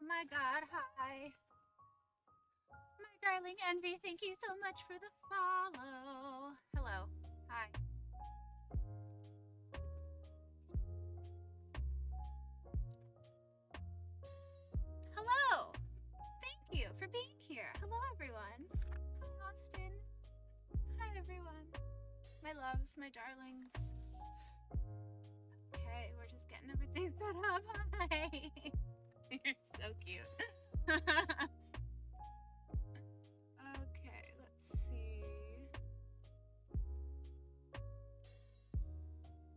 my god, hi. My darling Envy, thank you so much for the follow. Hello. Hi. Hello. Thank you for being here. Hello, everyone. Hi, Austin. Hi, everyone. My loves, my darlings. Okay, we're just getting everything set up. Hi. You're so cute. Okay, let's see.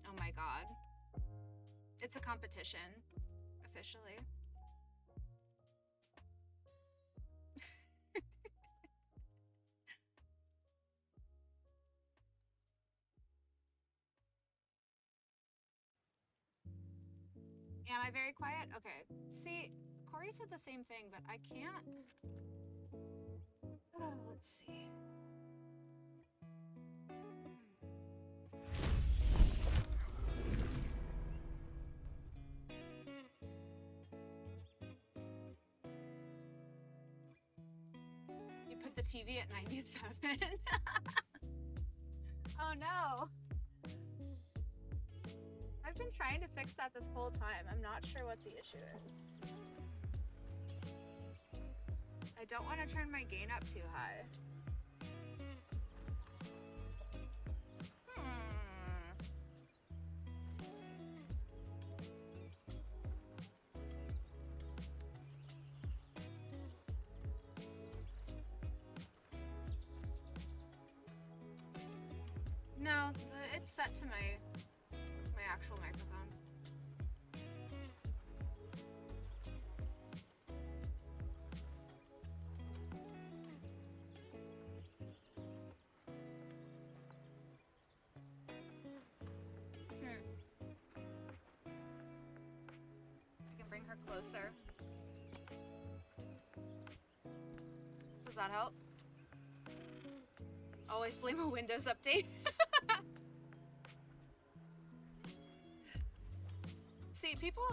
Oh my god. It's a competition, officially. Am I very quiet? Okay. See, Corey said the same thing, but I can't. Oh, let's see. You put the TV at 97. Oh no. I've been trying to fix that this whole time. I'm not sure what the issue is. I don't want to turn my gain up too high. No, it's set to my actual microphone. I can bring her closer. Does that help? Always blame a Windows update. See, people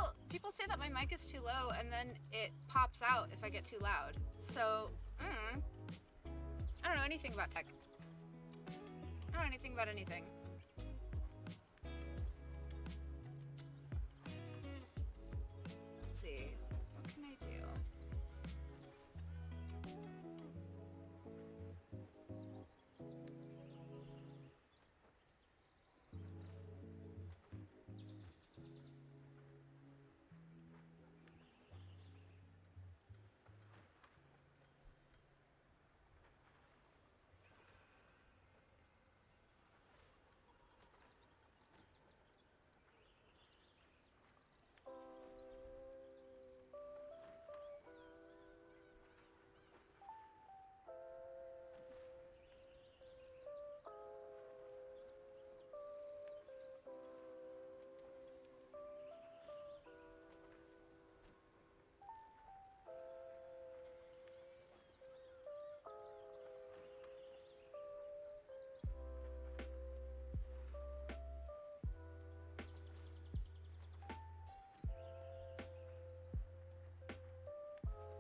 say that my mic is too low and then it pops out if I get too loud. So, I don't know anything about tech. I don't know anything about anything. Let's see, what can I do?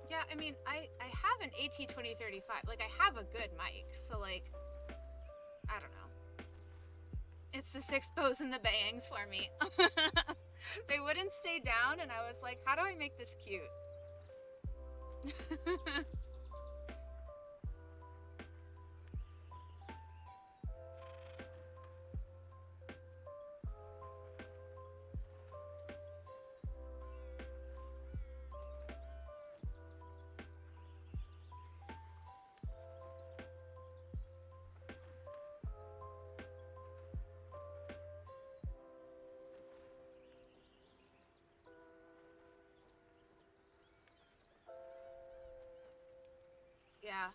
Yeah, I mean, I have an AT2035. Like, I have a good mic, so, like, I don't know. It's the 6 bows and the bangs for me. They wouldn't stay down, and I was like, how do I make this cute? Yeah.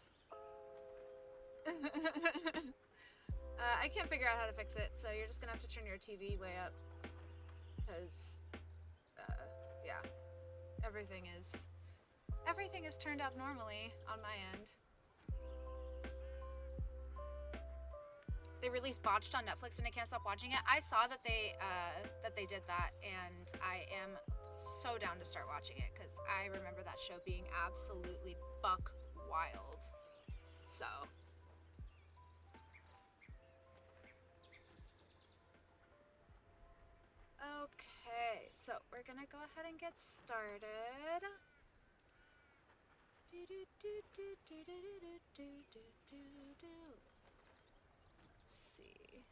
I can't figure out how to fix it, so you're just gonna have to turn your TV way up. Because, yeah. Everything is turned up normally on my end. They released Botched on Netflix and I can't stop watching it. I saw that they did that, and I am so down to start watching it because because I remember that show being absolutely buck wild. So. Okay, so we're gonna go ahead and get started. Let's see.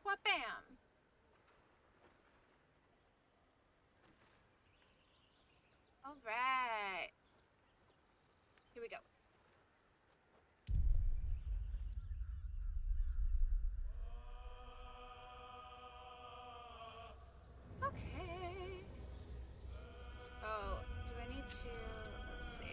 What bam? All right. Here we go. Okay. Oh, do I need to, let's see.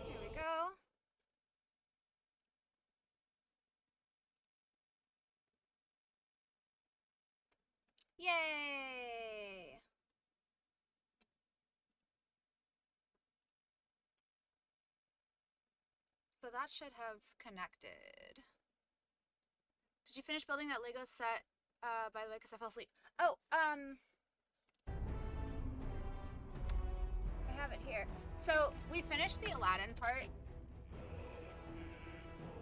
Here we go. Yay! So that should have connected. Did you finish building that Lego set, by the way, because I fell asleep? Oh, I have it here. So we finished the Aladdin part,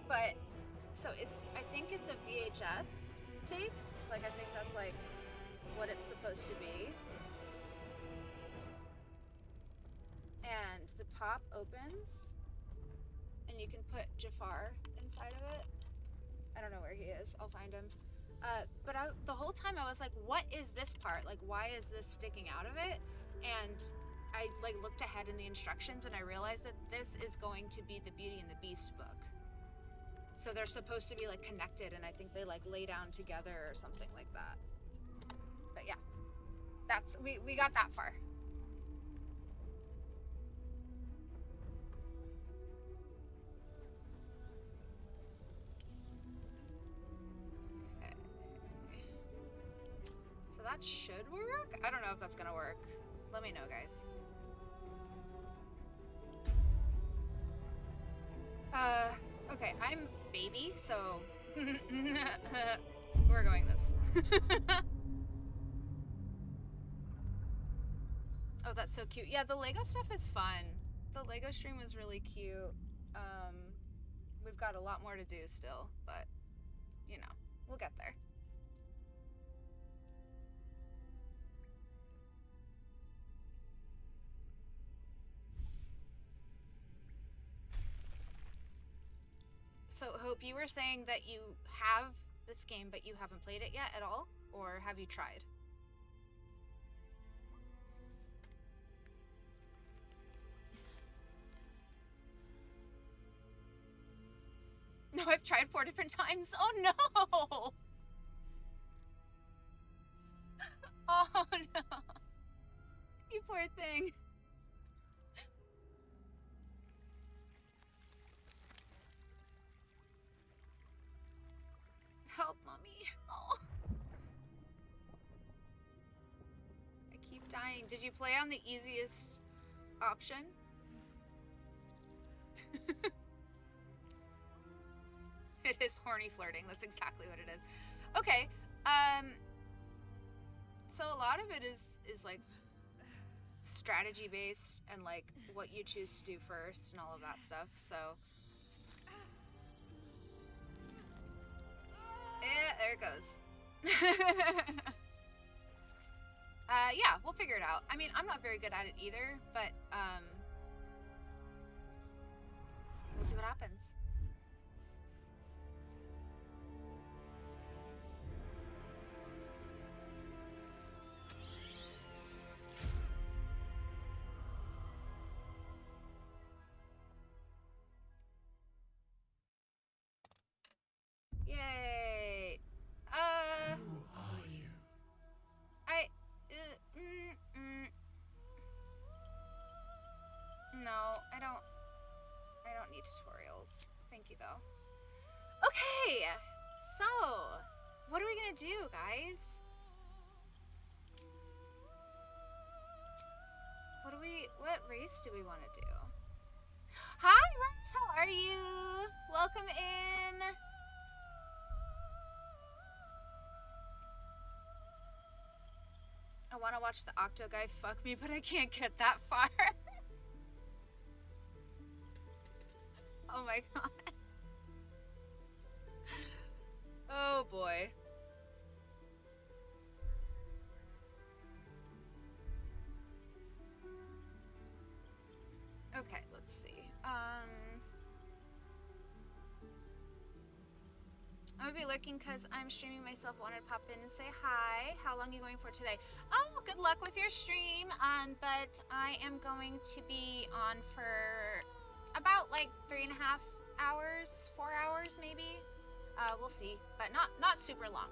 but, so it's, I think it's a VHS tape. Like, I think that's like what it's supposed to be. And the top opens, and you can put Jafar inside of it. I don't know where he is. I'll find him. But the whole time I was like, what is this part? Like, why is this sticking out of it? And I like looked ahead in the instructions and I realized that this is going to be the Beauty and the Beast book. So they're supposed to be like connected, and I think they like lay down together or something like that. But yeah, that's, we got that far. So that should work? I don't know if that's gonna work. Let me know, guys. Okay, I'm baby, so we're going this. Oh, that's so cute. Yeah, the Lego stuff is fun. The Lego stream was really cute. We've got a lot more to do still, but you know, we'll get there. So, Hope, you were saying that you have this game, but you haven't played it yet at all? Or have you tried? No, I've tried 4 different times. Oh, no! Oh, no. You poor thing. Help, Mommy. Oh. I keep dying. Did you play on the easiest option? It is horny flirting. That's exactly what it is. Okay. So a lot of it is like strategy based and like what you choose to do first and all of that stuff. So there it goes. Yeah, we'll figure it out. I mean, I'm not very good at it either, but we'll see what happens. Yay. Who are you? No, I don't need tutorials. Thank you though. Okay, so what are we gonna do, guys? What race do we want to do? Hi, welcome in. I want to watch the Octo guy fuck me, but I can't get that far. Oh my god. Oh boy. Okay, let's see. I'm gonna be lurking because I'm streaming myself. Wanted to pop in and say hi. How long are you going for today? Oh, good luck with your stream. But I am going to be on for about like 3.5 hours, 4 hours maybe. We'll see, but not super long.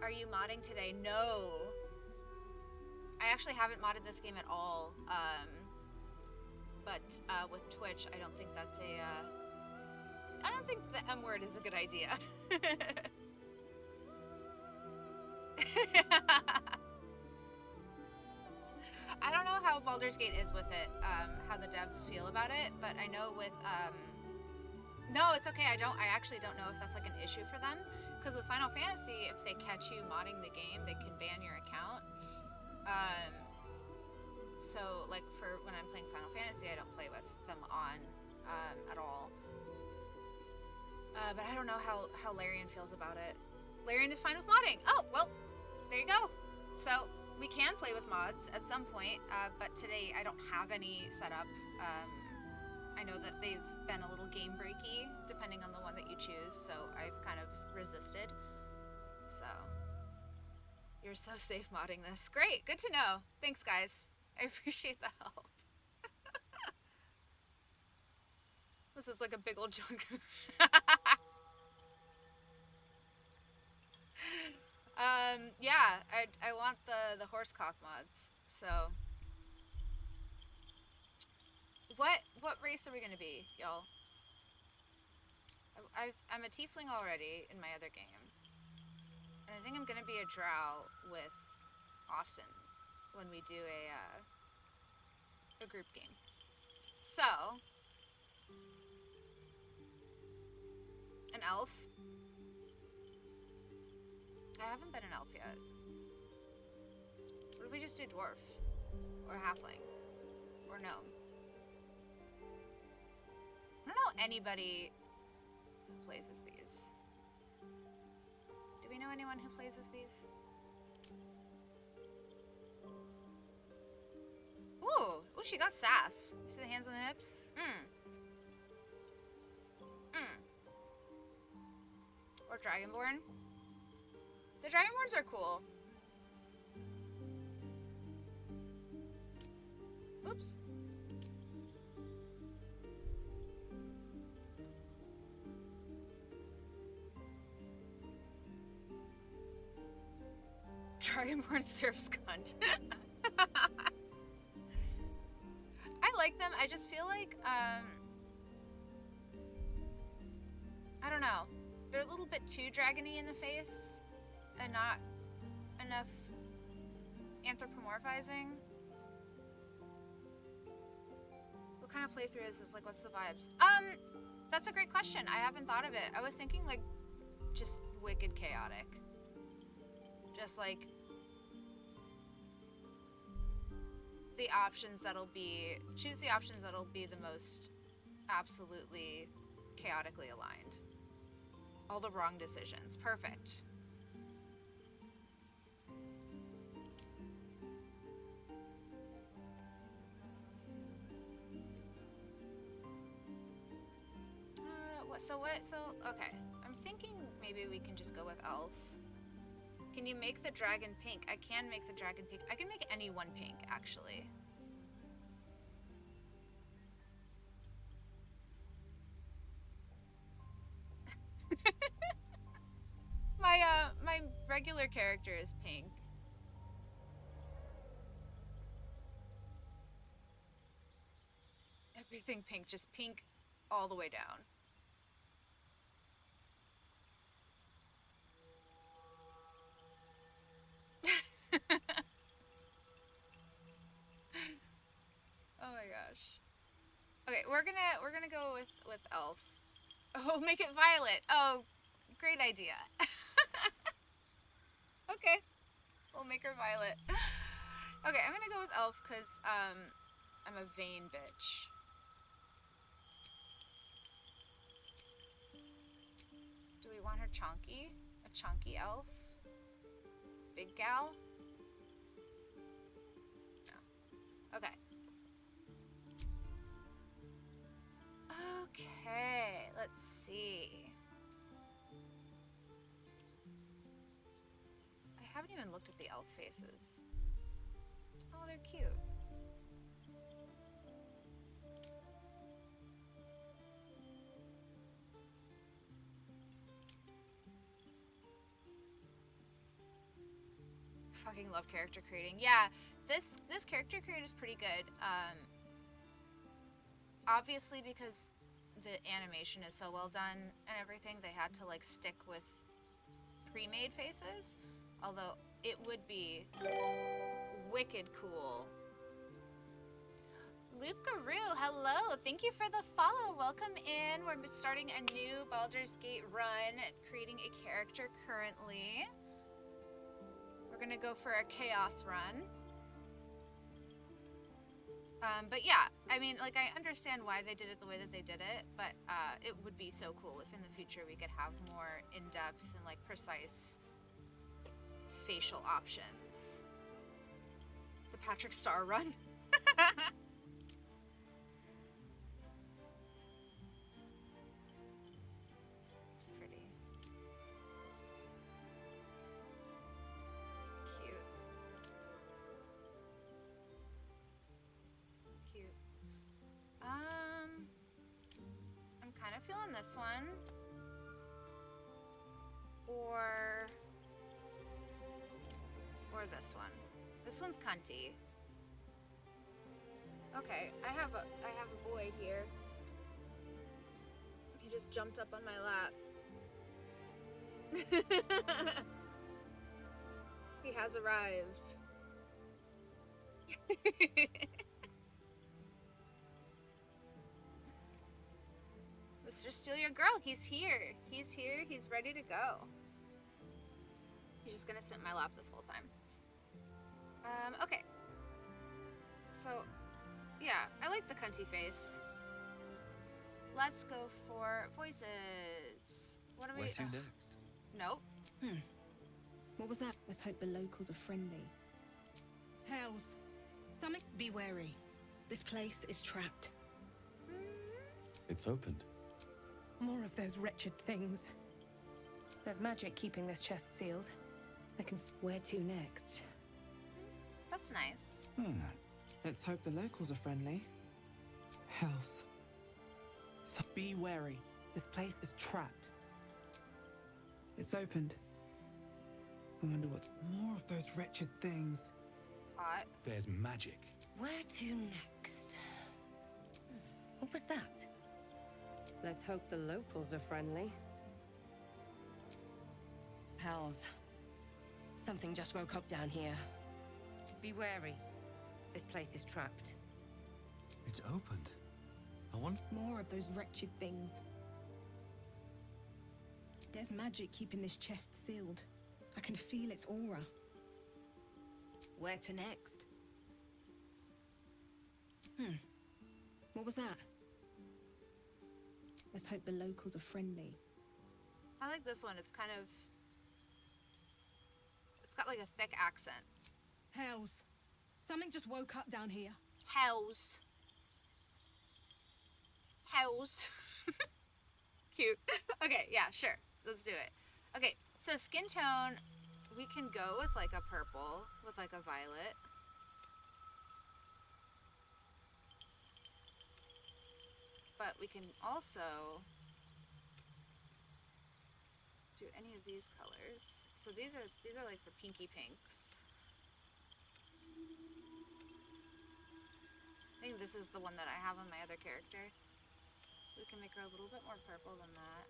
Are you modding today? No. I actually haven't modded this game at all. But with Twitch, I don't think that's I don't think the M word is a good idea. I don't know how Baldur's Gate is with it, how the devs feel about it, but I know with, no, it's okay. I actually don't know if that's like an issue for them, because with Final Fantasy, if they catch you modding the game, they can ban your account. So like for when I'm playing Final Fantasy, I don't play with them on, at all. But I don't know how Larian feels about it. Larian is fine with modding. Oh, well, there you go. So we can play with mods at some point, but today I don't have any set up. I know that they've been a little game breaky, depending on the one that you choose, so I've kind of resisted. So, you're so safe modding this. Great, good to know. Thanks, guys. I appreciate the help. This is like a big old chunk. Yeah, I want the horsecock mods. So, what race are we gonna be, y'all? I'm a tiefling already in my other game, and I think I'm gonna be a drow with Austin when we do a group game. So, an elf. I haven't been an elf yet. What if we just do dwarf? Or halfling? Or gnome? I don't know anybody who plays as these. Do we know anyone who plays as these? Ooh, she got sass. You see the hands on the hips? Or Dragonborn. The Dragonborns are cool. Oops. Dragonborn serves cunt. I like them. I just feel like, I don't know. They're a little bit too dragony in the face and not enough anthropomorphizing. What kind of playthrough is this? Like, what's the vibes? That's a great question. I haven't thought of it. I was thinking, like, just wicked chaotic. Just, like, the options that'll be... Choose the options that'll be the most absolutely chaotically aligned. All the wrong decisions. Perfect. So, okay. I'm thinking maybe we can just go with elf. Can you make the dragon pink? I can make the dragon pink. I can make anyone pink, actually. My regular character is pink. Everything pink, just pink all the way down. Oh my gosh. Okay, we're gonna go with elf. Oh, make it violet. Oh, great idea. Okay, we'll make her violet. Okay, I'm gonna go with elf because I'm a vain bitch. Do we want her chunky? A chunky elf? Big gal? No. Okay. Okay, let's see. I haven't even looked at the elf faces. Oh, they're cute. Fucking love character creating. Yeah, this character creator is pretty good. Obviously because the animation is so well done and everything, they had to like stick with pre-made faces. Although it would be wicked cool. Loop Guru, hello. Thank you for the follow. Welcome in. We're starting a new Baldur's Gate run, creating a character currently. We're gonna go for a chaos run. But yeah, I mean, like, I understand why they did it the way that they did it, but it would be so cool if in the future we could have more in-depth and, like, precise facial options. The Patrick Star run. It's pretty. Cute. Cute. I'm kind of feeling this one. Or this one. This one's cunty. Okay, I have a boy here. He just jumped up on my lap. He has arrived. Mr. Steal Your Girl, he's here. He's here, he's ready to go. He's just gonna sit in my lap this whole time. Okay. So, yeah, I like the cunty face. Let's go for voices. What are we... Where to next? Nope. What was that? Let's hope the locals are friendly. Hells. Something. Be wary. This place is trapped. It's opened. More of those wretched things. There's magic keeping this chest sealed. I can. Where to next? That's nice. Let's hope the locals are friendly. Health. So be wary. This place is trapped. It's opened. I wonder what. More of those wretched things. Hot. There's magic. Where to next? What was that? Let's hope the locals are friendly. Hells. Something just woke up down here. Be wary. This place is trapped. It's opened. I want... More of those wretched things. There's magic keeping this chest sealed. I can feel its aura. Where to next? What was that? Let's hope the locals are friendly. I like this one. It's kind of... It's got like a thick accent. Hells. Something just woke up down here. Hells. Hells. Cute. Okay, yeah, sure. Let's do it. Okay, so skin tone, we can go with like a purple, with like a violet. But we can also do any of these colors. So these are like the pinky pinks. I think this is the one that I have on my other character. We can make her a little bit more purple than that.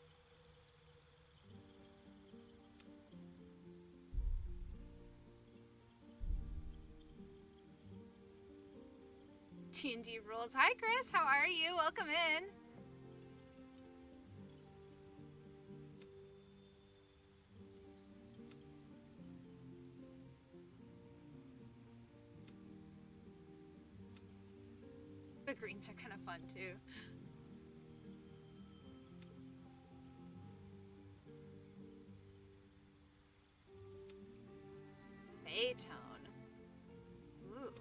D&D rules. Hi, Chris. How are you? Welcome in. The greens are kind of fun, too. Baytone. Ooh.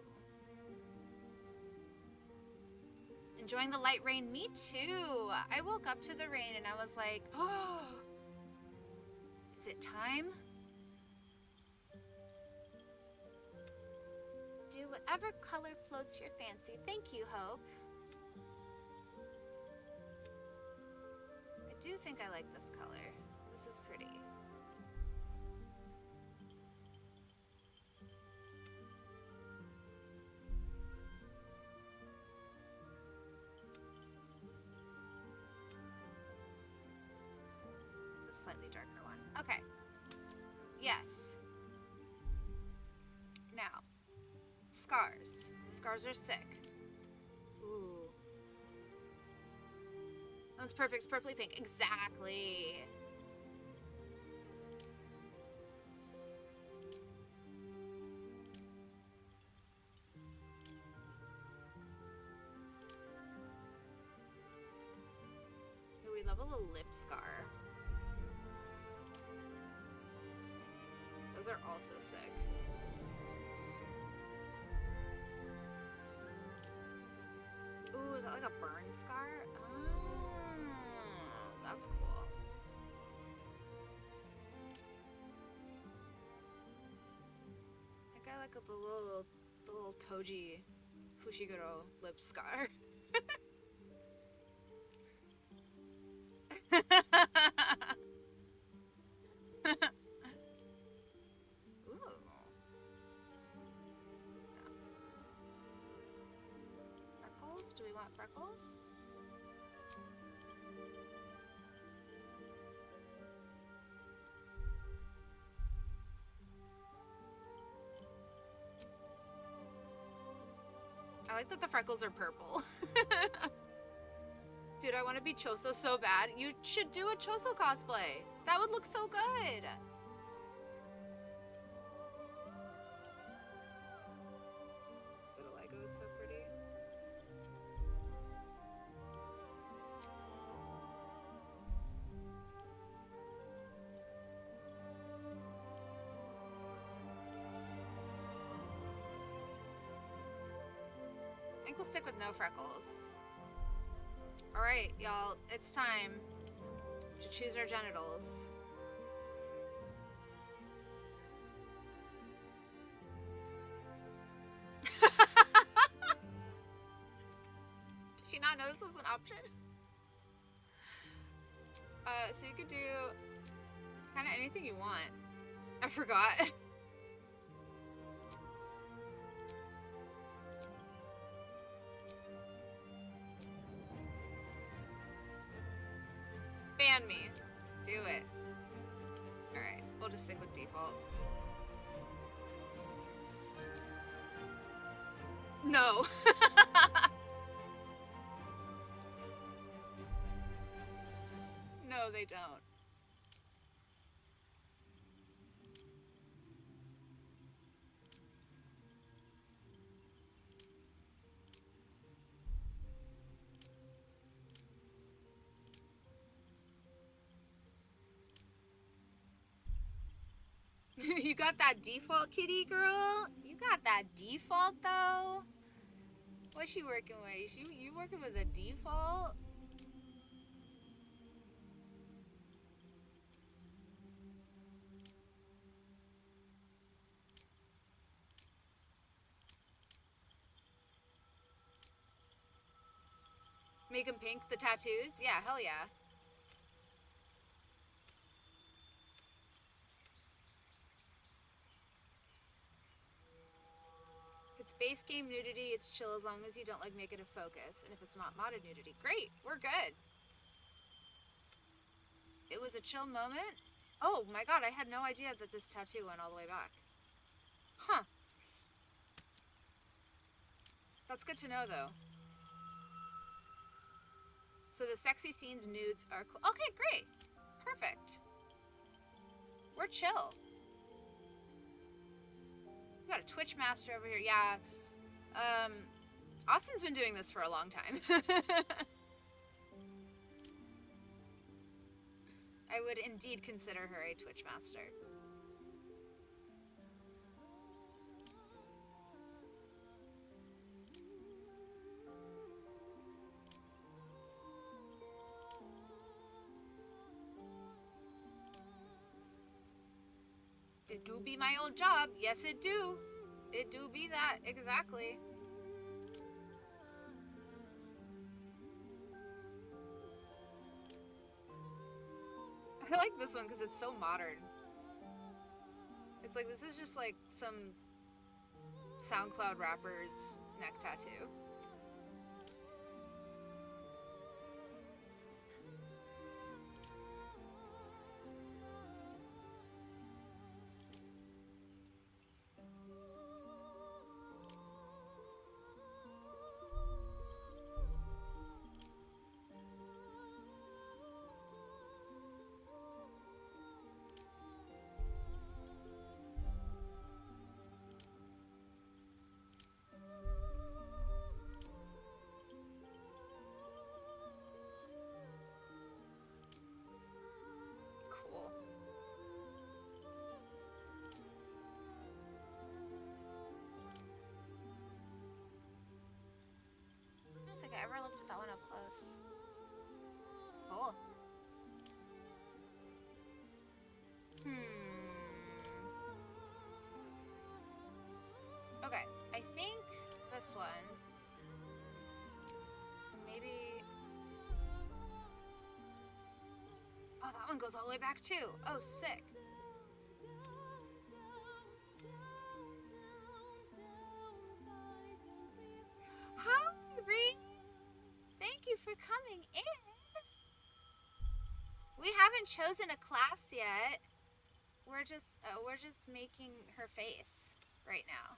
Enjoying the light rain? Me too. I woke up to the rain and I was like, oh, is it time? Do whatever color floats your fancy. Thank you, Hope. I do think I like this color. This is pretty. Slightly darker one. Okay. Yes. Now, scars. Scars are sick. Ooh. That's perfect. It's purpley pink. Exactly. Ooh, we love a little lip scar. Those are also sick. Ooh, is that like a burn scar? Oh, that's cool. I think I like the little Toji Fushiguro lip scar. Do we want freckles? I like that the freckles are purple. Dude, I want to be Choso so bad. You should do a Choso cosplay. That would look so good. Vitiligo is so pretty. I think we'll stick with no freckles. Alright, y'all, it's time to choose our genitals. Did she not know this was an option? So you could do kind of anything you want. I forgot. Ban me. Do it. Alright, we'll just stick with default. No. No, they don't. You got that default, kitty girl? You got that default, though? What's she working with? You working with a default? Make them pink, the tattoos? Yeah, hell yeah. If it's base game nudity, it's chill as long as you don't like make it a focus. And if it's not modded nudity, great, we're good. It was a chill moment. Oh my god, I had no idea that this tattoo went all the way back. Huh. That's good to know, though. So the sexy scenes, nudes are cool. Okay, great. Perfect. We're chill. We got a Twitch master over here. Yeah. Austin's been doing this for a long time. I would indeed consider her a Twitch master. It do be my old job. Yes, it do. It do be that, exactly. I like this one because it's so modern. It's like, this is just like some SoundCloud rapper's neck tattoo. I ever looked at that one up close. Cool. Okay, I think this one. Maybe. Oh, that one goes all the way back too. Oh, sick. Thank you for coming in. We haven't chosen a class yet. We're just making her face right now.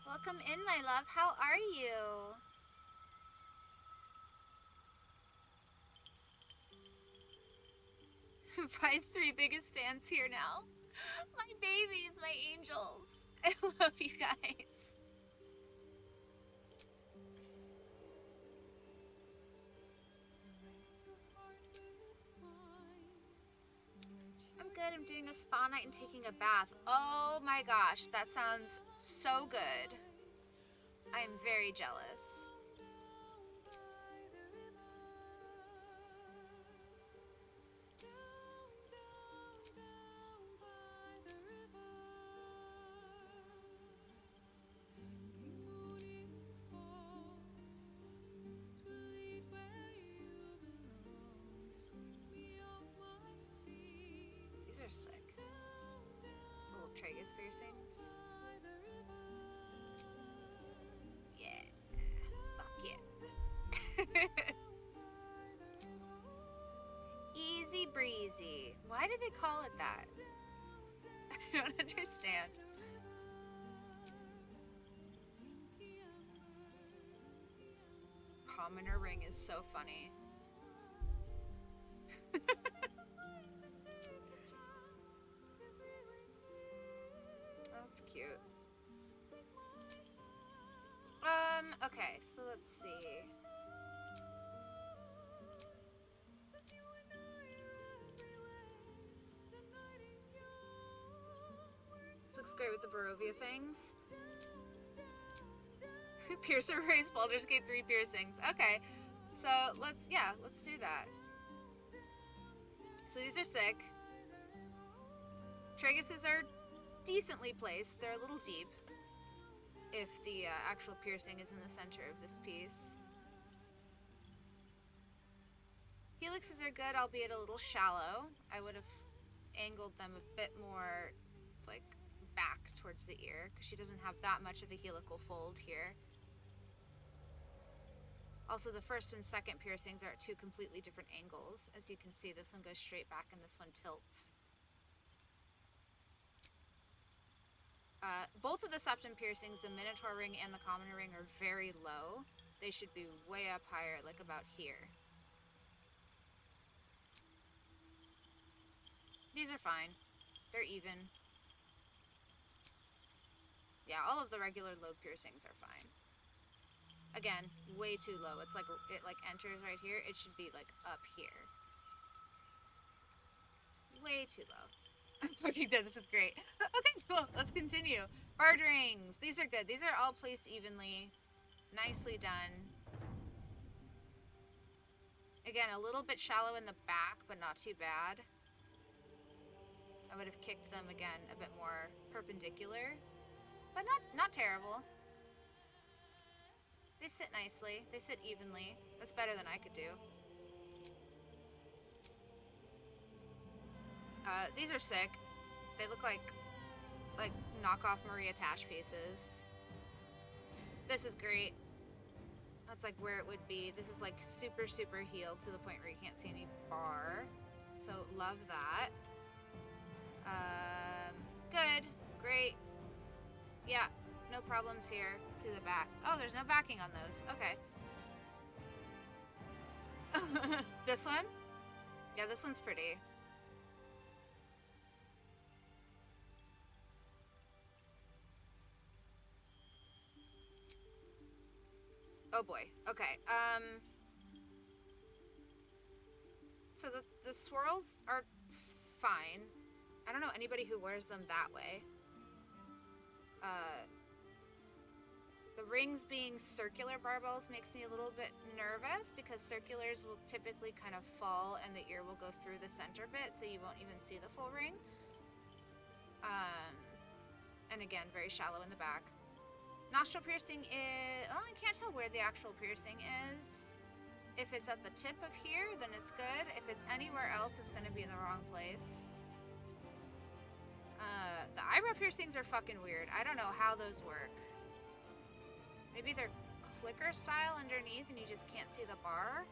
Welcome in, my love. How are you? Vi's 3 biggest fans here now. My babies, my angels. I love you guys. I'm good. I'm doing a spa night and taking a bath. Oh my gosh, that sounds so good. I am very jealous. These are sick. Little tragus piercings. Yeah. Fuck yeah. Easy breezy. Why do they call it that? I don't understand. Commoner ring is so funny. That's cute. Okay, so let's see. This looks great with the Barovia fangs. Piercer raised Baldur's Gate 3 piercings. Okay, so let's do that. So these are sick. Traguses are decently placed. They're a little deep if the actual piercing is in the center of this piece. Helixes are good, albeit a little shallow. I would have angled them a bit more, like, back towards the ear, because she doesn't have that much of a helical fold here. Also, the first and second piercings are at two completely different angles. As you can see, this one goes straight back and this one tilts. Both of the septum piercings, the Minotaur ring and the Commoner ring, are very low. They should be way up higher, like about here. These are fine. They're even. Yeah, all of the regular lobe piercings are fine. Again, way too low. It's like, it like enters right here. It should be like up here. Way too low. I'm fucking dead. This is great. Okay, cool. Let's continue. Bard rings. These are good. These are all placed evenly. Nicely done. Again, a little bit shallow in the back, but not too bad. I would have kicked them again a bit more perpendicular, but not terrible. They sit nicely. They sit evenly. That's better than I could do. These are sick. They look like knockoff Maria Tash pieces. This is great. That's like where it would be. This is like super, super healed to the point where you can't see any bar. So love that. Good. Great. Yeah. No problems here. Let's see the back. Oh, there's no backing on those. Okay. This one? Yeah, this one's pretty. Oh boy. Okay. So the swirls are fine. I don't know anybody who wears them that way. The rings being circular barbells makes me a little bit nervous because circulars will typically kind of fall and the ear will go through the center bit, so you won't even see the full ring. And again, very shallow in the back. Nostril piercing is... Oh, I can't tell where the actual piercing is. If it's at the tip of here, then it's good. If it's anywhere else, it's going to be in the wrong place. The eyebrow piercings are fucking weird. I don't know how those work. Maybe they're clicker style underneath and you just can't see the bar.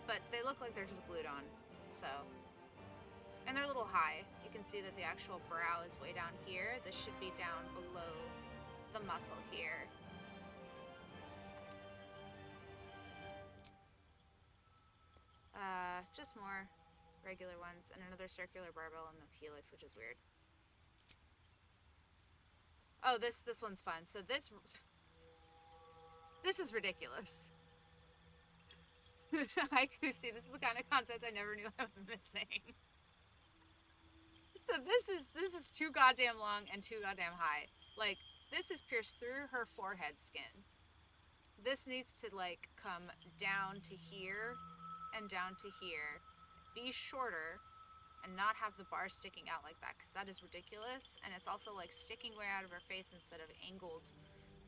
But they look like they're just glued on. So... And they're a little high. You can see that the actual brow is way down here. This should be down below the muscle here. Just more regular ones and another circular barbell in the helix, which is weird. Oh, this one's fun. So this is ridiculous. Hi, Kusi. This is the kind of content I never knew I was missing. So this is too goddamn long and too goddamn high. Like, this is pierced through her forehead skin. This needs to, like, come down to here and down to here. Be shorter and not have the bar sticking out like that, because that is ridiculous. And it's also, like, sticking way out of her face instead of angled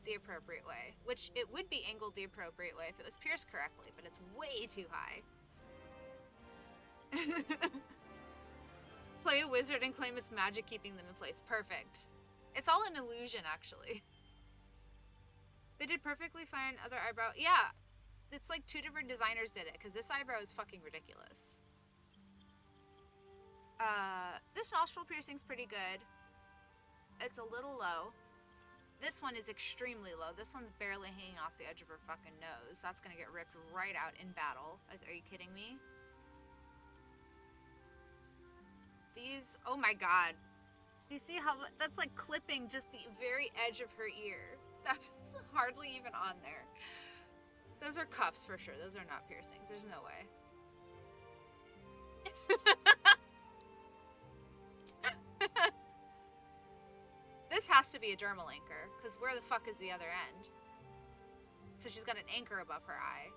the appropriate way. Which, it would be angled the appropriate way if it was pierced correctly, but it's way too high. Play a wizard and claim it's magic keeping them in place. Perfect. It's all an illusion, actually. They did perfectly fine other eyebrow. Yeah, it's like two different designers did it, because this eyebrow is fucking ridiculous. This nostril piercing's pretty good. It's a little low. This one is extremely low. This one's barely hanging off the edge of her fucking nose. That's gonna get ripped right out in battle. Are you kidding me? These, oh my god. Do you see how, that's like clipping just the very edge of her ear. That's hardly even on there. Those are cuffs for sure. Those are not piercings. There's no way. This has to be a dermal anchor, because where the fuck is the other end? So she's got an anchor above her eye,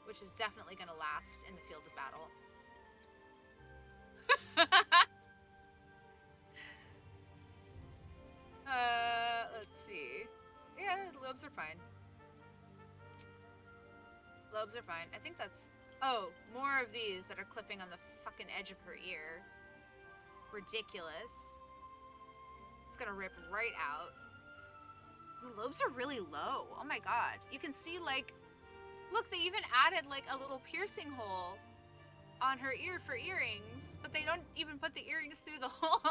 which is definitely going to last in the field of battle. Let's see. Yeah, lobes are fine. Lobes are fine. I think that's Oh, more of these that are clipping on the fucking edge of her ear. Ridiculous. It's gonna rip right out. The lobes are really low. Oh my god. You can see, like, look, they even added, like, a little piercing hole on her ear for earrings, but they don't even put the earrings through the hole.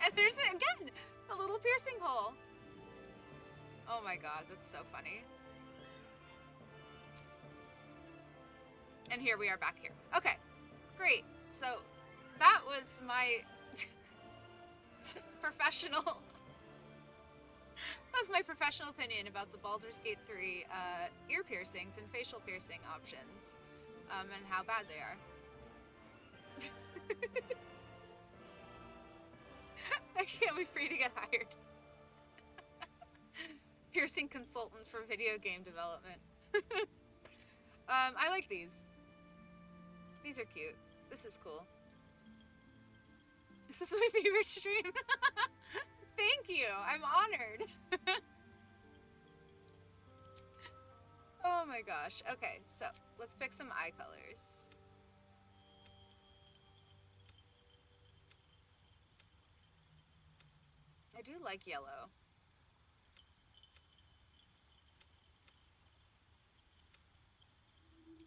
And there's, again, a little piercing hole. Oh my god, that's so funny. And here we are back here. Okay, great. So that was my professional opinion about the Baldur's Gate 3 ear piercings and facial piercing options, and how bad they are. I can't wait for you to get hired. Piercing consultant for video game development. I like these. These are cute. This is cool. This is my favorite stream. Thank you. I'm honored. Oh my gosh. Okay, so let's pick some eye colors. I do like yellow.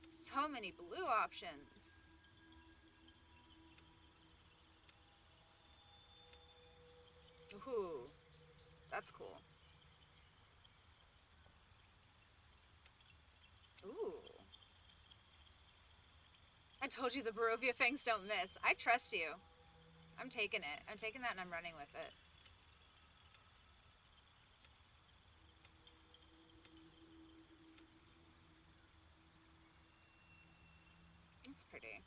So many blue options. Ooh, that's cool. Ooh. I told you the Barovia fangs don't miss. I trust you. I'm taking it. I'm taking that and I'm running with it. It's pretty.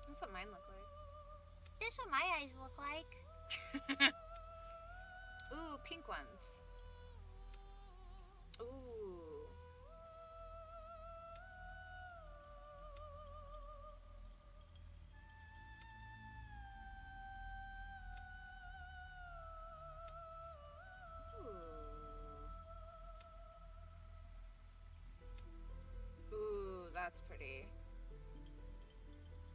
That's what mine look like. This is what my eyes look like. Ooh, pink ones. Ooh. Ooh, that's pretty.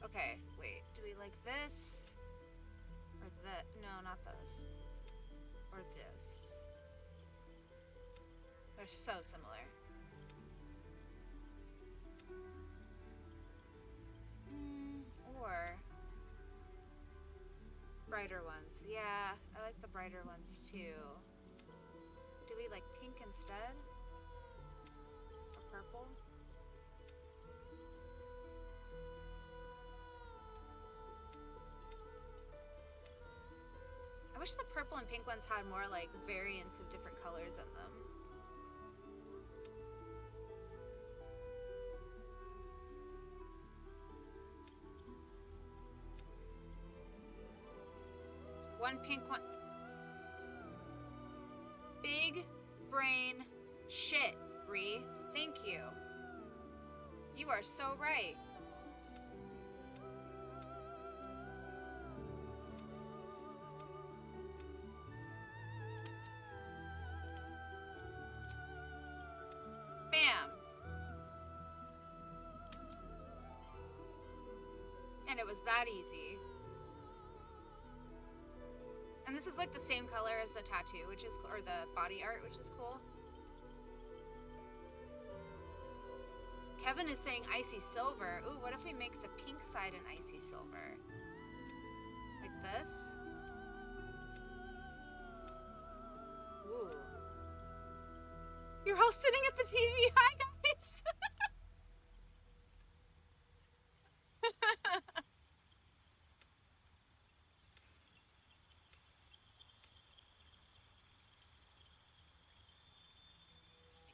Okay, wait. Do we like this? Or that? No, not those. Or this. They're so similar. Or brighter ones. Yeah, I like the brighter ones too. Do we like pink instead? Or purple? I wish the purple and pink ones had more like variants of different colors in them. One pink one. Big brain shit, Bree. Thank you. You are so right. Bam. And it was that easy. And this is like the same color as the tattoo, which is, or the body art, which is cool. Kevin is saying icy silver. Ooh, what if we make the pink side an icy silver? Like this? Ooh. You're all sitting at the TV. Hi, guys.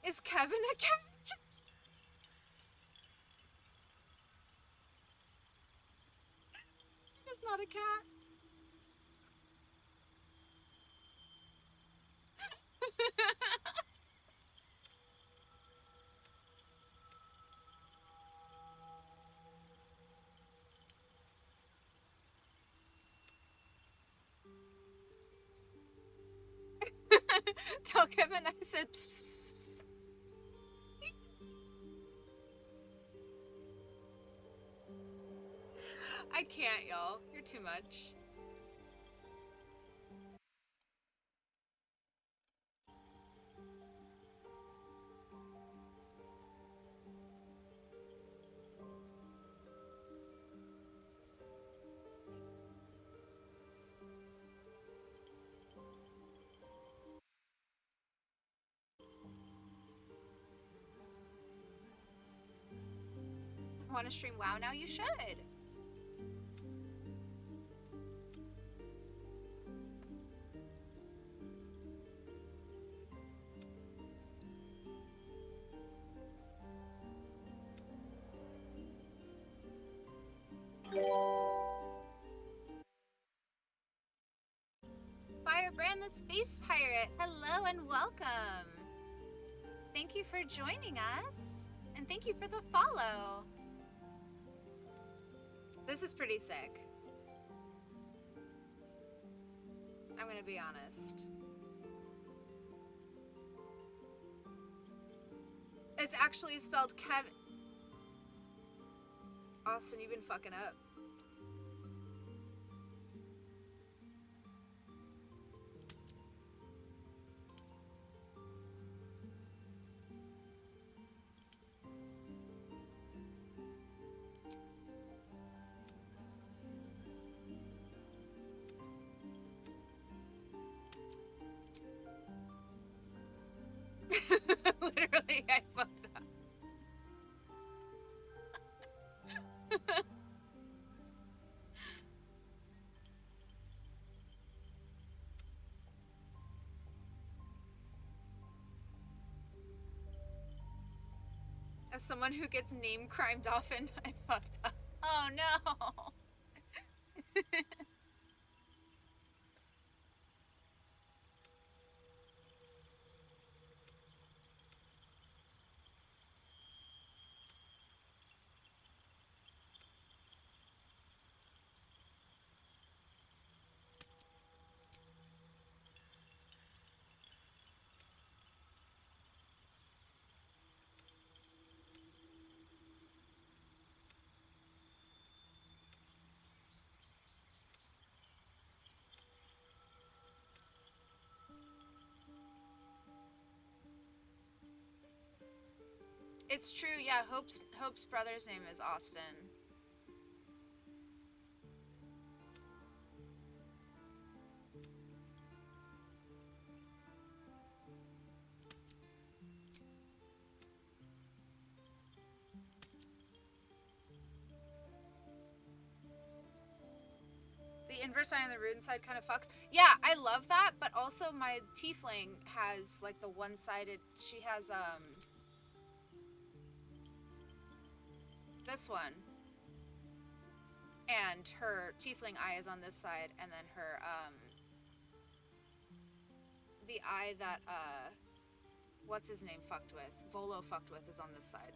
Is Kevin a cat? He's not a cat. Tell Kevin I said pss, pss, pss, pss. I can't, y'all. You're too much. Want to stream WoW now? You should. Firebrand the Space Pirate, hello and welcome. Thank you for joining us, and thank you for the follow. This is pretty sick. I'm gonna be honest. It's actually spelled Kevin. Austin, you've been fucking up. Literally, I fucked up. As someone who gets name crimed often, I fucked up. Oh no! It's true, yeah, Hope's brother's name is Austin. The inverse eye on the rune side kind of fucks. Yeah, I love that, but also my tiefling has like the one-sided, she has this one, and her tiefling eye is on this side, and then her the eye that what's his name fucked with, Volo fucked with, is on this side.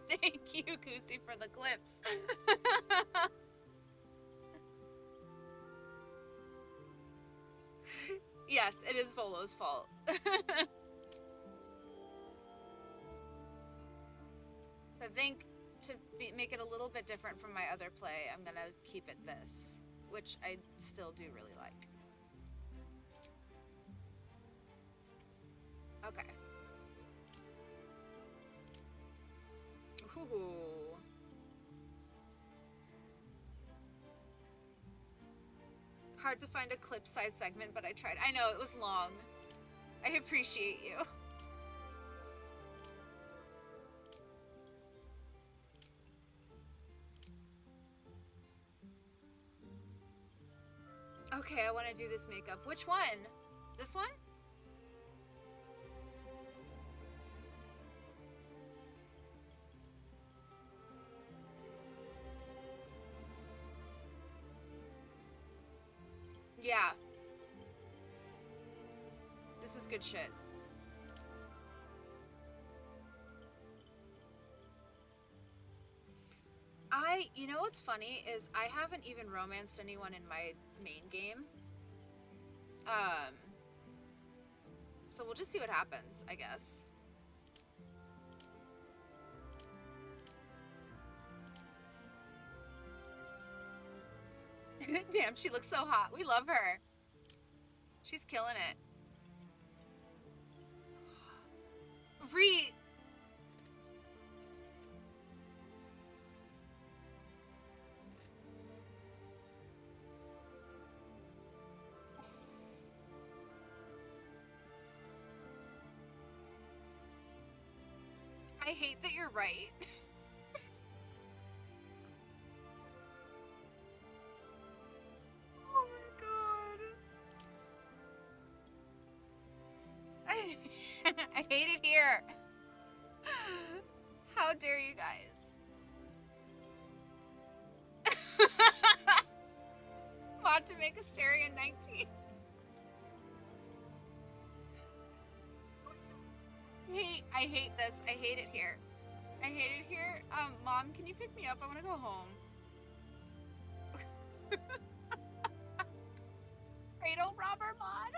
Thank you, Kusi, for the clips. Yes, it is Volo's fault. I think to make it a little bit different from my other play, I'm gonna keep it this, which I still do really like. Okay. Ooh. Hard to find a clip size segment, but I tried. I know, it was long. I appreciate you. Okay, I want to do this makeup. Which one? This one? Yeah. This is good shit. You know what's funny is I haven't even romanced anyone in my main game. So we'll just see what happens, I guess. Damn, she looks so hot. We love her. She's killing it. I hate that you're right. Oh my god. I hate it here. How dare you guys? Mod to make Asteria 19. I hate this. I hate it here. I hate it here. Mom, can you pick me up? I want to go home. Cradle robber mod?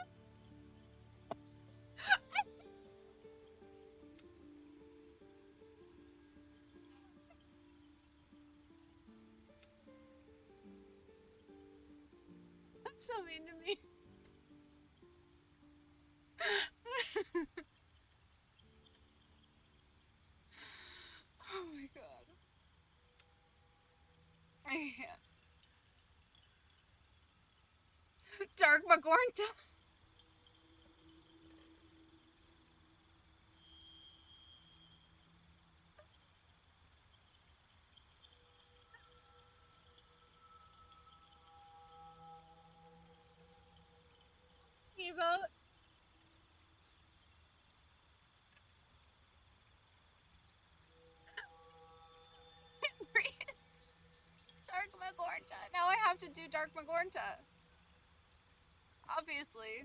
I'm so mean to me. Oh my god. I can't. Dark Magornta. Evo. Dark Magornta. Now I have to do Dark Magornta. Obviously.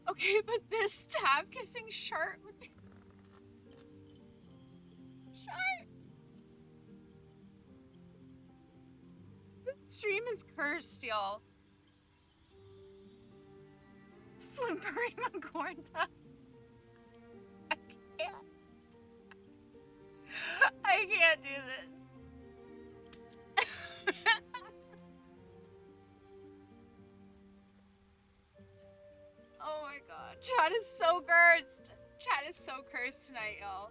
Okay, but this tab kissing shirt would be... Shirt! The stream is cursed, y'all. Slippery Magornta. I can't. I can't do this. Oh my god. Chat is so cursed. Chat is so cursed tonight, y'all.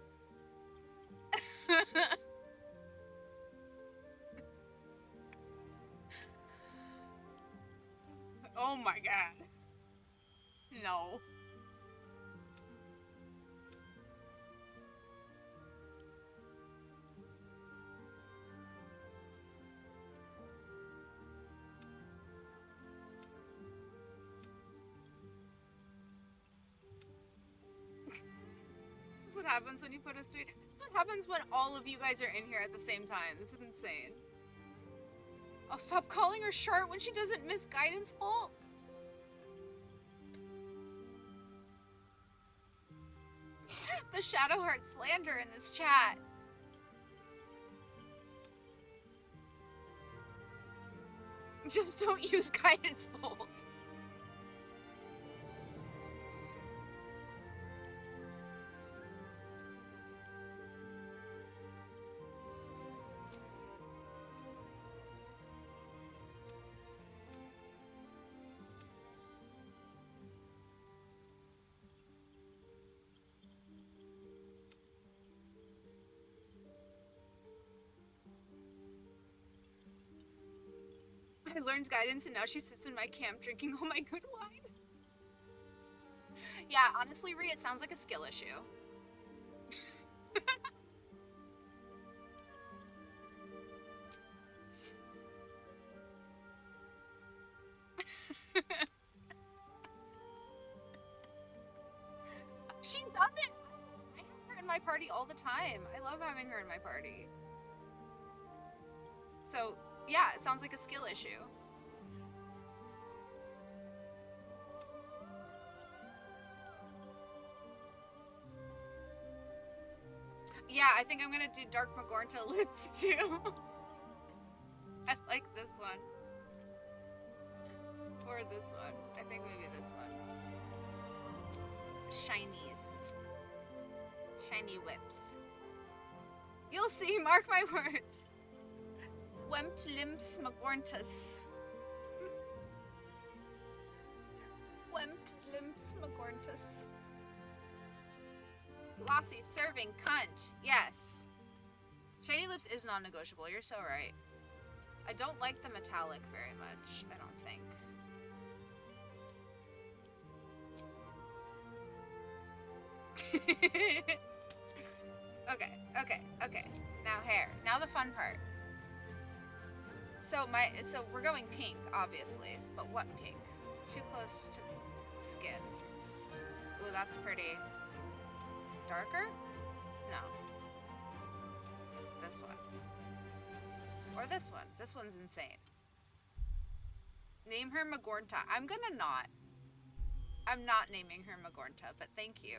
Oh my god. No. This is what happens when you put us through. This is what happens when all of you guys are in here at the same time. This is insane. I'll stop calling her short when she doesn't miss guidance bolt. The Shadowheart slander in this chat. Just don't use guidance bolt. I learned guidance and now she sits in my camp drinking all my good wine. Yeah, honestly, Ree, it sounds like a skill issue. She doesn't! I have her in my party all the time. I love having her in my party. So, Yeah, it sounds like a skill issue. Yeah, I think I'm gonna do Dark Magornta lips too. I like this one. Or this one. I think maybe this one. Shinies. Shiny whips. You'll see, mark my words. Wempt limps Magorntus. Wempt limps Magorntus. Lassie serving cunt. Yes. Shiny lips is non-negotiable. You're so right. I don't like the metallic very much, I don't think. Okay. Now hair. Now the fun part. So we're going pink, obviously. But what pink? Too close to skin. Ooh, that's pretty. Darker? No. This one. Or this one. This one's insane. Name her Magornta. I'm not naming her Magornta, but thank you.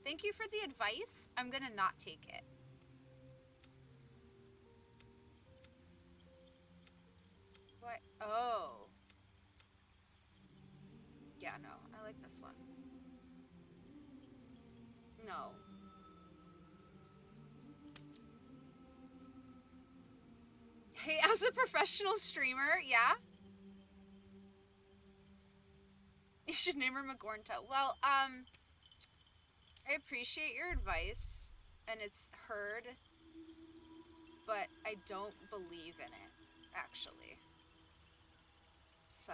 Thank you for the advice. I'm gonna not take it. What? Oh. Yeah, no. I like this one. No. Hey, as a professional streamer, yeah? You should name her Magornta. Well, I appreciate your advice, and it's heard, but I don't believe in it, actually. So,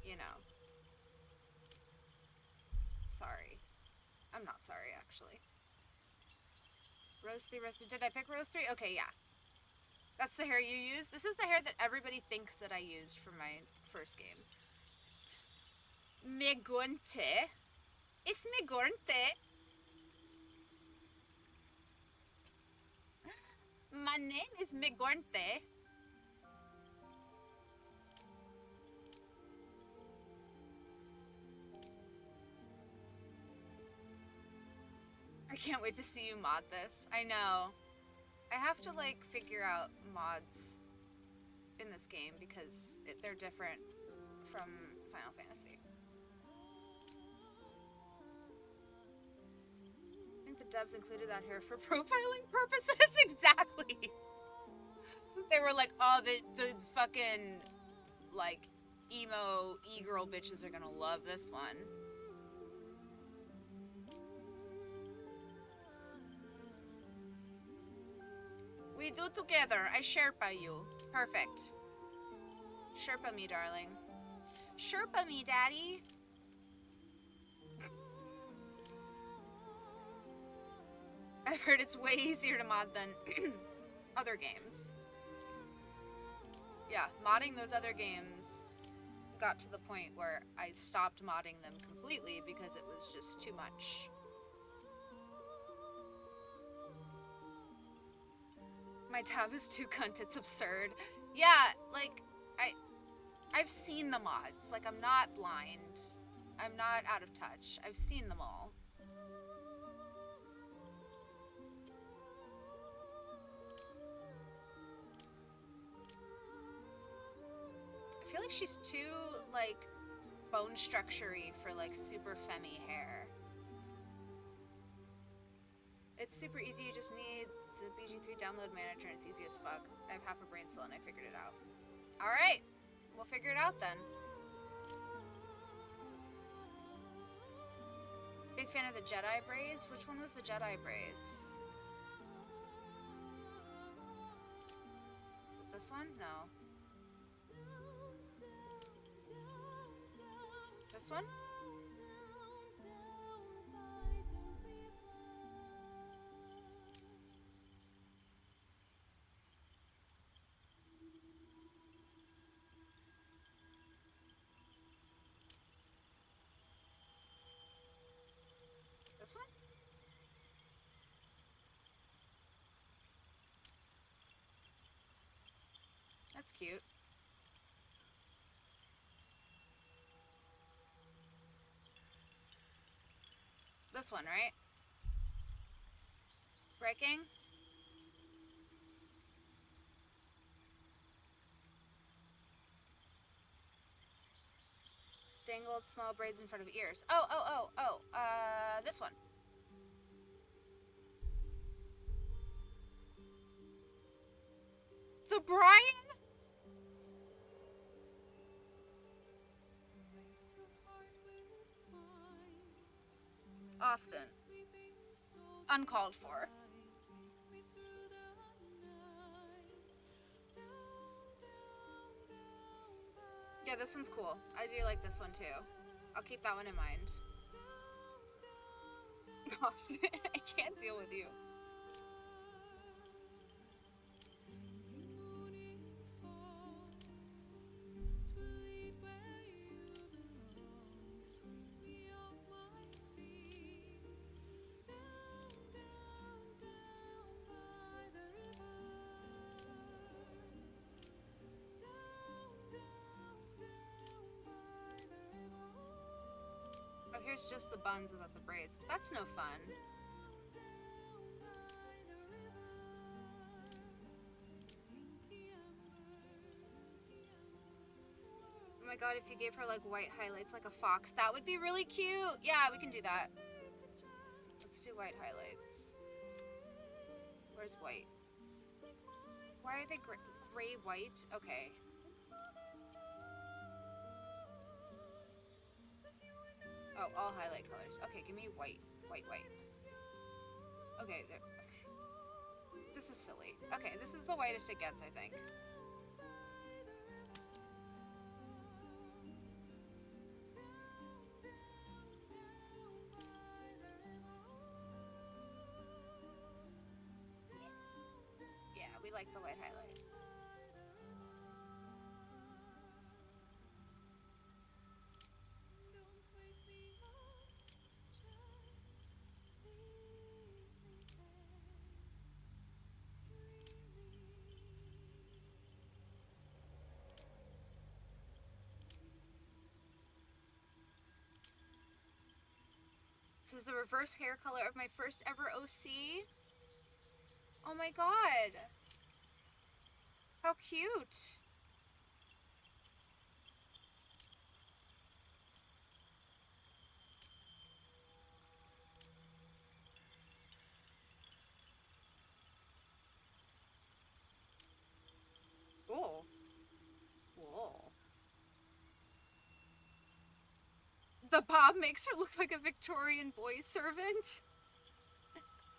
you know. Sorry. I'm not sorry, actually. Rose 3, Rose 3. Did I pick Rose 3? Okay, yeah. That's the hair you use? This is the hair that everybody thinks that I used for my first game. Magornta. It's Magornta. My name is Magornta. I can't wait to see you mod this. I know. I have to, like, figure out mods in this game because they're different from Final Fantasy. I think the devs included that here for profiling purposes. Exactly. They were like, oh, the fucking, like, emo e-girl bitches are gonna love this one. We do together. I Sherpa you. Perfect. Sherpa me, darling. Sherpa me, daddy. I've heard it's way easier to mod than other games. Yeah, modding those other games got to the point where I stopped modding them completely because it was just too much. My tab is too cunt, it's absurd. Yeah, like, I've seen the mods. Like, I'm not blind. I'm not out of touch. I've seen them all. I feel like she's too, like, bone structure-y for, like, super femmy hair. It's super easy, you just need the BG3 download manager and it's easy as fuck. I have half a brain cell and I figured it out. Alright, we'll figure it out then. Big fan of the Jedi braids. Which one was the Jedi braids? Is it this one? No. This one? This one? That's cute. This one, right? Breaking? Dangled small braids in front of ears. This one. The Brian? Austin. Uncalled for. Yeah, this one's cool. I do like this one too. I'll keep that one in mind. Austin, I can't deal with you. Oh, here's just the buns without the braids. That's no fun. Oh my god, if you gave her like white highlights like a fox, that would be really cute. Yeah, we can do that. Let's do white highlights. Where's white? Why are they gray white? Okay. Oh, all highlight colors. Okay, give me white. White. Okay, there. This is silly. Okay, this is the whitest it gets, I think. Yeah, we like the white highlights. This is the reverse hair color of my first ever OC. Oh my god. How cute. Cool. Whoa. The bob makes her look like a Victorian boy servant.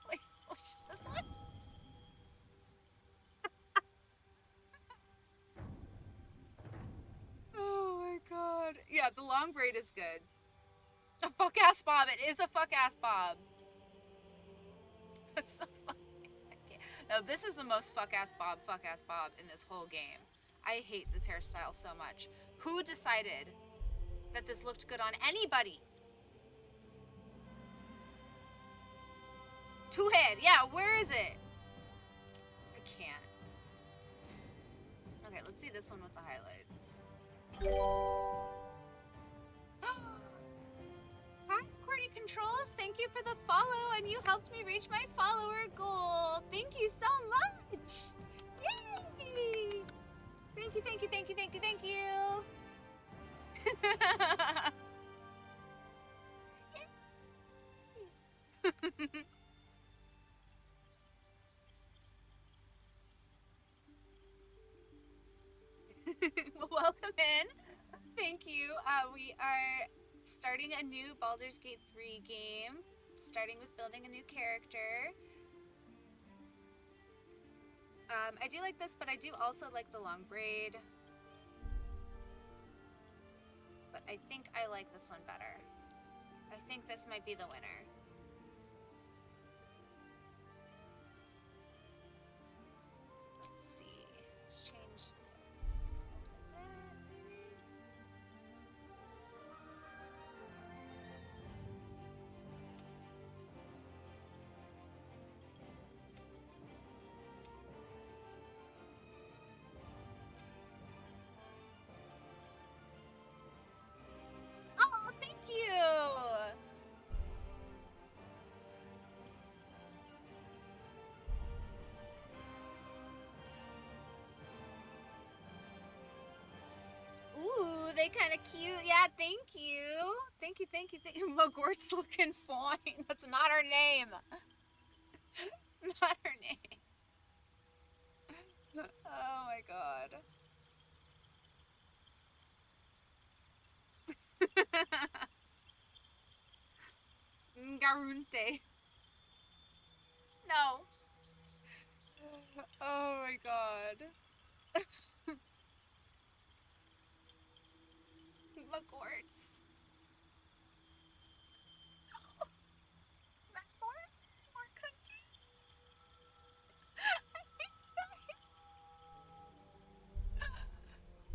Wait, oh shit, this one? Oh my god. Yeah, the long braid is good. A fuck-ass bob. It is a fuck-ass bob. That's so funny. I can't. No, this is the most fuck-ass bob in this whole game. I hate this hairstyle so much. Who decided that this looked good on anybody? Two-head. Yeah, where is it? I can't. Okay, let's see this one with the highlights. Hi, Courtney Controls. Thank you for the follow, and you helped me reach my follower goal. Thank you so much. Yay! Thank you, thank you, thank you, thank you, thank you. Well, welcome in. Thank you. We are starting a new Baldur's Gate 3 game, starting with building a new character. I do like this, but I do also like the long braid. But I think I like this one better. I think this might be the winner. Let's see. Let's change this a little bit, maybe. they kind of cute? Yeah, thank you. Thank you, thank you, thank you. Magort's looking fine. That's not her name. Not her name. Oh my god. Garunte. No. Oh my god. Magorts. Magorts? More cookie?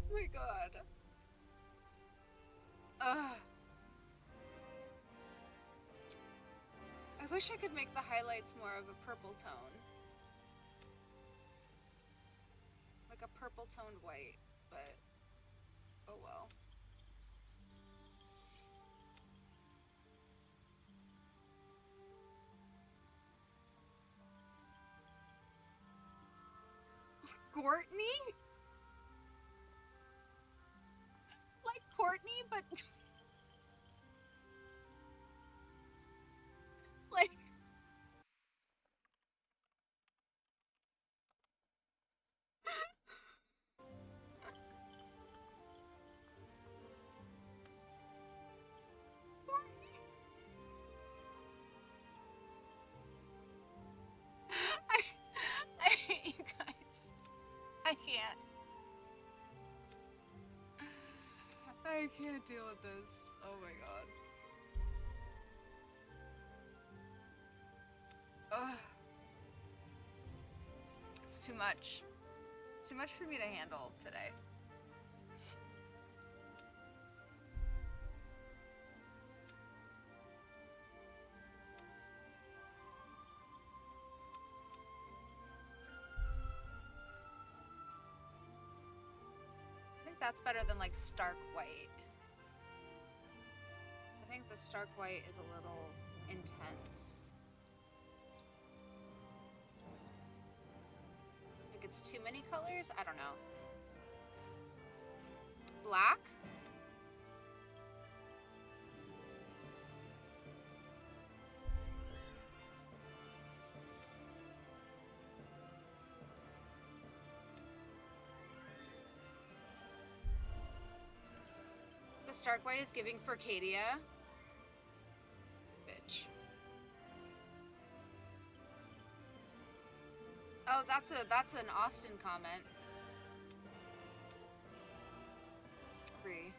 Oh my god. Ugh. I wish I could make the highlights more of a purple tone. Like a purple toned white, but oh well. Courtney? Like Courtney, but like I, I hate you guys. I can't. I can't deal with this. Oh my god. Ugh. It's too much. It's too much for me to handle today. I think that's better than like stark white. I think the stark white is a little intense. Like it's too many colors? I don't know. Black? The stark white is giving Furcadia. Bitch. Oh, that's an Austin comment. Bree.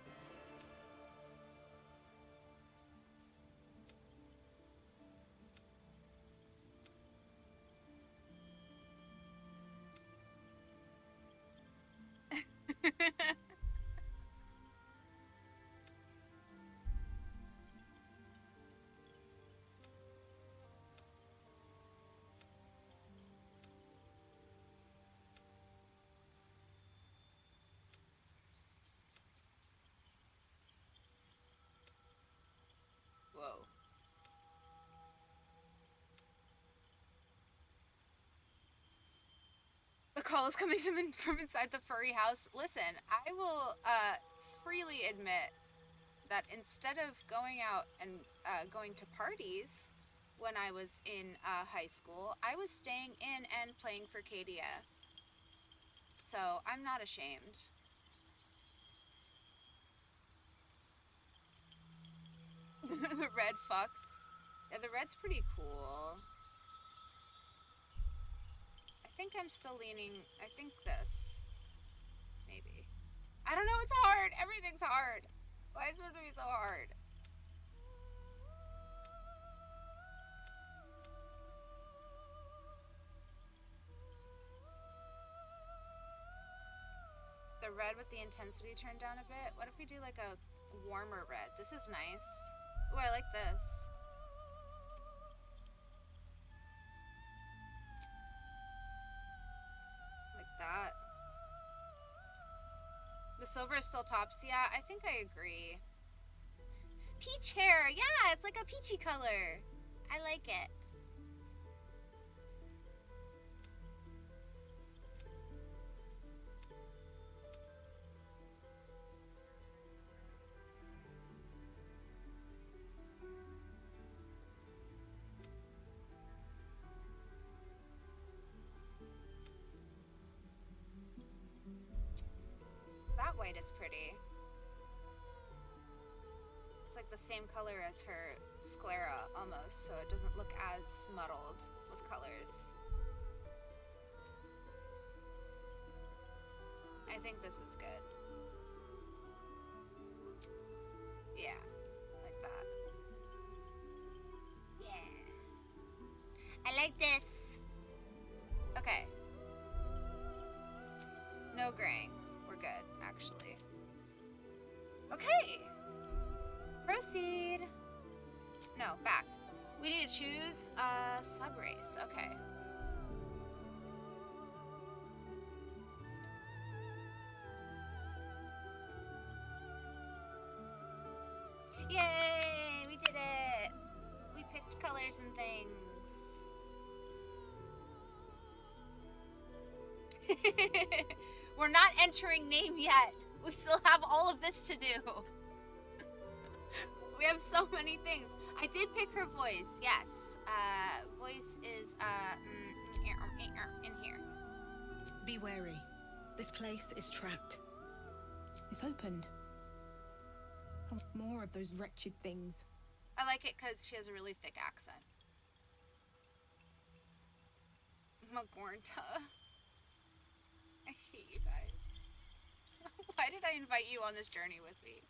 Whoa. The call is coming from inside the furry house. Listen, I will freely admit that instead of going out and going to parties when I was in high school, I was staying in and playing Furcadia. So I'm not ashamed. The red fucks. Yeah, the red's pretty cool. I think I'm still leaning, I think this. Maybe. I don't know, it's hard. Everything's hard. Why is it to be so hard? The red with the intensity turned down a bit. What if we do like a warmer red? This is nice. Ooh, I like this. Like that. The silver is still tops. Yeah, I think I agree. Peach hair. Yeah, it's like a peachy color. I like it. quite as pretty. It's like the same color as her sclera almost, so it doesn't look as muddled with colors. I think this is good. Yeah, like that. Yeah. I like this. Okay. No graying. We're good, actually. Okay. Proceed. No, back. We need to choose a sub-race. Okay. Yay! We did it! We picked colors and things. We're not entering name yet. We still have all of this to do. We have so many things. I did pick her voice, yes. Voice is in here. Be wary. This place is trapped. It's opened. I want more of those wretched things. I like it because she has a really thick accent. Magornta. I hate you guys. Why did I invite you on this journey with me?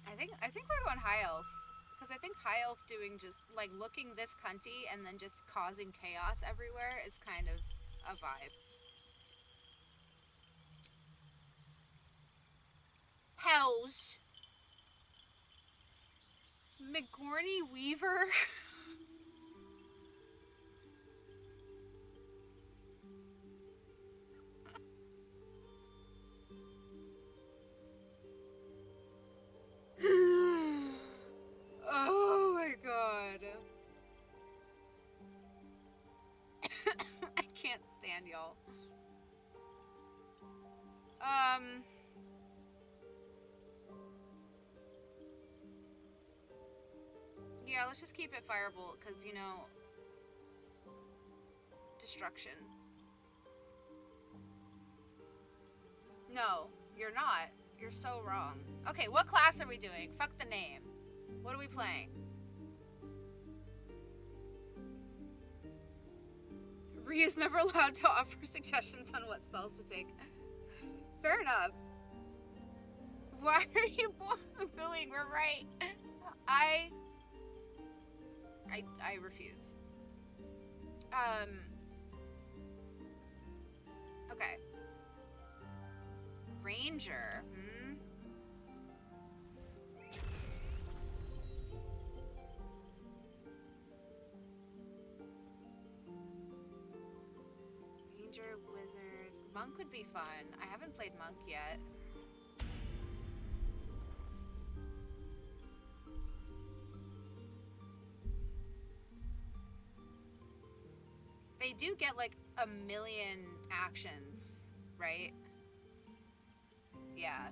I think we're going high elf. Because I think high elf doing just like looking this cunty and then just causing chaos everywhere is kind of a vibe. Hells. McGorney Weaver. Oh my god. I can't stand y'all. Yeah, let's just keep it Firebolt, because, you know, destruction. No, you're not. You're so wrong. Okay, what class are we doing? Fuck the name. What are we playing? Rhea is never allowed to offer suggestions on what spells to take. Fair enough. Why are you booing? We're right. I refuse. Okay. Ranger. Ranger, wizard. Monk would be fun. I haven't played monk yet. They do get like a million actions, right? Yeah.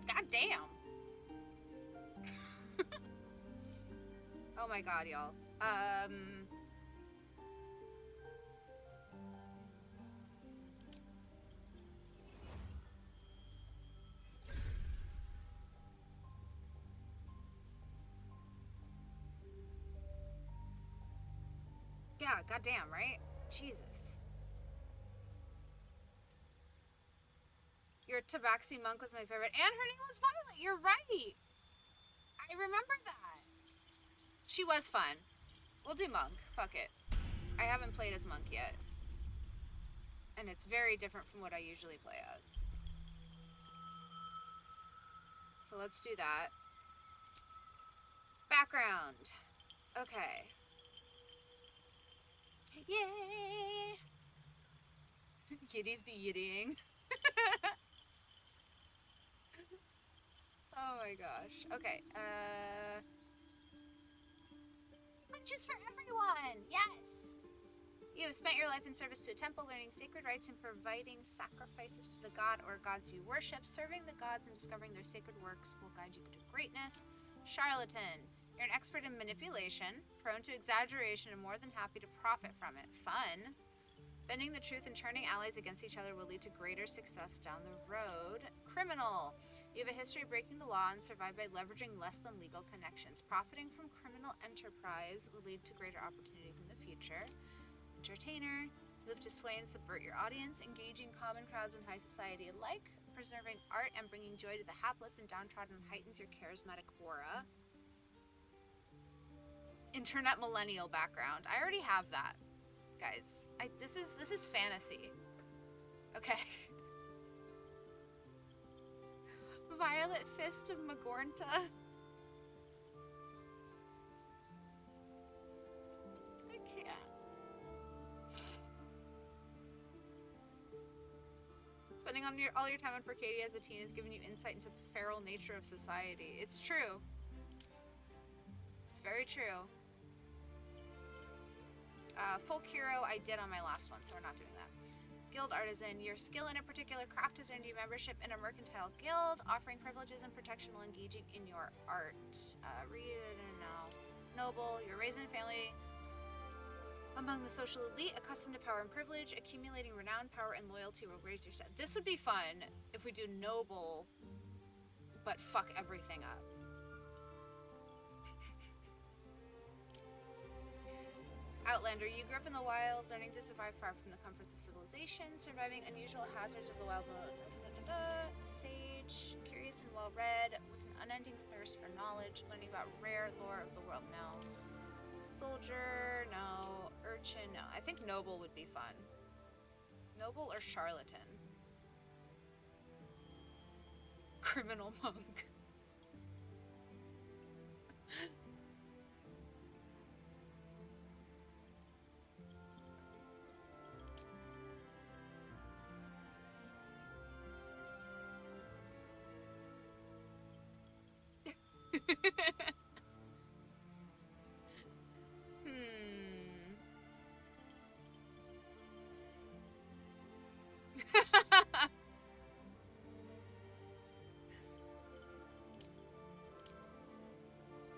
God damn. Oh my god, y'all. Yeah, goddamn, right? Jesus. Your Tabaxi monk was my favorite, and her name was Violet. You're right. I remember that. She was fun. We'll do monk. Fuck it. I haven't played as monk yet. And it's very different from what I usually play as. So let's do that. Background. Okay. Yay! Yiddies be yiddying. Oh my gosh. Okay. Punches for everyone! Yes! You have spent your life in service to a temple, learning sacred rites and providing sacrifices to the god or gods you worship. Serving the gods and discovering their sacred works will guide you to greatness. Charlatan. You're an expert in manipulation, prone to exaggeration and more than happy to profit from it. Fun. Bending the truth and turning allies against each other will lead to greater success down the road. Criminal. You have a history of breaking the law and survive by leveraging less than legal connections. Profiting from criminal enterprise will lead to greater opportunities in the future. Entertainer. You live to sway and subvert your audience, engaging common crowds and high society alike. Preserving art and bringing joy to the hapless and downtrodden heightens your charismatic aura. Internet millennial background. I already have that, guys. This is fantasy. Okay. Violet Fist of Magornta. I can't. Spending all your time on Furcadia as a teen has given you insight into the feral nature of society. It's true. It's very true. Folk hero I did on my last one, so we're not doing that. Guild artisan. Your skill in a particular craft has earned you membership in a mercantile guild, offering privileges and protection while engaging in your art. Read it and know. Noble. You're raised in a family among the social elite, accustomed to power and privilege. Accumulating renown, power, and loyalty will raise your set. This would be fun if we do noble, but fuck everything up. Outlander, you grew up in the wild, learning to survive far from the comforts of civilization, surviving unusual hazards of the wild world. Sage, curious and well-read, with an unending thirst for knowledge, learning about rare lore of the world. No. Soldier, no. Urchin, no. I think noble would be fun. Noble or charlatan? Criminal monk.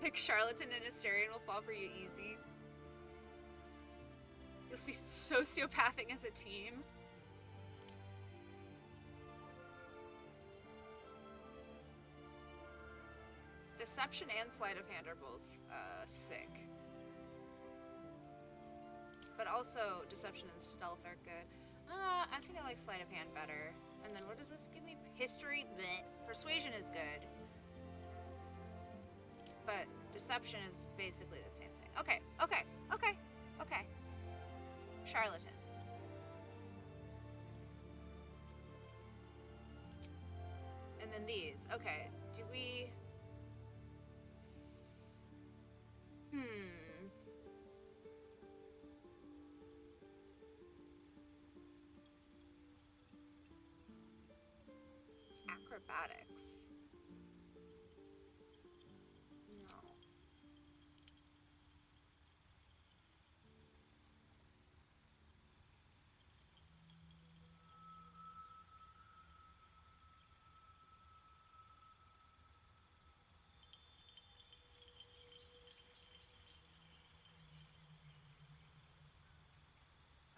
Pick charlatan and Asterion will fall for you easy. You'll see sociopathing as a team. Deception and sleight of hand are both sick. But also, deception and stealth are good. I think I like sleight of hand better. And then what does this give me? History? Bleh. Persuasion is good. But deception is basically the same thing. Okay. Charlatan. And then these. Okay. Do we... Acrobatics. No.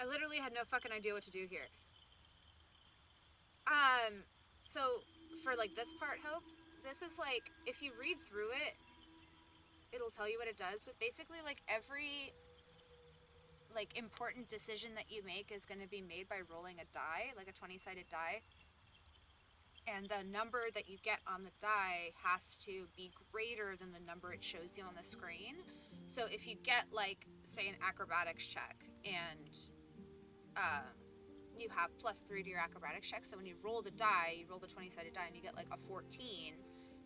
I literally had no fucking idea what to do here. So for like this part, Hope, this is like, if you read through it, it'll tell you what it does, but basically like every like important decision that you make is going to be made by rolling a die, like a 20-sided die. And the number that you get on the die has to be greater than the number it shows you on the screen. So if you get like, say, an acrobatics check and you have +3 to your acrobatics check, so when you roll the die, you roll the 20-sided die and you get like a 14,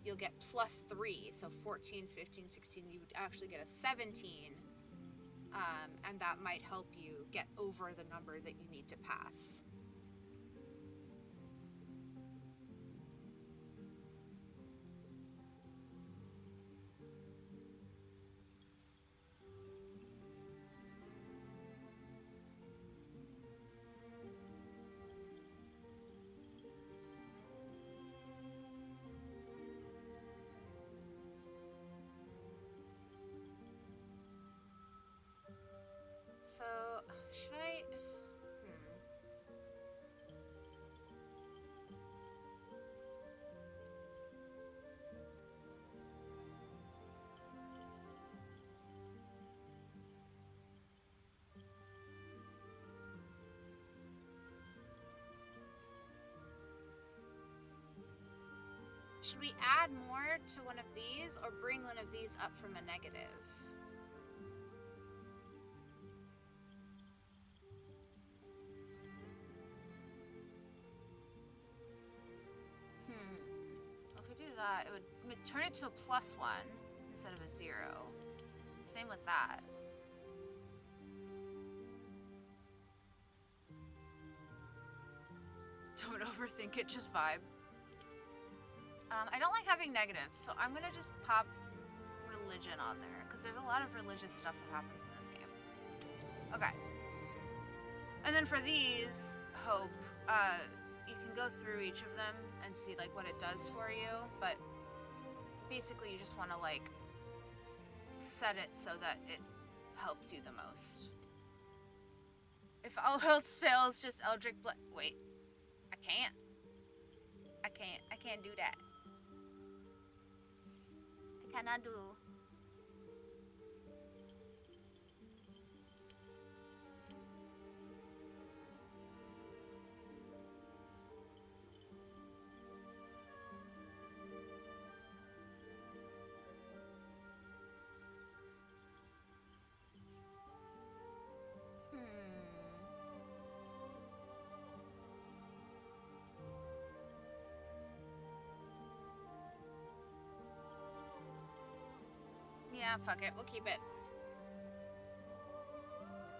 you'll get +3, so 14, 15, 16, you would actually get a 17, and that might help you get over the number that you need to pass. Should we add more to one of these or bring one of these up from a negative? Well, if we do that, it would turn it to a +1 instead of a 0. Same with that. Don't overthink it, just vibe. I don't like having negatives, so I'm gonna just pop religion on there, because there's a lot of religious stuff that happens in this game. Okay. And then for these, hope, you can go through each of them and see like what it does for you, but basically you just want to like set it so that it helps you the most. If all else fails, just Eldritch wait. I can't do that. I cannot do. Yeah, fuck it. We'll keep it.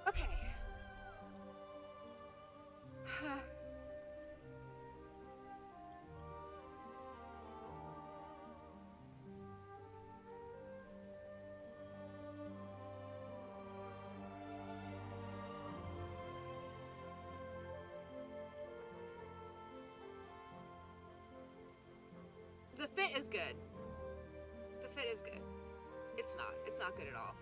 Okay. The fit is good. The fit is good. It's not. It's not good at all.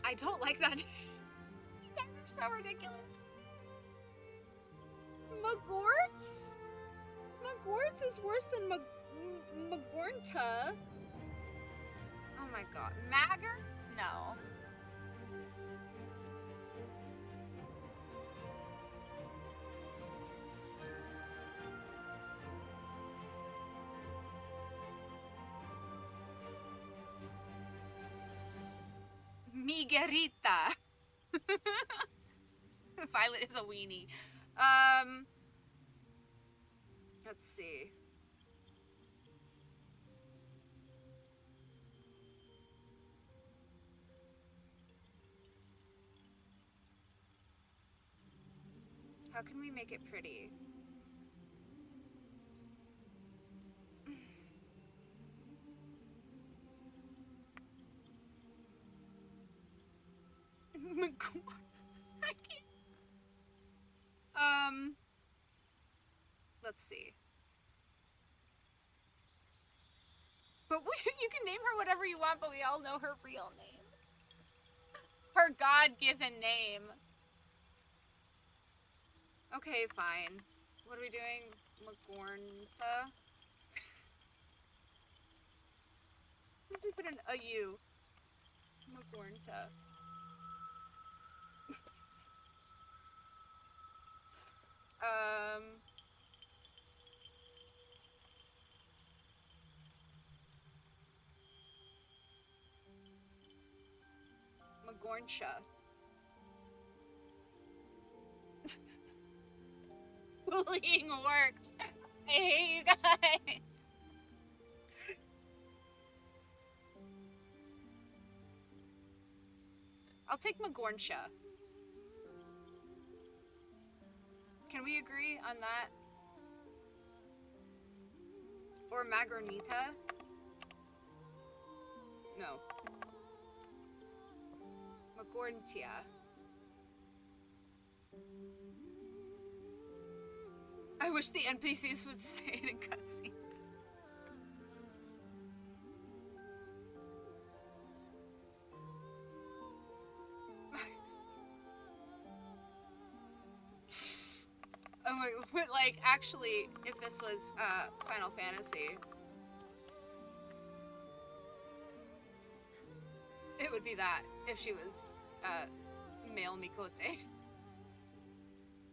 I don't like that. You guys are so ridiculous. Magorts? Magorts is worse than Magornta. Oh my god. Magor? No. Miguelita. Violet is a weenie. Let's see. How can we make it pretty? I can't. Let's see. But you can name her whatever you want, but we all know her real name. Her God-given name. Okay, fine. What are we doing? Magornta? What did we put in a U? Magornta. Magorntia. Bullying works. I hate you guys. I'll take Magorntia. Can we agree on that? Or Magornita? No. Magorntia. I wish the NPCs would say it in cutscenes. Oh my, but like, actually, if this was, Final Fantasy. It would be that if she was male Mikote.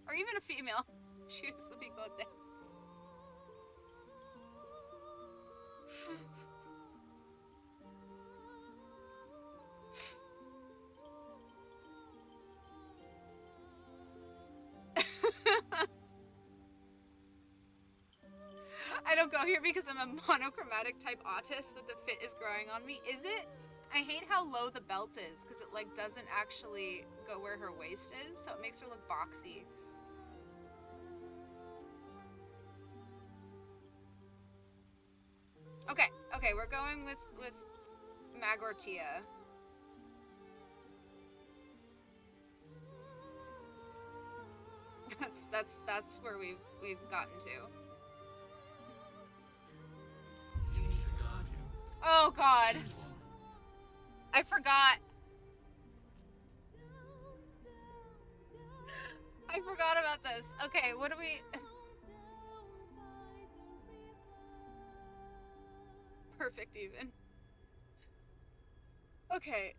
Or even a female. She was a Mikote. I don't go here because I'm a monochromatic type autist, but the fit is growing on me. Is it? I hate how low the belt is because it like doesn't actually go where her waist is, so it makes her look boxy. Okay, we're going with Magortia. That's where we've gotten to. You need a guardian. Oh God. I forgot. I forgot about this. Okay, what do we... Perfect even. Okay.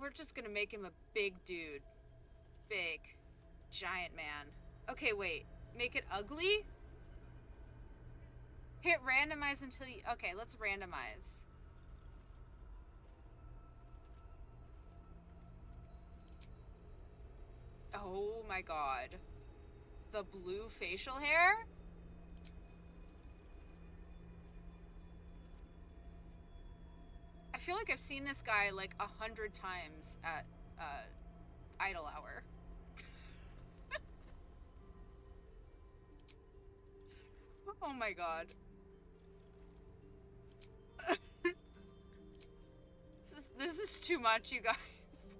We're just gonna make him a big dude. Big. Giant man. Okay, wait. Make it ugly? Hit randomize until you... Okay, let's randomize. Oh my god. The blue facial hair? I feel like I've seen this guy like 100 times at Idle Hour. Oh my god. This is too much, you guys.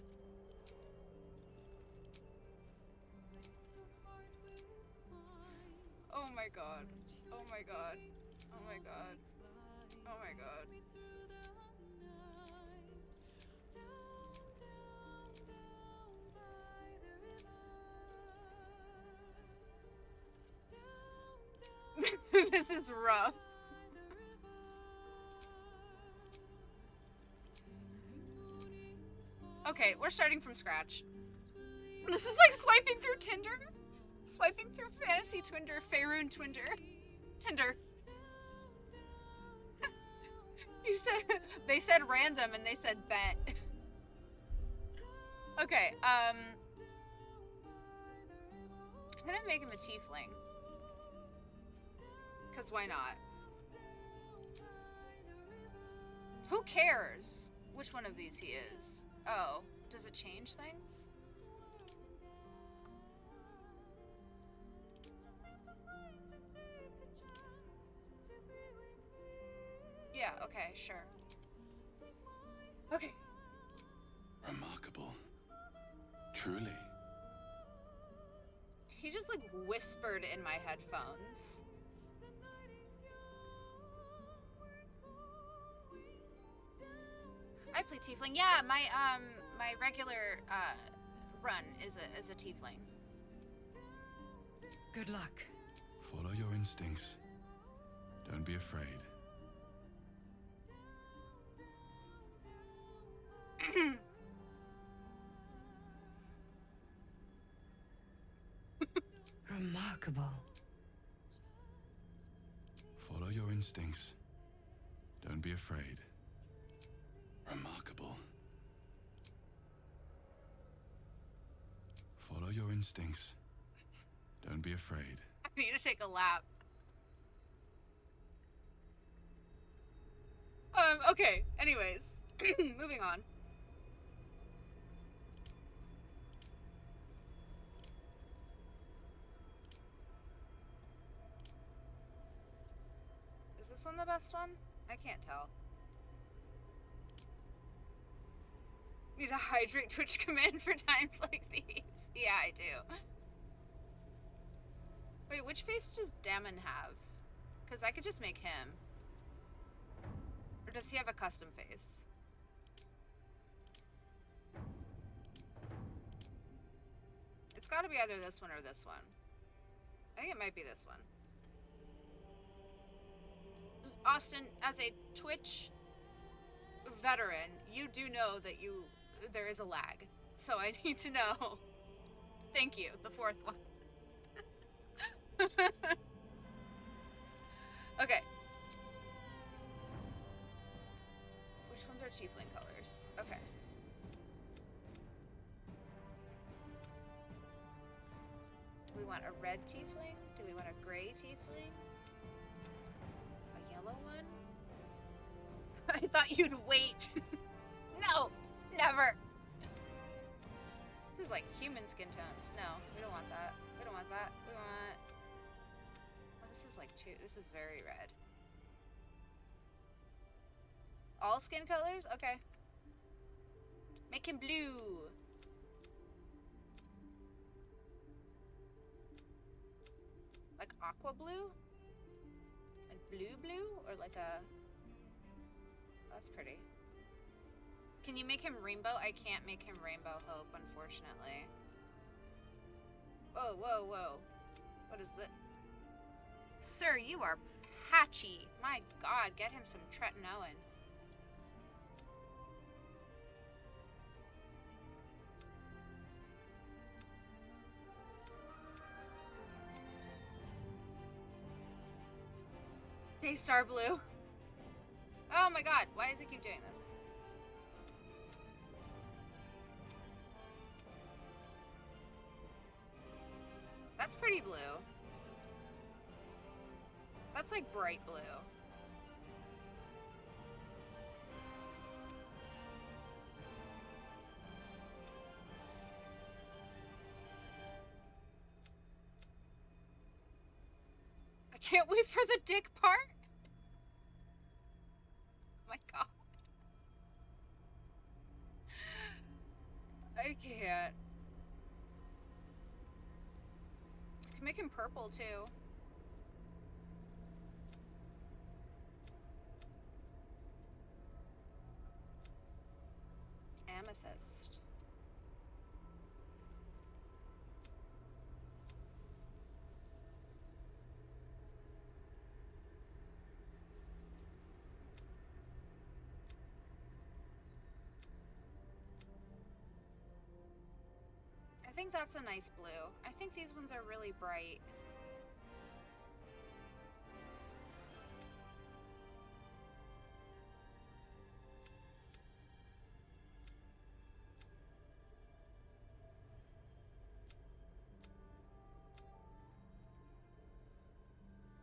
Oh my god. Oh my god. Oh my god. Oh my god. This is rough. Okay, we're starting from scratch. This is like swiping through Tinder. Swiping through Fantasy Twinder, Faerun Twinder. Tinder. You said, they said random and they said bet. Okay, I'm gonna make him a tiefling. Cause why not? Who cares which one of these he is? Oh, does it change things? Yeah, okay, sure. Okay. Remarkable. Truly. He just like whispered in my headphones. I play tiefling. Yeah, my my regular run is a tiefling. Good luck. Follow your instincts. Don't be afraid. Remarkable. Follow your instincts. Don't be afraid. Remarkable. Follow your instincts. Don't be afraid. I need to take a lap. Okay, anyways. Moving on. Is this one the best one? I can't tell. Need a hydrate Twitch command for times like these. Yeah, I do. Wait, which face does Damon have? Because I could just make him. Or does he have a custom face? It's got to be either this one or this one. I think it might be this one. Austin, as a Twitch veteran, you do know that there is a lag. So I need to know. Thank you, the fourth one. Okay. Which ones are tiefling colors? Okay. Do we want a red tiefling? Do we want a gray tiefling? A yellow one? I thought you'd wait. No, never. This is like human skin tones. No, we don't want that. We don't want that. We want... Oh, this is like this is very red. All skin colors? Okay. Make him blue. Like aqua blue? Like blue? Or like a... That's pretty. Can you make him rainbow? I can't make him rainbow hope, unfortunately. Whoa, whoa, whoa. What is this? Sir, you are patchy. My god, get him some tretinoin. Daystar Blue. Oh my god, why does it keep doing this? That's pretty blue. That's like bright blue. I can't wait for the dick part. Oh my god. I can't. I can make him purple too. Amethyst. I think that's a nice blue. I think these ones are really bright.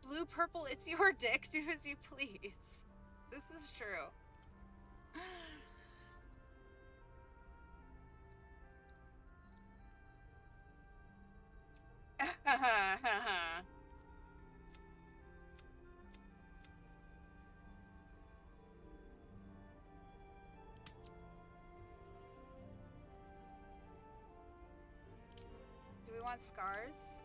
Blue, purple, it's your dick. Do as you please. This is true. Do we want scars?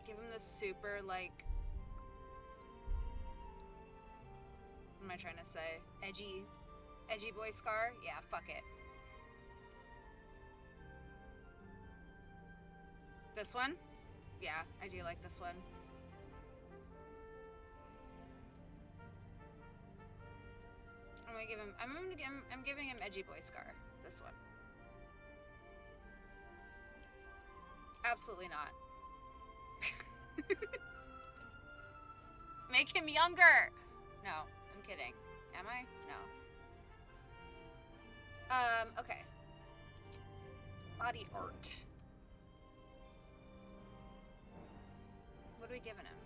Give him the super, like... What am I trying to say? Edgy boy scar? Yeah, fuck it. This one? Yeah, I do like this one. I'm giving him edgy boy scar. This one. Absolutely not. Make him younger! No, I'm kidding. Am I? No. Okay. Body art. What are we giving him?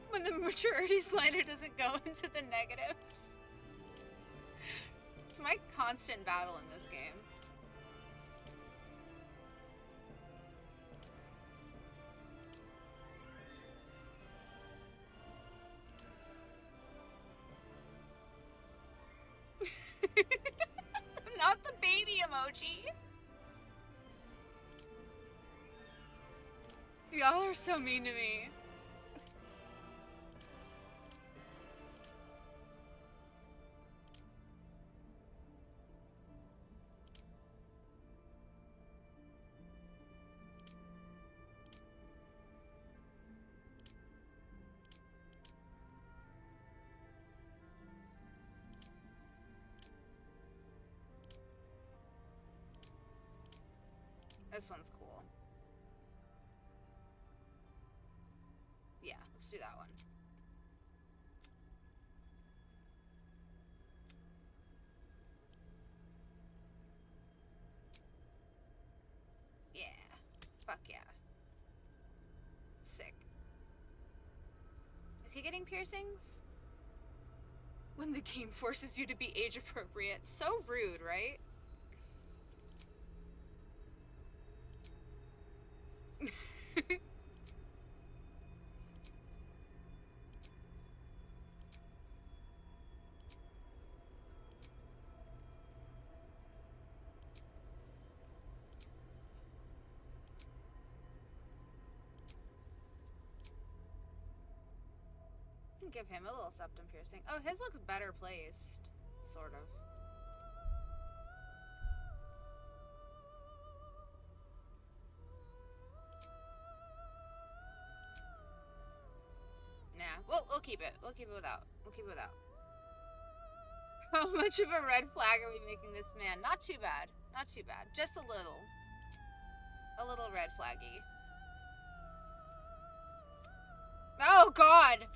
When the maturity slider doesn't go into the negatives. It's my constant battle in this game. Not the baby emoji. Y'all are so mean to me. This one's cool. Yeah, let's do that one. Yeah. Fuck yeah. Sick. Is he getting piercings? When the game forces you to be age appropriate. So rude, right? Give him a little septum piercing. Oh, his looks better placed. Sort of. Nah, we'll keep it. We'll keep it without. We'll keep it without. How much of a red flag are we making this man? Not too bad. Not too bad. Just a little. A little red flaggy. Oh, God!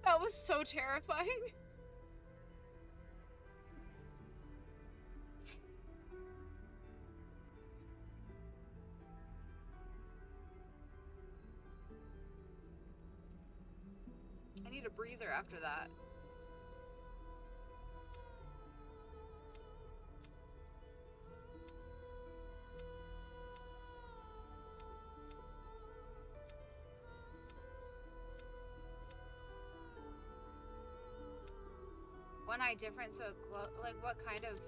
That was so terrifying. I need a breather after that. One eye different, so it like what kind of...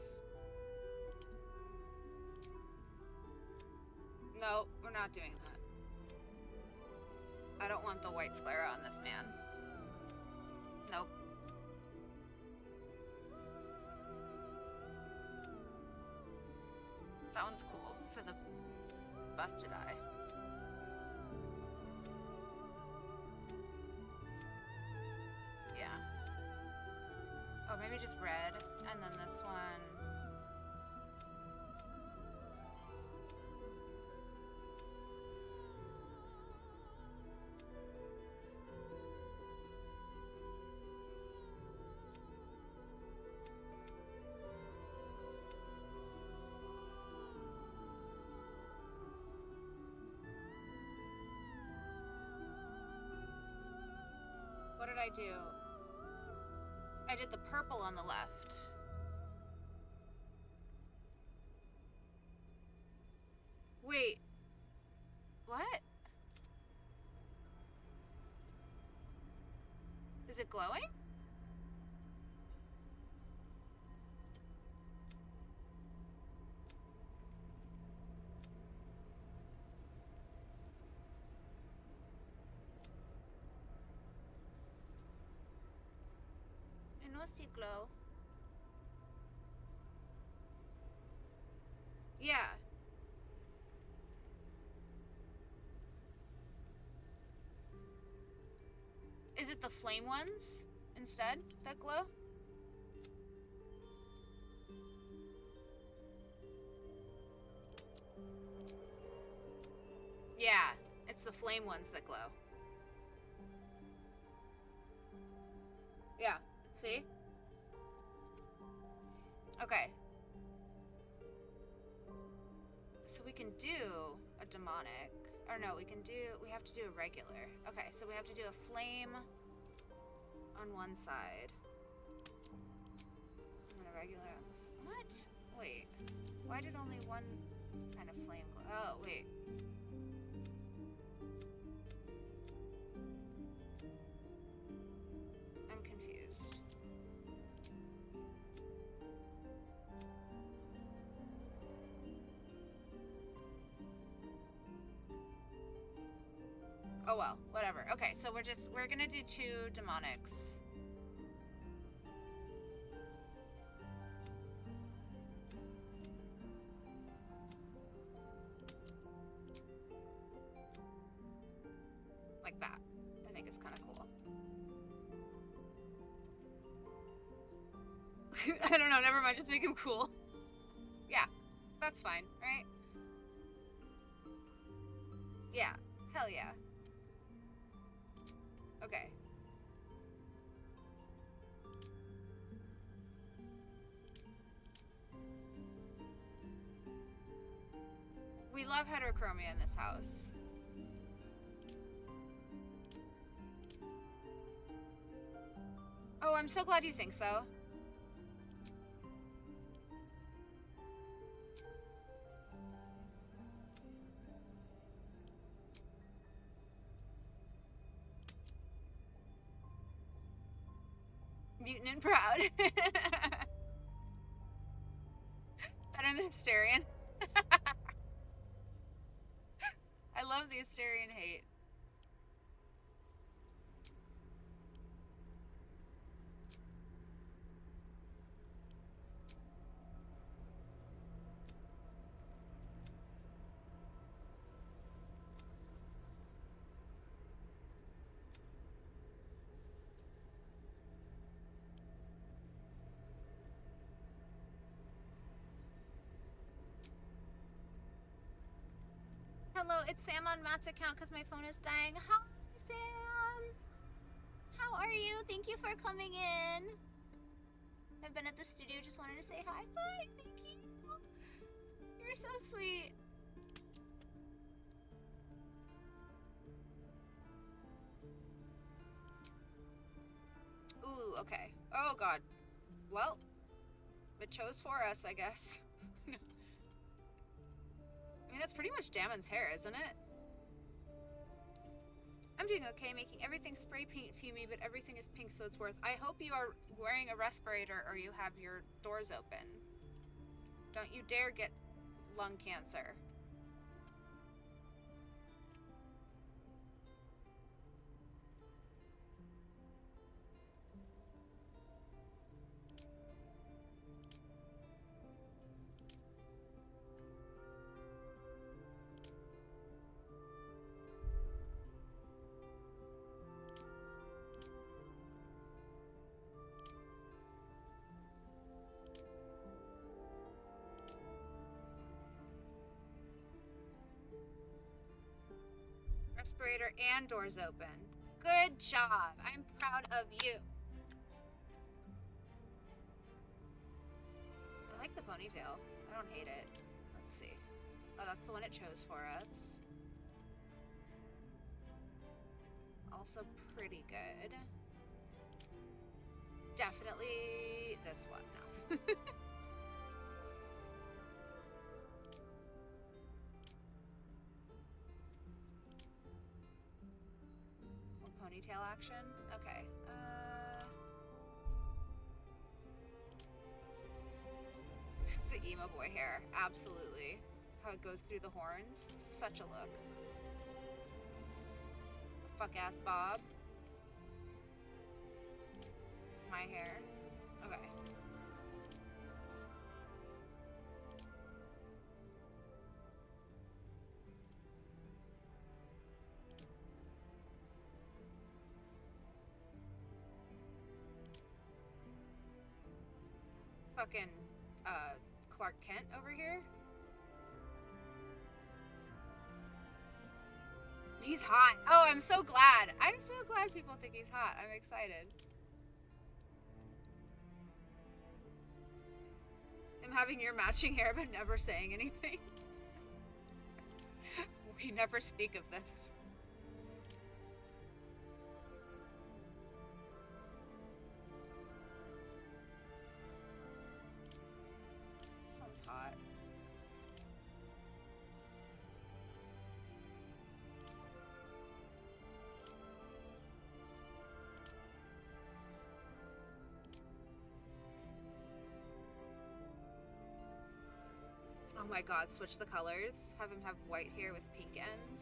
No, we're not doing that. I don't want the white sclera on this man. Nope. That one's cool for the busted eye. Yeah. Oh, maybe just red, and then this one. What did I do? I did the purple on the left. Wait. What? Is it glowing? I see glow. Yeah. Is it the flame ones instead that glow? Yeah, it's the flame ones that glow. Yeah. See? Okay. So we can do a demonic. Or no, we have to do a regular. Okay, so we have to do a flame on one side. And a regular on this. What? Wait. Why did only one kind of flame glow? Oh, wait. I'm confused. Oh well, whatever. Okay, so we're gonna do 2 demonics. I don't know, never mind, just make him cool. Yeah, that's fine, right? Yeah, hell yeah. Okay. We love heterochromia in this house. Oh, I'm so glad you think so. Mutant and proud. Better than Hysterian. I love the Hysterian hate. Hello, it's Sam on Matt's account because my phone is dying. Hi, Sam. How are you? Thank you for coming in. I've been at the studio, just wanted to say hi. Hi, thank you. You're so sweet. Ooh, okay. Oh, God. Well, it chose for us, I guess. I mean, that's pretty much Damon's hair, isn't it? I'm doing okay, making everything spray paint fumey, but everything is pink, so it's worth. I hope you are wearing a respirator or you have your doors open. Don't you dare get lung cancer. Respirator and doors open. Good job. I'm proud of you. I like the ponytail. I don't hate it. Let's see. Oh, that's the one it chose for us. Also pretty good. Definitely this one. No. Ponytail action? Okay. The emo boy hair. Absolutely. How it goes through the horns. Such a look. Fuck ass bob. My hair. Okay. Fucking Clark Kent over here. He's hot. Oh, I'm so glad. I'm so glad people think he's hot. I'm excited. Him having your matching hair but never saying anything. We never speak of this. This one's hot. Oh my god, switch the colors. Have him have white hair with pink ends.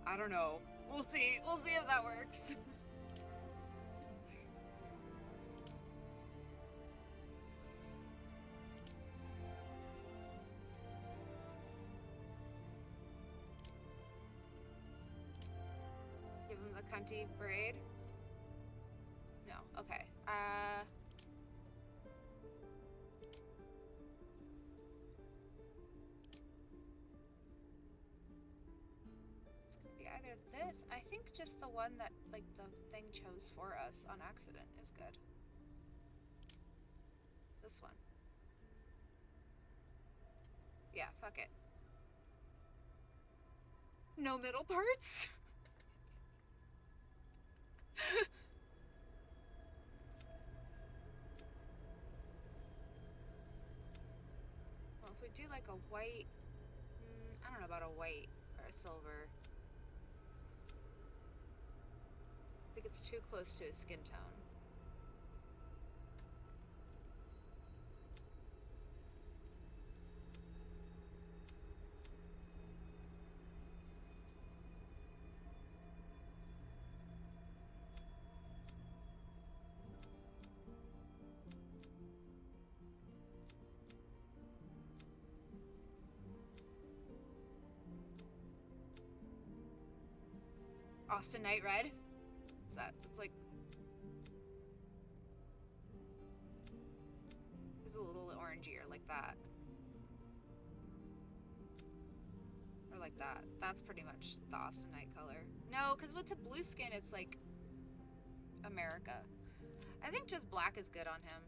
I don't know. We'll see. We'll see if that works. Give him the cunty braid. No, okay. just the one that, like, the thing chose for us on accident is good. This one. Yeah, fuck it. No middle parts? Well, if we do like a white... I don't know about a white or a silver. I think it's too close to his skin tone. Austenite red? Is that, it's like... It's a little orangier, like that. Or like that. That's pretty much the Austenite color. No, because with the blue skin, it's like... America. I think just black is good on him.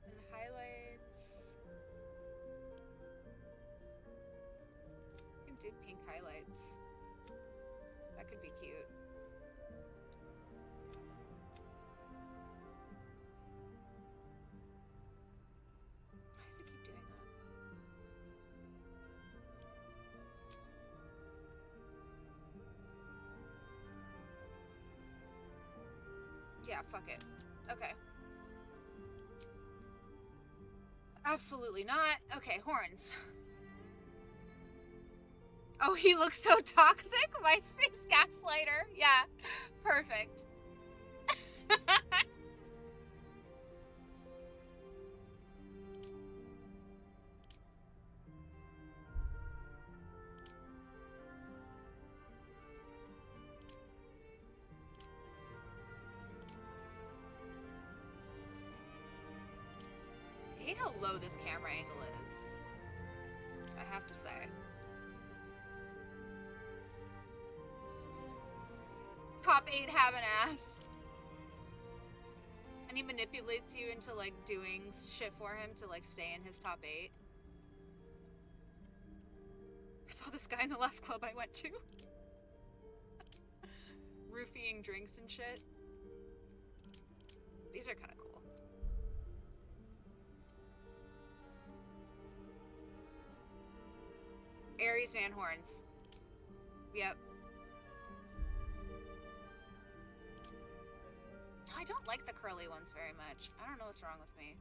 And highlights. You can do pink highlights. That could be cute. Why does it keep doing that? Yeah, fuck it. Okay. Absolutely not. Okay, horns. Oh, he looks so toxic? MySpace gaslighter. Yeah, perfect. I hate how low this camera angle is. I have to say. Top 8 have an ass. And he manipulates you into like doing shit for him to like stay in his top 8. I saw this guy in the last club I went to. Roofying drinks and shit. These are kind of cool. Aries man horns. Yep. I don't like the curly ones very much. I don't know what's wrong with me.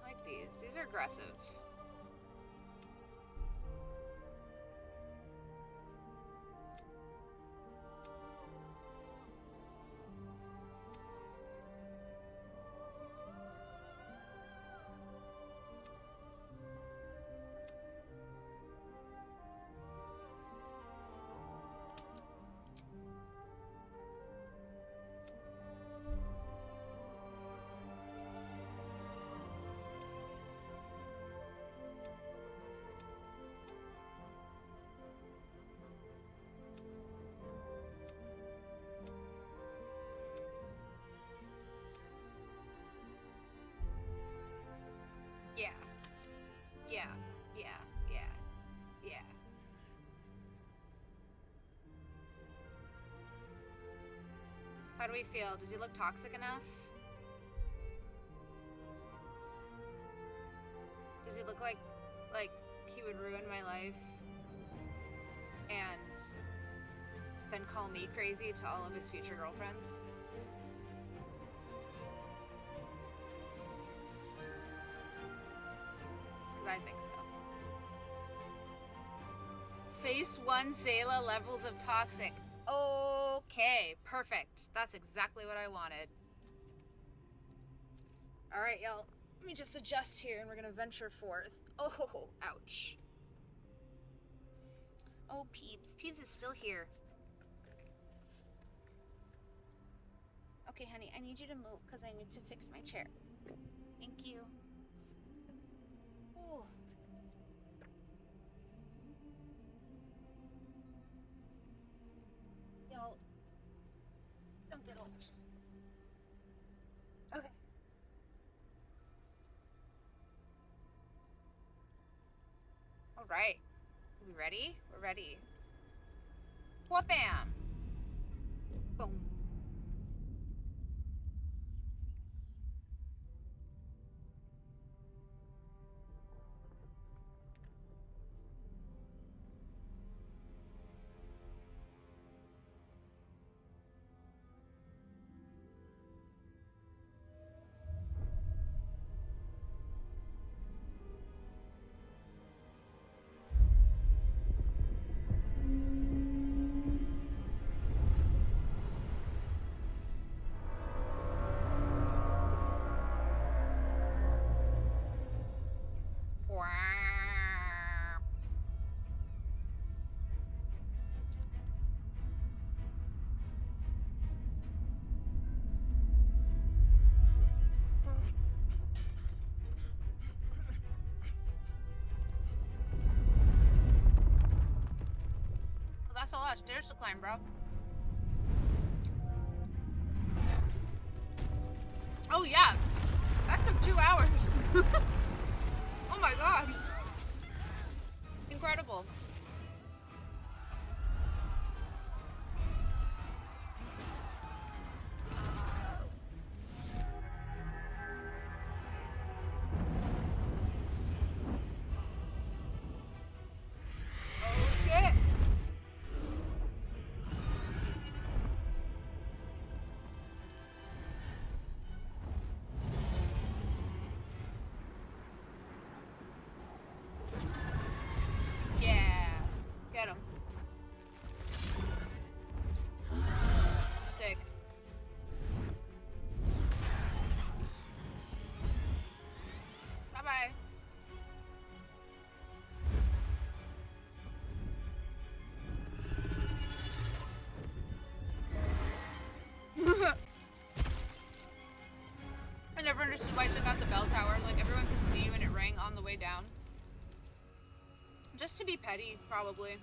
I like these. These are aggressive. Yeah. Yeah. Yeah. Yeah. Yeah. How do we feel? Does he look toxic enough? Does he look like he would ruin my life and then call me crazy to all of his future girlfriends? I think so. Face 1 Zayla levels of toxic. Okay, perfect. That's exactly what I wanted. Alright, y'all. Let me just adjust here and we're gonna venture forth. Oh, ouch. Oh, Peeps. Peeps is still here. Okay, honey, I need you to move because I need to fix my chair. Thank you. Oh. Y'all, don't get old. Okay. All right. We ready? We're ready. Wha-bam! Boom. That's a lot of stairs to climb, bro. Oh yeah, that took 2 hours. Oh my god. Incredible. Oh shit. Yeah, get him. Sick. Bye-bye. I never understood why I took out the bell tower. Like, everyone could see you and it rang on the way down. Just to be petty, probably.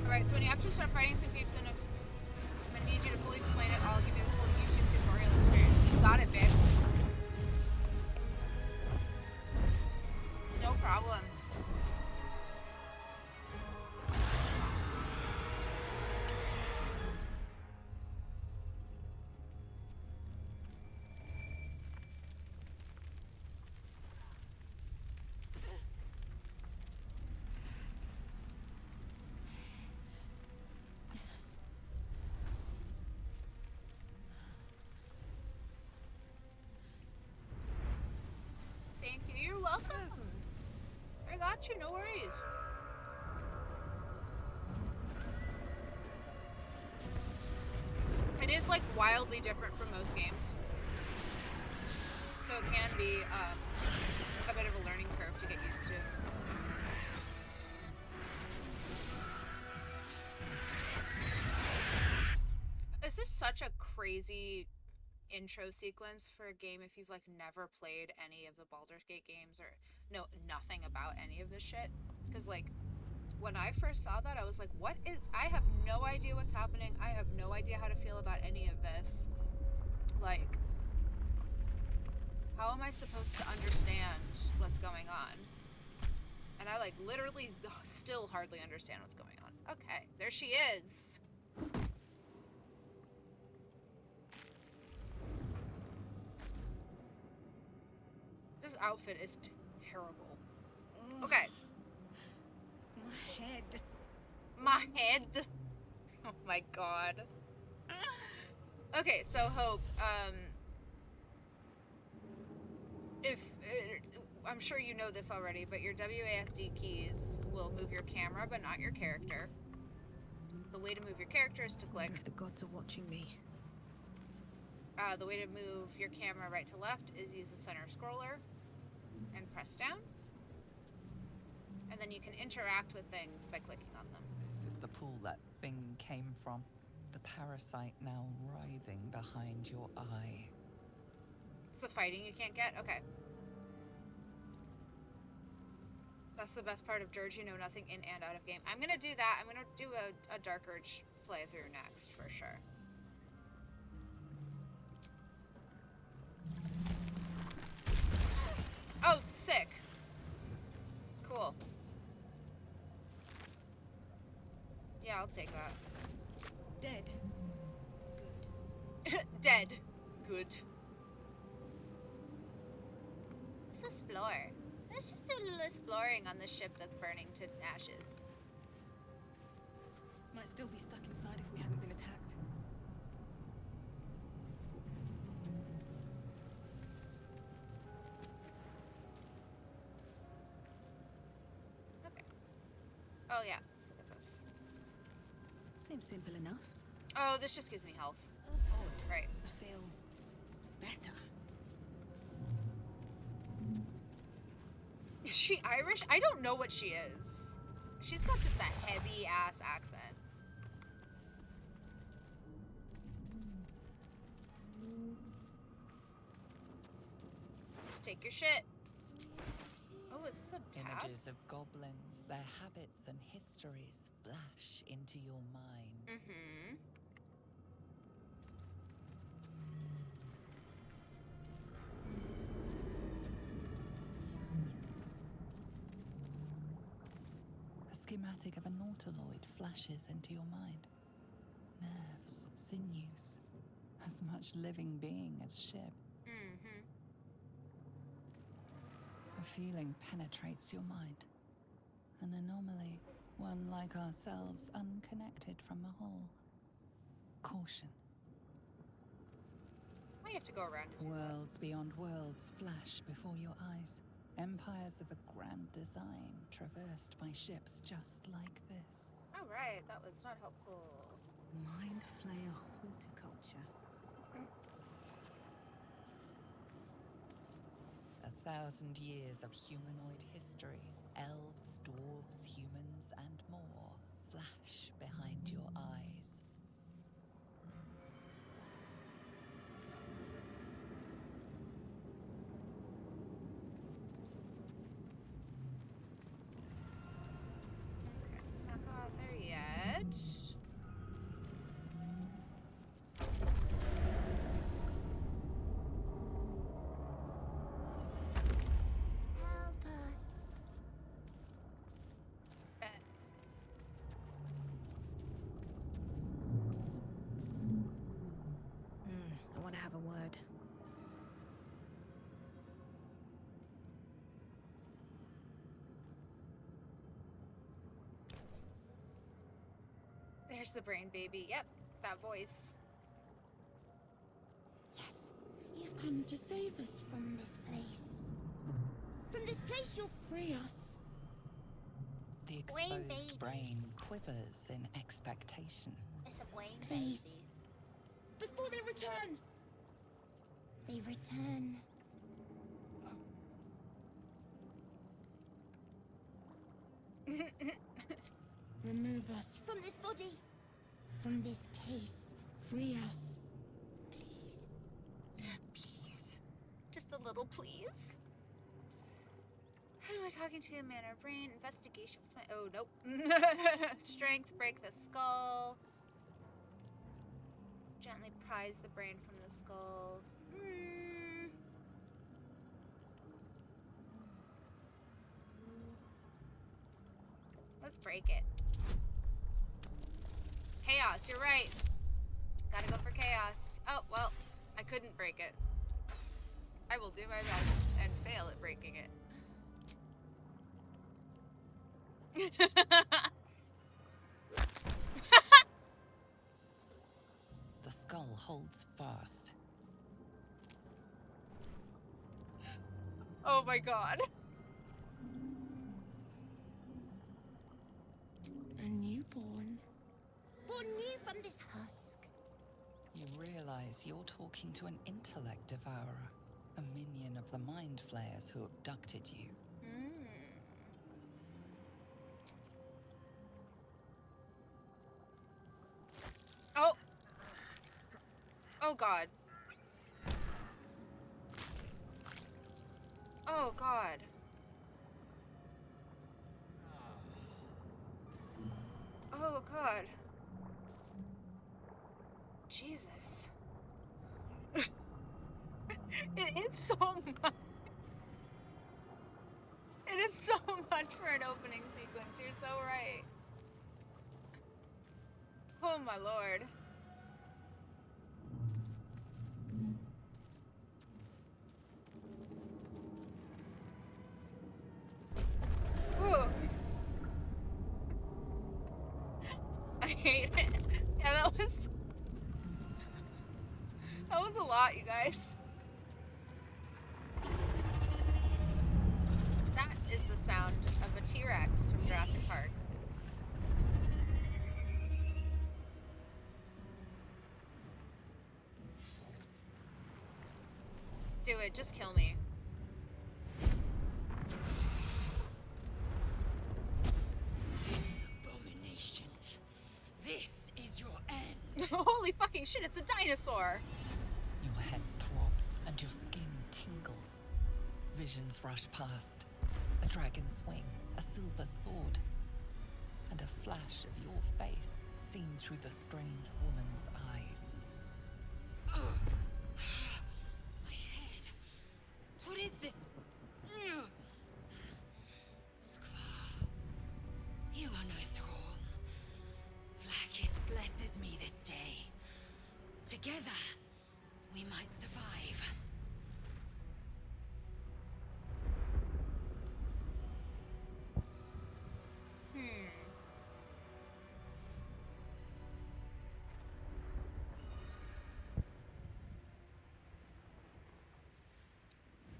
Alright, so when you actually start fighting some peeps, and I'm gonna need you to fully explain it, I'll give you the full YouTube tutorial experience. You got it, babe. No problem. Thank you. You're welcome. I got you. No worries. It is like wildly different from most games, so it can be a bit of a learning curve to get used to. This is such a crazy intro sequence for a game if you've like never played any of the Baldur's Gate games or know nothing about any of this shit. Because like when I first saw that, I was like, what is, I have no idea what's happening. I have no idea how to feel about any of this. Like, how am I supposed to understand what's going on? And I, like, literally still hardly understand what's going on. Okay, there she is. This outfit is terrible. Okay. My head. My head. Oh my god. Okay, so Hope, I'm sure you know this already, but your WASD keys will move your camera, but not your character. The way to move your character is to click. If the gods are watching me. The way to move your camera right to left is use the center scroller and press down. And then you can interact with things by clicking on them. This is the pool that thing came from. The parasite now writhing behind your eye. It's the fighting you can't get? Okay. That's the best part of Dirge, you know nothing in and out of game. I'm gonna do that. I'm gonna do a Dark Urge playthrough next, for sure. Oh, sick. Cool. Yeah, I'll take that. Dead. Dead. Good. Let's explore. Let's just do a little exploring on the ship that's burning to ashes. Might still be stuck inside if we hadn't been attacked. Okay. Oh yeah, let's look at this. Seems simple enough. Oh, this just gives me health. Odd. Right. I feel better. Is she Irish? I don't know what she is. She's got just a heavy ass accent. Let's take your shit. Oh, is this a tab? Images of goblins, their habits and histories flash into your mind. Mm-hmm. A schematic of a nautiloid flashes into your mind. Nerves, sinews, as much living being as ship. Mm-hmm. A feeling penetrates your mind. An anomaly, one like ourselves, unconnected from the whole. Caution. I have to go around to do that. Worlds beyond worlds flash before your eyes. Empires of a grand design traversed by ships just like this. All right, that was not helpful. Mind flayer horticulture. 1,000 years of humanoid history. Elves, dwarves, humans, and more flash behind your eyes. Okay, it's not got there yet. Help us. I want to have a word. There's the brain baby. Yep, that voice. Yes, you've come to save us from this place. From this place, you'll free us. The Brain exposed baby. brain quivers in expectation. It's a Wayne Please. baby. Before they return. They return. Remove us from this body. From this case. Free us. Please. Please. Just a little please. Who am I talking to? Man or brain? Investigation. What's my... Oh, nope. Strength. Break the skull. Gently prise the brain from the skull. Let's break it. Chaos, you're right. Gotta go for chaos. Oh, well, I couldn't break it. I will do my best and fail at breaking it. The skull holds fast. Oh my god. A newborn. Born new from this husk. You realize you're talking to an intellect devourer, a minion of the mind flayers who abducted you. Oh. Oh god. Oh god. Oh god. Jesus. It is so much. It is so much for an opening sequence. You're so right. Oh my lord. Whew. I hate it. Yeah, that was a lot, you guys. That is the sound of a T-Rex from Jurassic Park. Do it, just kill me. Abomination. This is your end. Holy fucking shit, it's a dinosaur! Your head throbs and your skin tingles. Visions rush past. A dragon's wing, a silver sword, and a flash of your face seen through the strange woman's eyes. Ugh. My head. What is this? Ugh. Skvar. You are no thrall. Vlaakith blesses me this day. Together, we might survive.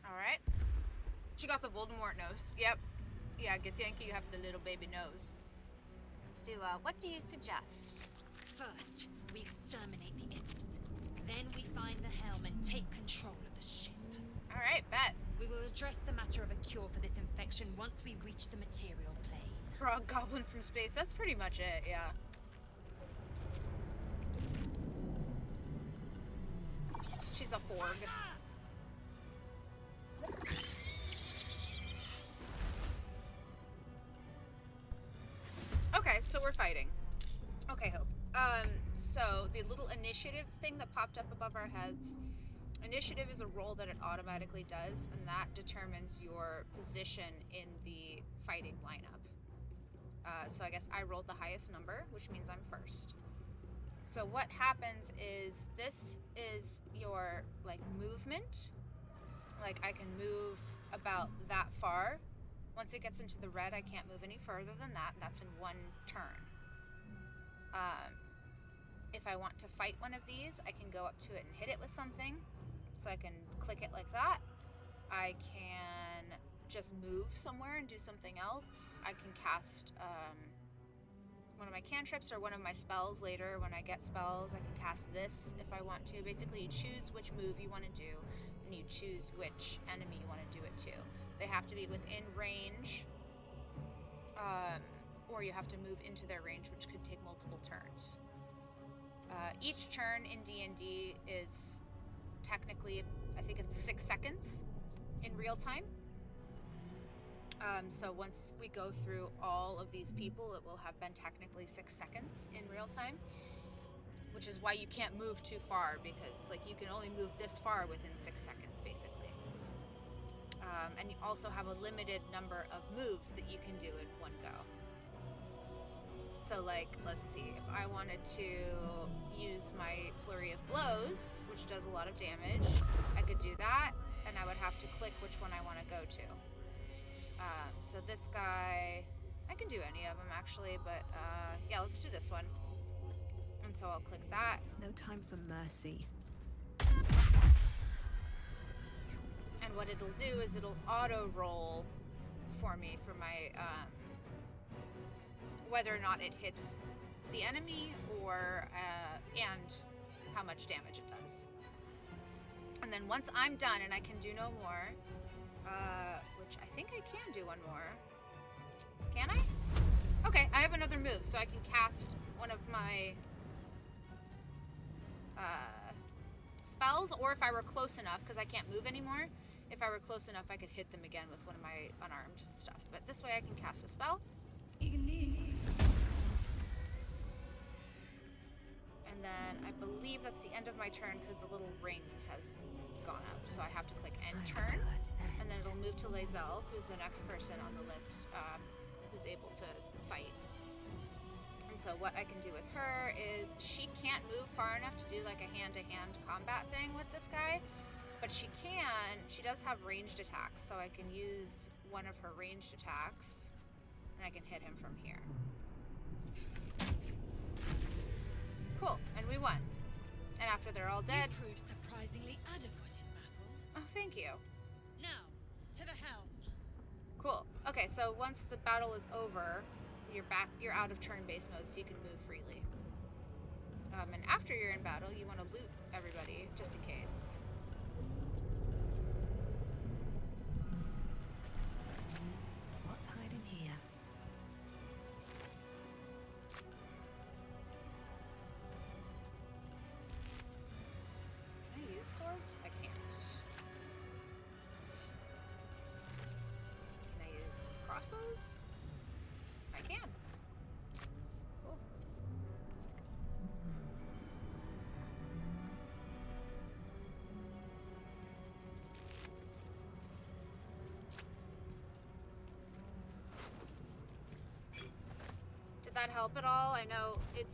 Alright. She got the Voldemort nose. Yep. Yeah, get Yankee, you have the little baby nose. Let's do, what do you suggest? First, we exterminate the imps. Then we find the helm and take control of the ship. Alright, bet. We will address the matter of a cure for this infection once we reach the material plane. Frog goblin from space, that's pretty much it, yeah. She's a forg. Okay, so we're fighting. Okay, Hope. So the little initiative thing that popped up above our heads, initiative is a roll that it automatically does, and that determines your position in the fighting lineup. So I guess I rolled the highest number, which means I'm first. So what happens is this is your, like, movement. Like, I can move about that far. Once it gets into the red, I can't move any further than that. That's in one turn. If I want to fight one of these, I can go up to it and hit it with something. So I can click it like that. I can just move somewhere and do something else. I can cast one of my cantrips or one of my spells later. When I get spells, I can cast this if I want to. Basically, you choose which move you want to do, and you choose which enemy you want to do it to. They have to be within range, or you have to move into their range, which could take multiple turns. Each turn in D&D is technically, I think it's 6 seconds in real time. So once we go through all of these people, it will have been technically 6 seconds in real time, which is why you can't move too far, because like you can only move this far within 6 seconds, basically. And you also have a limited number of moves that you can do in one go. So like, let's see, if I wanted to use my Flurry of Blows, which does a lot of damage, I could do that, and I would have to click which one I want to go to. So this guy, I can do any of them actually, but yeah, let's do this one. And so I'll click that. No time for mercy. And what it'll do is it'll auto roll for me for my, whether or not it hits the enemy or, and how much damage it does. And then once I'm done and I can do no more, which I think I can do one more. Can I? Okay, I have another move, so I can cast one of my spells, or if I were close enough, because I can't move anymore, if I were close enough, I could hit them again with one of my unarmed stuff. But this way I can cast a spell. And then I believe that's the end of my turn because the little ring has gone up. So I have to click end turn. And then it'll move to Lae'zel, who's the next person on the list who's able to fight. And so what I can do with her is she can't move far enough to do like a hand-to-hand combat thing with this guy. But she does have ranged attacks. So I can use one of her ranged attacks and I can hit him from here. Cool, and we won. And after they're all dead... You proved surprisingly adequate in battle. Oh, thank you. Now, to the helm. Cool. Okay, so once the battle is over, you're out of turn-based mode, so you can move freely. And after you're in battle, you want to loot everybody, just in case. What's hiding here? Can I use swords? I can't. Can I use crossbows? I can. Cool. Did that help at all? I know it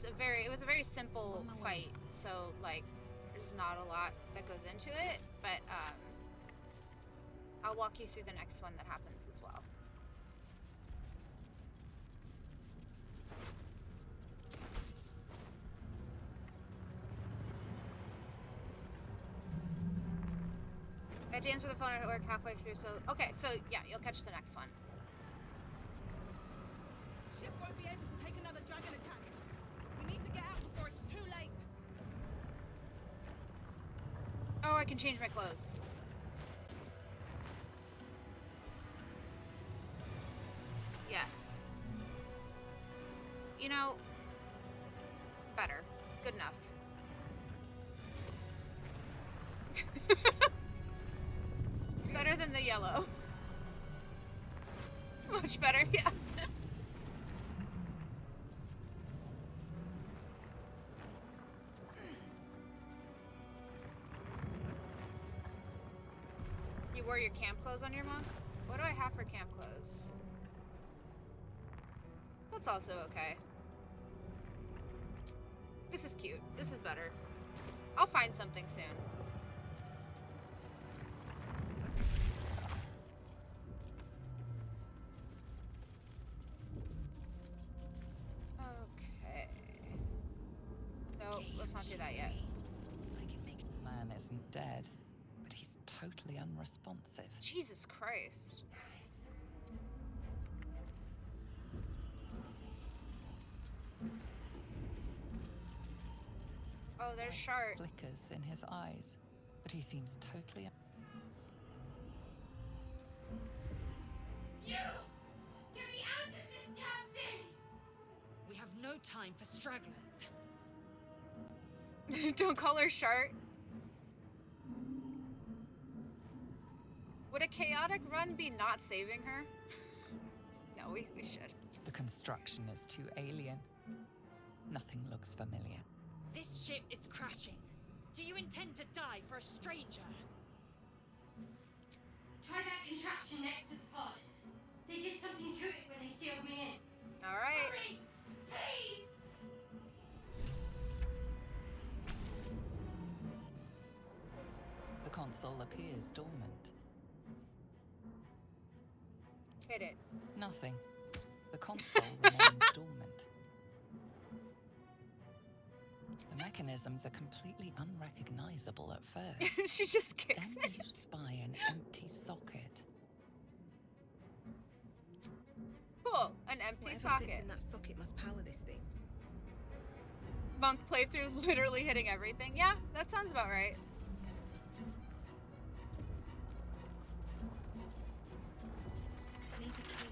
was a very simple fight, so like there's not a lot that goes into it, but I'll walk you through the next one that happens as well. I had to answer the phone at work halfway through, so okay, so yeah, you'll catch the next one. Ship won't be able to take another dragon attack. We need to get out before it's too late. Oh, I can change my clothes. Yes. You know, better. Good enough. It's better than the yellow. Much better, yeah. You wore your camp clothes on your monk? What do I have for camp clothes? That's also okay. This is cute. This is better. I'll find something soon. Okay. No, let's not do that yet. I can make the man isn't dead, but he's totally unresponsive. Jesus Christ. Oh, there's Shart. Flickers in his eyes, but he seems totally. You! Get me out of this damn thing! We have no time for stragglers. Don't call her Shart. Would a chaotic run be not saving her? No, we should. The construction is too alien. Nothing looks familiar. This ship is crashing. Do you intend to die for a stranger? Try that contraption next to the pod. They did something to it when they sealed me in. All right. Hurry! The console appears dormant. Hit it. Nothing. The console remains dormant. The mechanisms are completely unrecognizable at first. She just kicks Then it. you spy an empty socket. Cool. An empty Whatever fits socket. in that socket must power this thing. Monk playthrough literally hitting everything. Yeah, that sounds about right. Needs a key.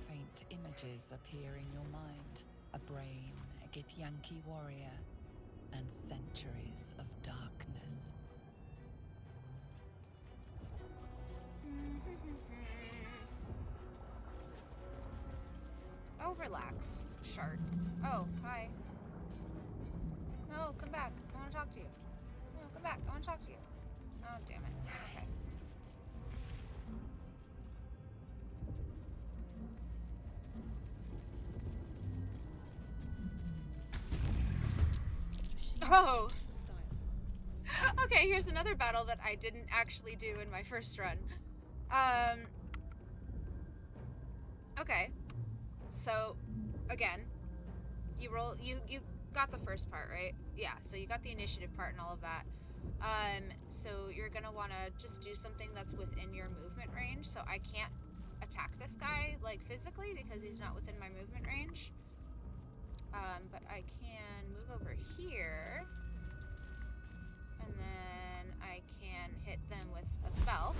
Faint images appear in your mind. A brain, a Githyanki warrior, and centuries of darkness. Oh, relax. Shard. Oh, hi. No, come back. I want to talk to you. No, come back. I want to talk to you. Oh, damn it. Okay. Oh! Okay, here's another battle that I didn't actually do in my first run. Okay. So, again, you got the first part, right? Yeah, so you got the initiative part and all of that. So you're gonna wanna just do something that's within your movement range. So I can't attack this guy, like, physically because he's not within my movement range. But I can move over here. And then I can hit them with a spell.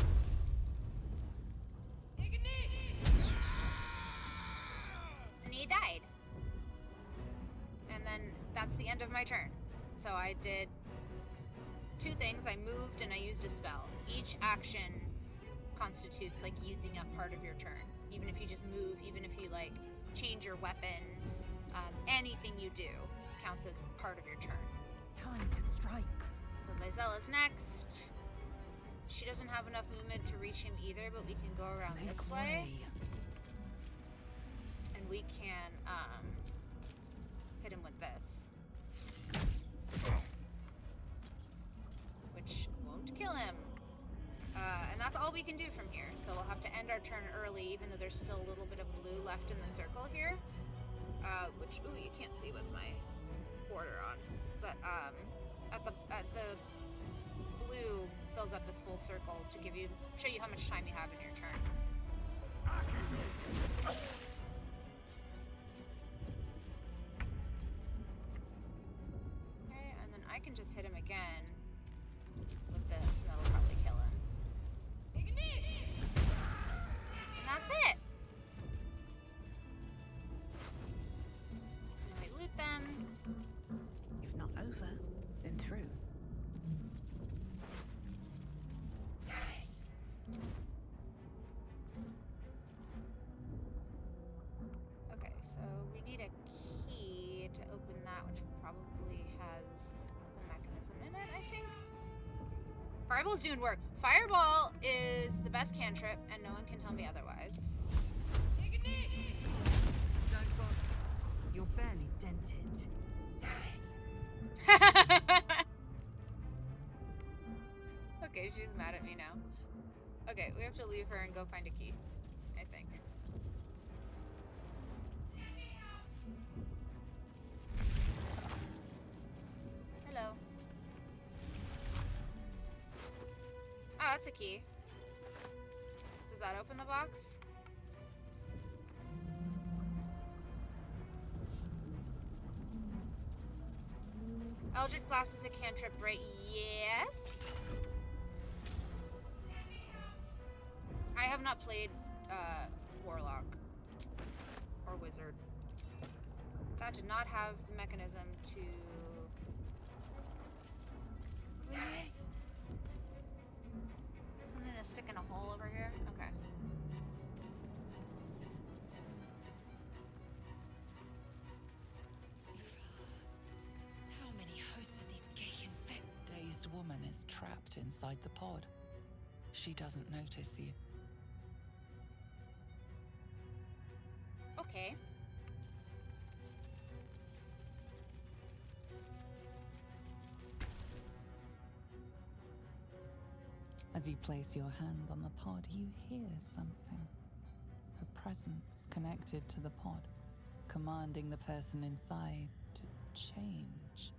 And he died. And then that's the end of my turn. So I did two things. I moved and I used a spell. Each action constitutes like using up part of your turn. Even if you just move, even if you like change your weapon, anything you do counts as part of your turn. Time to strike. So Lizella's next. She doesn't have enough movement to reach him either, but we can go around this way. And we can hit him with this. Which won't kill him. And that's all we can do from here. So we'll have to end our turn early, even though there's still a little bit of blue left in the circle here. Which, ooh, you can't see with my border on. But at the blue fills up this whole circle to show you how much time you have in your turn. Okay, and then I can just hit him again with this, and that'll probably kill him. And that's it! And then we loot them. If not over, then through. Okay, so we need a key to open that, which probably has the mechanism in it, I think. Fireball's doing work. Fireball is the best cantrip, and no one can tell me otherwise. Don't bother. You're barely dented. Okay, she's mad at me now. Okay, we have to leave her and go find a key, I think. Hello. Oh, that's a key. Does that open the box? Eldritch Blast is a cantrip, right? Yes. I have not played Warlock or Wizard. That did not have the mechanism to... Something to stick in a hole over here? Okay. How many hosts of these gay Dazed woman is trapped inside the pod. She doesn't notice you. As you place your hand on the pod, you hear something. A presence connected to the pod, commanding the person inside to change.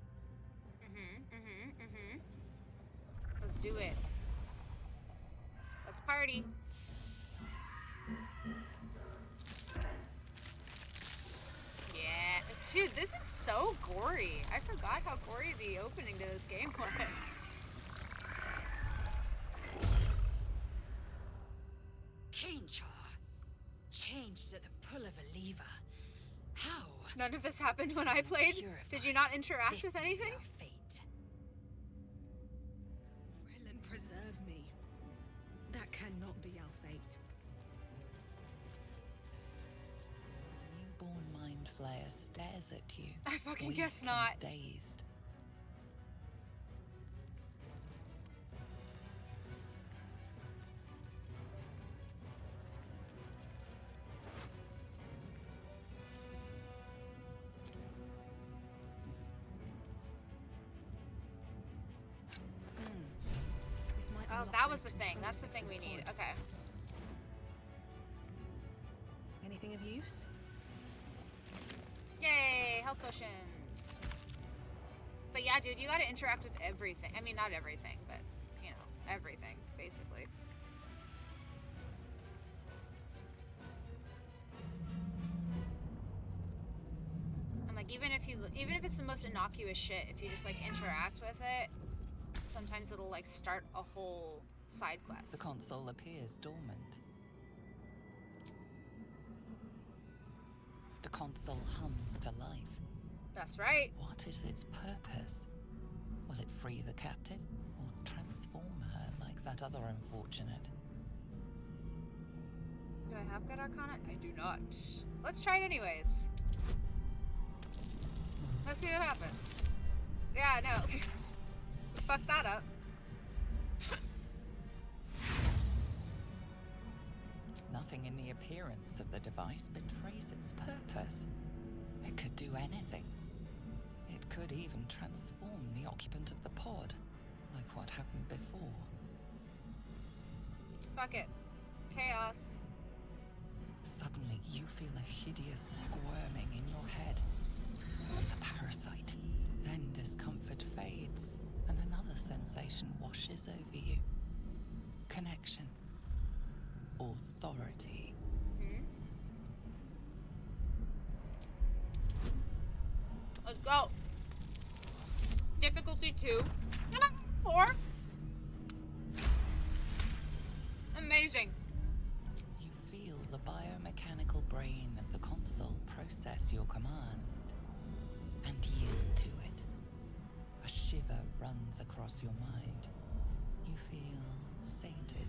Let's do it. Let's party. Yeah. Dude, this is so gory. I forgot how gory the opening to this game was. Change changed at the pull of a lever. How? None of this happened when I played. Did you not interact This with anything? our fate. Krillin, preserve me. That cannot be our fate. A newborn mind flayer stares at you. I fucking weak guess and not. Dazed. This might Oh, unlock that those was the thing. control That's the aspects thing of we the need. pod. Okay. Anything of use? Yay, health potions. But yeah, dude, you gotta interact with everything. I mean, not everything, but, you know, everything, basically. And like, even if it's the most innocuous shit, if you just like interact with it, sometimes it'll like start a whole side quest. The console appears dormant. The console hums to life. That's right. What is its purpose? Will it free the captive or transform her like that other unfortunate? Do I have good arcana? I do not. Let's try it anyways. Let's see what happens. Yeah, no. Fuck that up. Nothing in the appearance of the device betrays its purpose. It could do anything. It could even transform the occupant of the pod, like what happened before. Fuck it. Chaos. Suddenly, you feel a hideous squirming in your head. A parasite. Then discomfort fades, and another sensation washes over you. Connection. Authority. Let's go. Difficulty 2. 4. Amazing. You feel the biomechanical brain of the console process your command and yield to it. A shiver runs across your mind. You feel sated.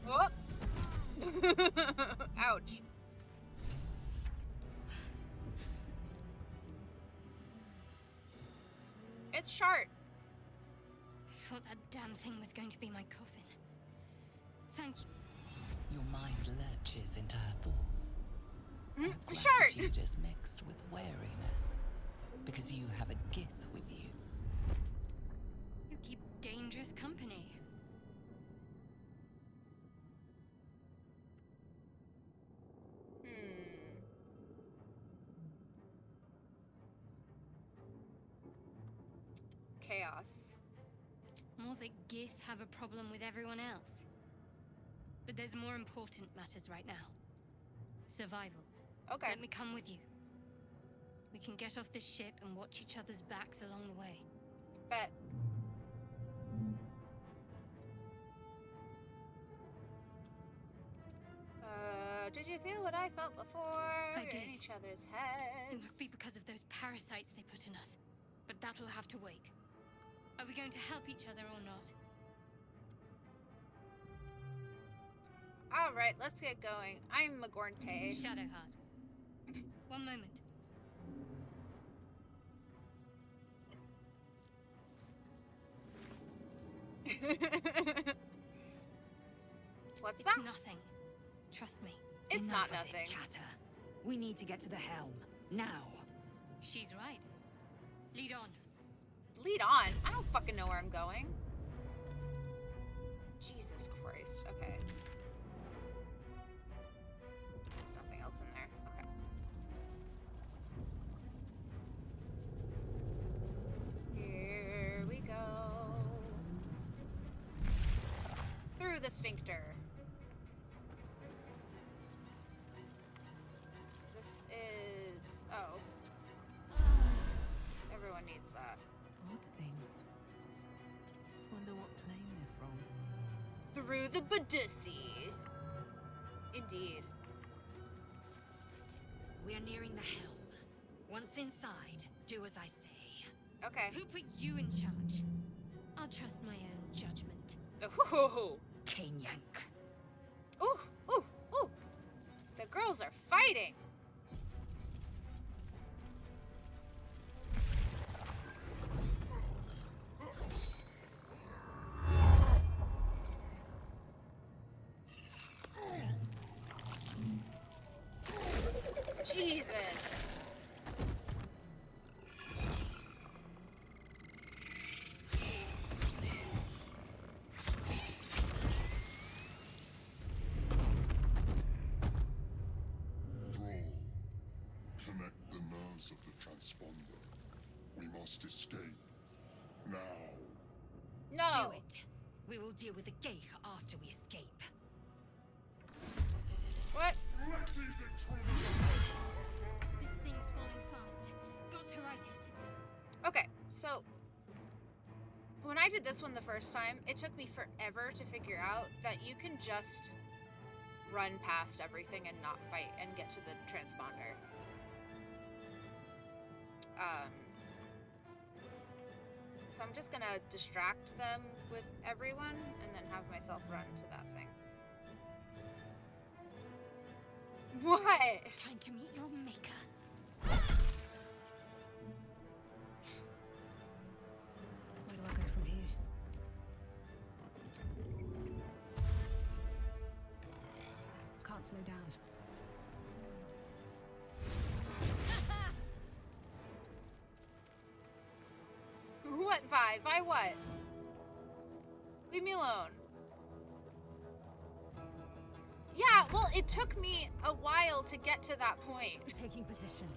Oh. Ouch. It's short. I thought that damn thing was going to be my coffin. Thank you. Your mind lurches into her thoughts. Her Short. gratitude is mixed with wariness, because you have a gith with you. You keep dangerous company. Chaos. More that Gith have a problem with everyone else. But there's more important matters right now. Survival. Okay. Let me come with you. We can get off this ship and watch each other's backs along the way. Bet. Did you feel what I felt before? I We're did. in each other's heads. It must be because of those parasites they put in us. But that'll have to wait. Are we going to help each other or not? All right, let's get going. I'm MAGORNTA. Shadowheart. One moment. What's It's that? nothing. Trust me. It's not Enough of this nothing. chatter. We need to get to the helm now. She's right. Lead on. Lead on? I don't fucking know where I'm going. Jesus Christ. Okay. There's nothing else in there. Okay. Here we go. Through the sphincter. This is... oh. Everyone needs that. Odd things. Wonder what plane they're from. Through the Badussi. Indeed. We are nearing the helm. Once inside, do as I say. Okay. Who put you in charge? I'll trust my own judgment. Ooh. Cane yank. Ooh. Ooh. Ooh. The girls are fighting. Jesus. Thrall, connect the nerves of the transponder. We must escape. Now. No. Do it. We will deal with the gate after we escape. What? This thing's falling fast. Got to right it. Okay, so when I did this one the first time, it took me forever to figure out that you can just run past everything and not fight and get to the transponder. So I'm just gonna distract them with everyone and then have myself run to that thing. What? Time to meet your maker. Where do I go from here? Can't slow down. What vibe? By what? Leave me alone. Yeah, well, it took me a while to get to that point. Taking position.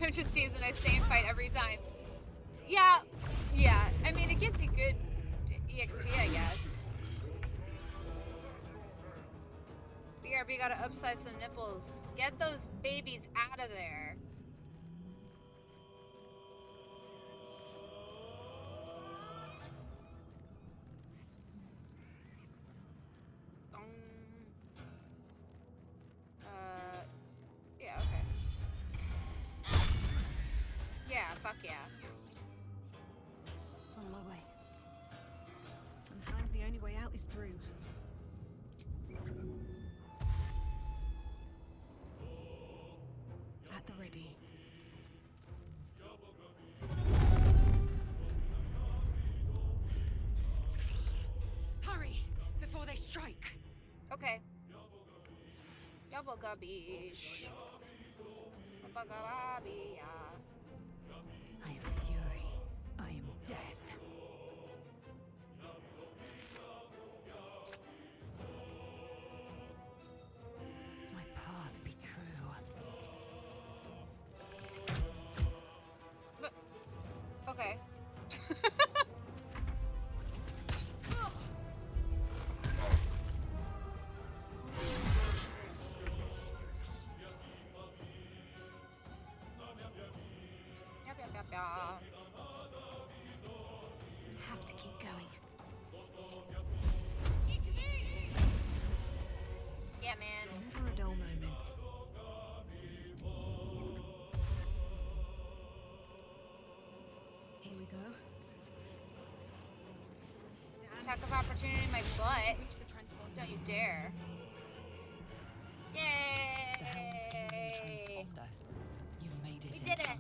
I'm just teasing, I stay and fight every time. Yeah, yeah. I mean, it gives you good EXP, I guess. BRB gotta upsize some nipples. Get those babies out of there. Yeah, okay. Yeah, fuck yeah. On my way. Sometimes the only way out is through. At the ready. Hurry, before they strike. Okay. Yabagabish. Yabagababia. I am fury. I am death. My path be true. But, okay. Yep, yep, yep, yep. Have to keep going. Yeah, man. Never a dull moment. Here we go. Attack of opportunity in my butt. Reach the transponder. Don't you dare. The helm's aiming Yay! transponder. You made it We in did it. time.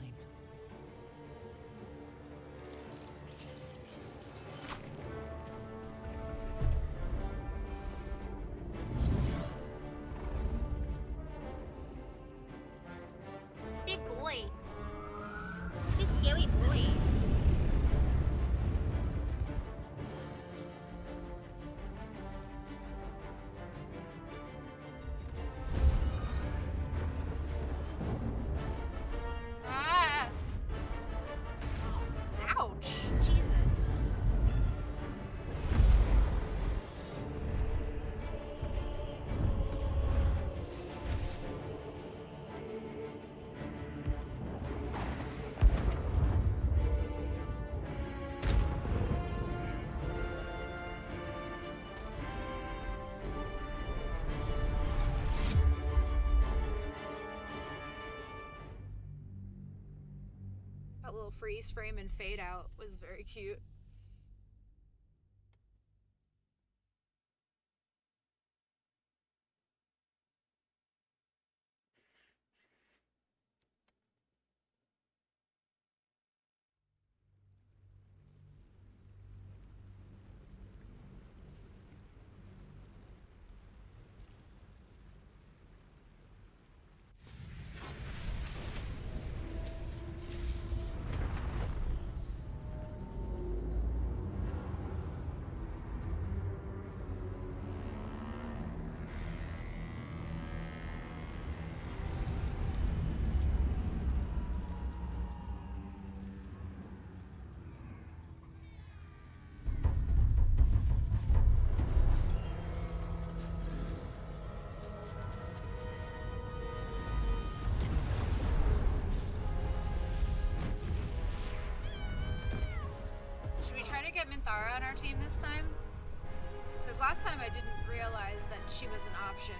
That little freeze frame and fade out was very cute. Should we try to get Minthara on our team this time? Because last time I didn't realize that she was an option.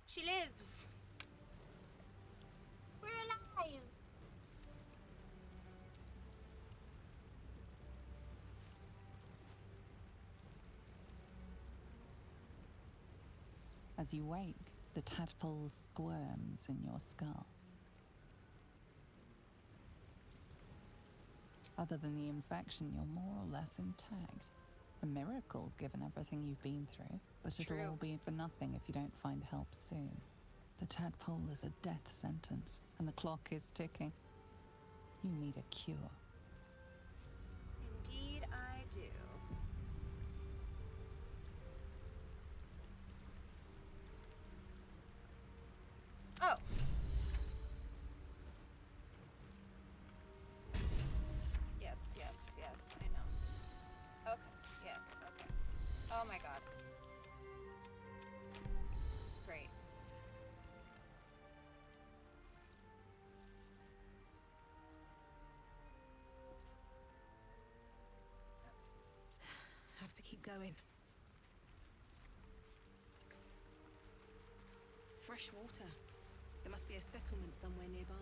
She lives. We're alive. As you wake, the tadpole squirms in your skull. Other than the infection, you're more or less intact. A miracle, given everything you've been through. But it'll all be for nothing if you don't find help soon. The tadpole is a death sentence, and the clock is ticking. You need a cure. Indeed I do. Oh. Yes, yes, yes, I know. Okay, yes, okay. Oh my god. Great. Have to keep going. Fresh water. There must be a settlement somewhere nearby.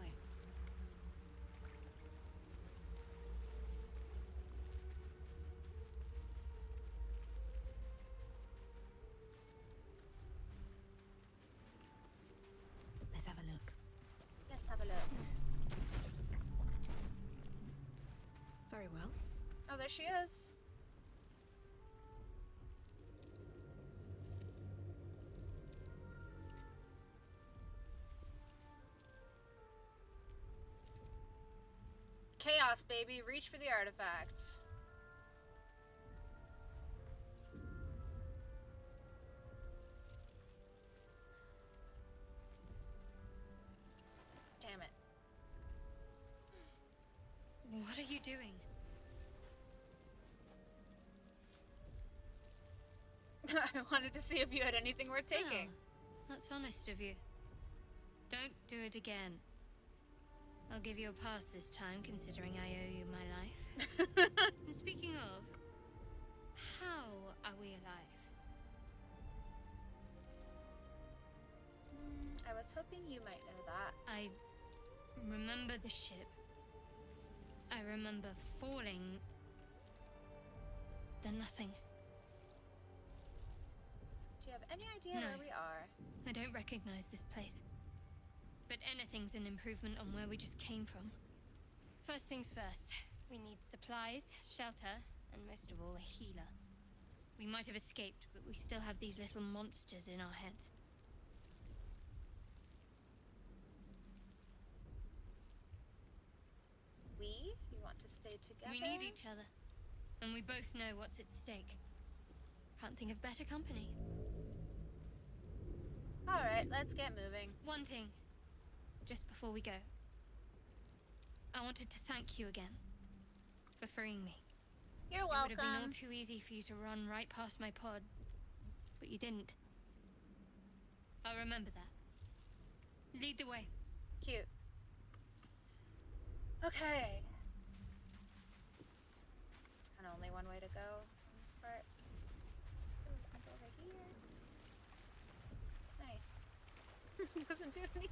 Let's have a look. Let's have a look. Very well. Oh, there she is. Chaos, baby. Reach for the artifact. Damn it. What are you doing? I wanted to see if you had anything worth taking. Oh, that's honest of you. Don't do it again. I'll give you a pass this time, considering I owe you my life. And speaking of, how are we alive? I was hoping you might know that. I remember the ship. I remember falling. Then nothing. Do you have any idea No. where we are? I don't recognize this place. But anything's an improvement on where we just came from. First things first, we need supplies, shelter, and most of all, a healer. We might have escaped, but we still have these little monsters in our heads. You want to stay together? We need each other. And we both know what's at stake. Can't think of better company. Alright, let's get moving. One thing. just before we go. I wanted to thank you again for freeing me. You're It would have been all welcome. too easy for you to run right past my pod, but you didn't. I'll remember that. Lead the way. Cute. Okay. There's kind of only one way to go in this part. Ooh, I can go over here. Nice. Doesn't do anything.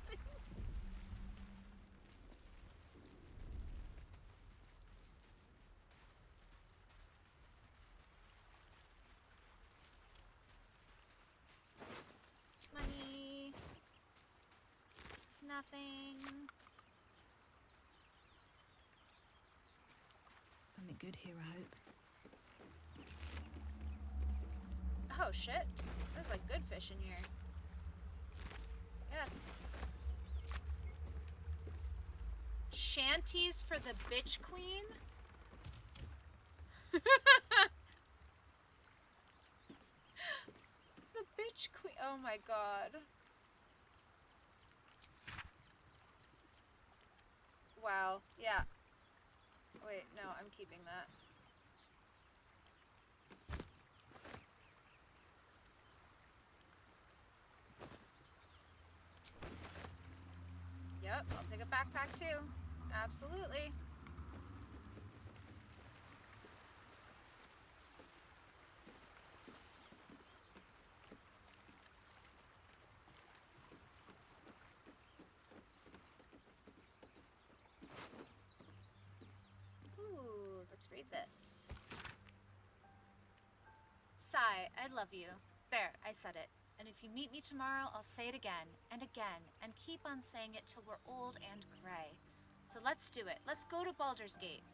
Money. Nothing. Something good here, I hope. Oh shit. There's like good fish in here. Yes. Shanties for the bitch queen? The bitch queen. Oh my god. Wow. Yeah. Wait, no, I'm keeping that. Yep, I'll take a backpack too. Absolutely. Ooh, let's read this. Sigh, I love you. There, I said it. And if you meet me tomorrow, I'll say it again, and keep on saying it till we're old and gray. So let's do it. Let's go to Baldur's Gate.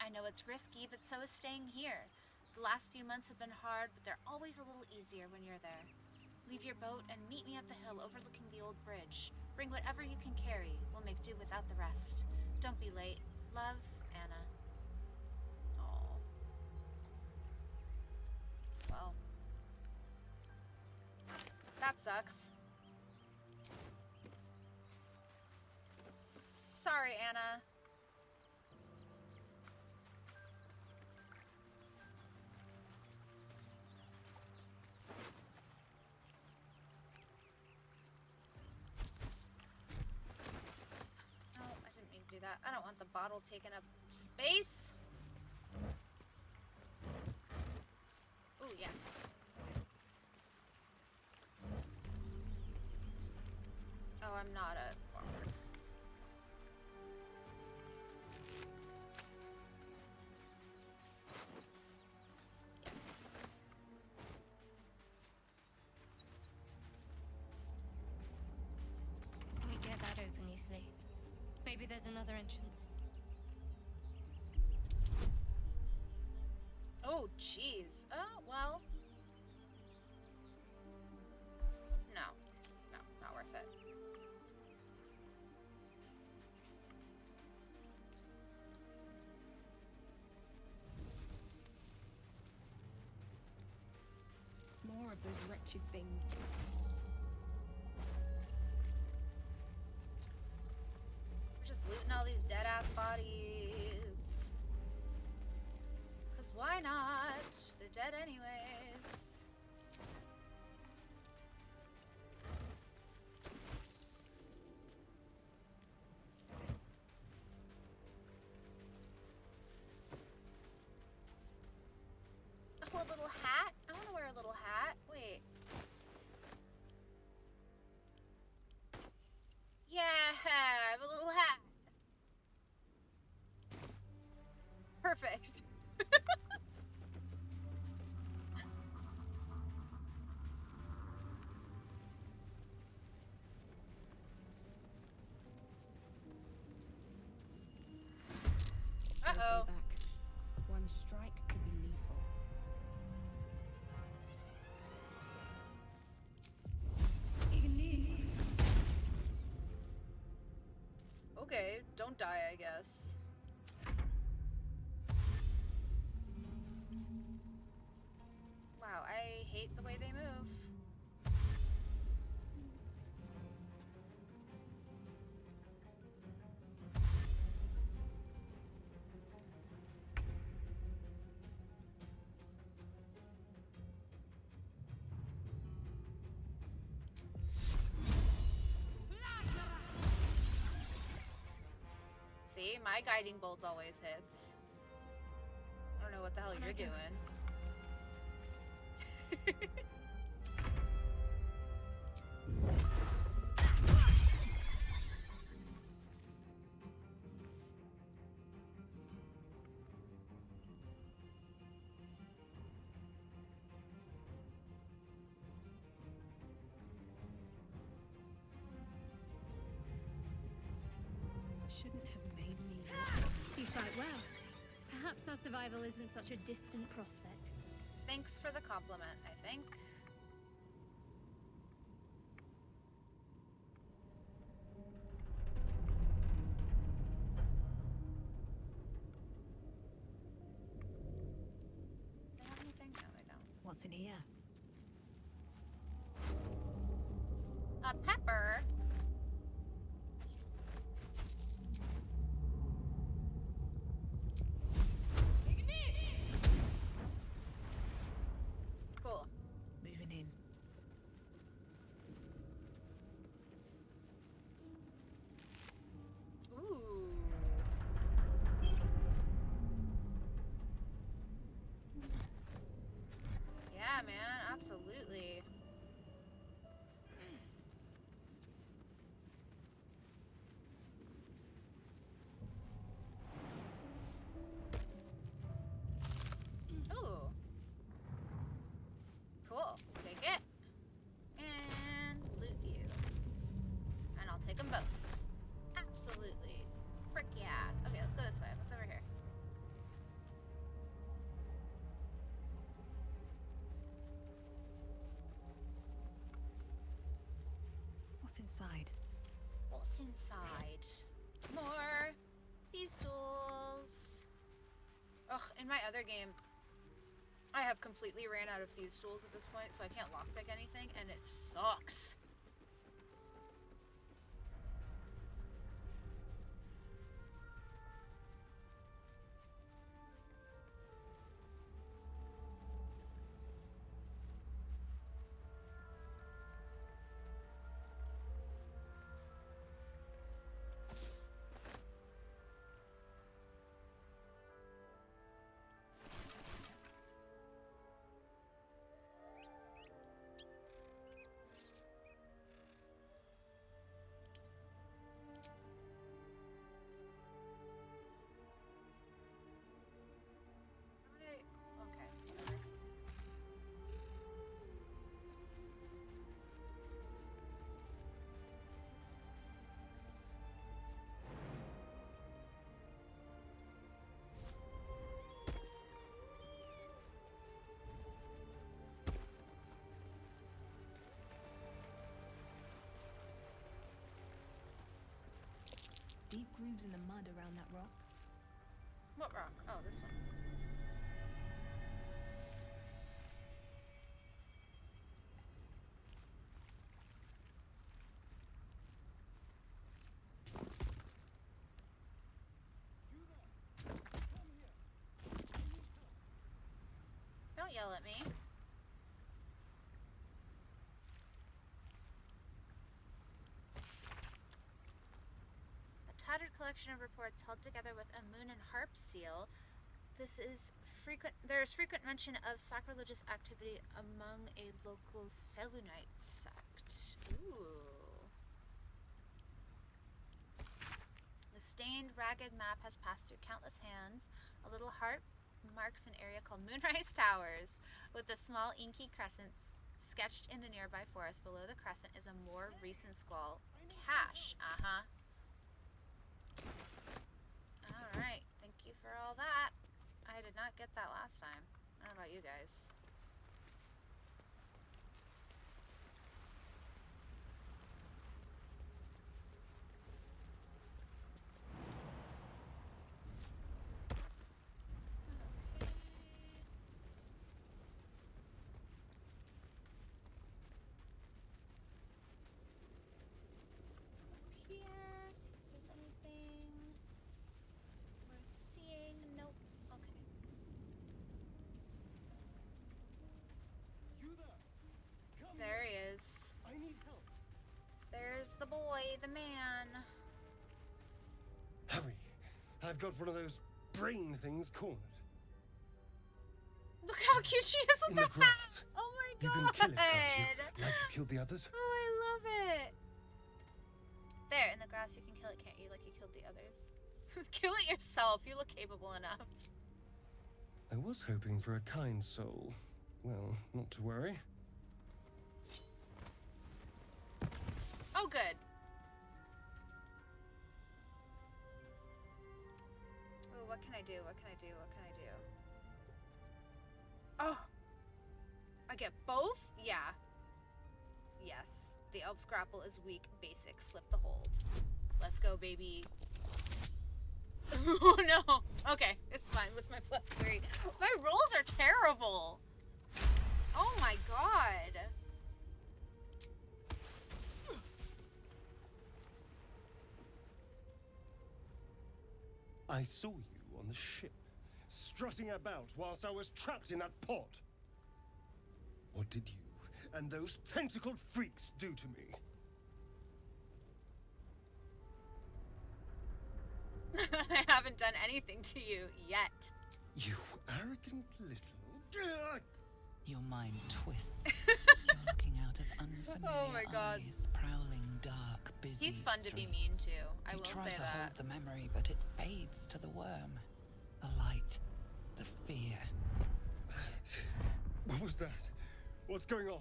I know it's risky, but so is staying here. The last few months have been hard, but they're always a little easier when you're there. Leave your boat and meet me at the hill overlooking the old bridge. Bring whatever you can carry. We'll make do without the rest. Don't be late. Love, Anna. Oh. Well. That sucks. Sorry, Anna. No, I didn't mean to do that. I don't want the bottle taking up space. Ooh, yes. Oh, I'm not a bard. Yes. We get that open easily. Maybe there's another entrance. Oh, jeez. Oh, well. No. No, not worth it. More of those wretched things. We're just looting all these dead-ass bodies. Because why not? They're dead anyways. Oh, a little hat? I want to wear a little hat. Wait. Yeah, I have a little hat. Perfect. Better Uh-oh. stay back. One strike could be lethal. Okay, don't die, I guess. Wow, I hate the way they move. See, my guiding bolt always hits. I don't know what the hell you're doing. Shouldn't have made me. You fight well. Perhaps our survival isn't such a distant prospect. Thanks for the compliment, I think. Do they have anything? No, they don't. What's in here? A pepper? Cool. Moving in. Ooh. Yeah, man, absolutely. Ooh. Cool. Take it. And loot you. And I'll take them both. Absolutely. Frick yeah. Okay, let's go this way. What's over here? What's inside? What's inside? More thieves' tools. Ugh, in my other game, I have completely ran out of thieves' tools at this point, so I can't lockpick anything, and it sucks. Okay. Deep grooves in the mud around that rock. What rock? Oh, this one. Don't yell at me. A tattered collection of reports held together with a moon and harp seal. There is frequent mention of sacrilegious activity among a local Selunite sect. Ooh. The stained, ragged map has passed through countless hands. A little harp marks an area called Moonrise Towers, with a small inky crescent sketched in the nearby forest. Below the crescent is a more recent scroll. Cache. Alright, thank you for all that. I did not get that last time. I don't know about you guys. There he is. I need help. There's the boy, the man. Hurry. I've got one of those brain things cornered. Look how cute she is with In the the hat. grass. Oh my You god. can kill it, can't you? Like you killed the others? Oh, I love it. There, in the grass, you can kill it, can't you? Like you killed the others. Kill it yourself. You look capable enough. I was hoping for a kind soul. Well, not to worry. Oh, good. Oh, what can I do? What can I do? What can I do? Oh! I get both? Yeah. Yes. The elf's grapple is weak, basic. Slip the hold. Let's go, baby. Oh, no. Okay, it's fine with my +3. My rolls are terrible. Oh, my God. I saw you on the ship, strutting about whilst I was trapped in that pod. What did you and those tentacled freaks do to me? I haven't done anything to you yet. You arrogant little... Your mind twists. You're looking out of unfamiliar Oh my God. eyes, prowling dark, busy He's fun to be streets. mean to. I You will try say to that. hold the memory, but it fades to the worm. The light, the fear. What was that? What's going on?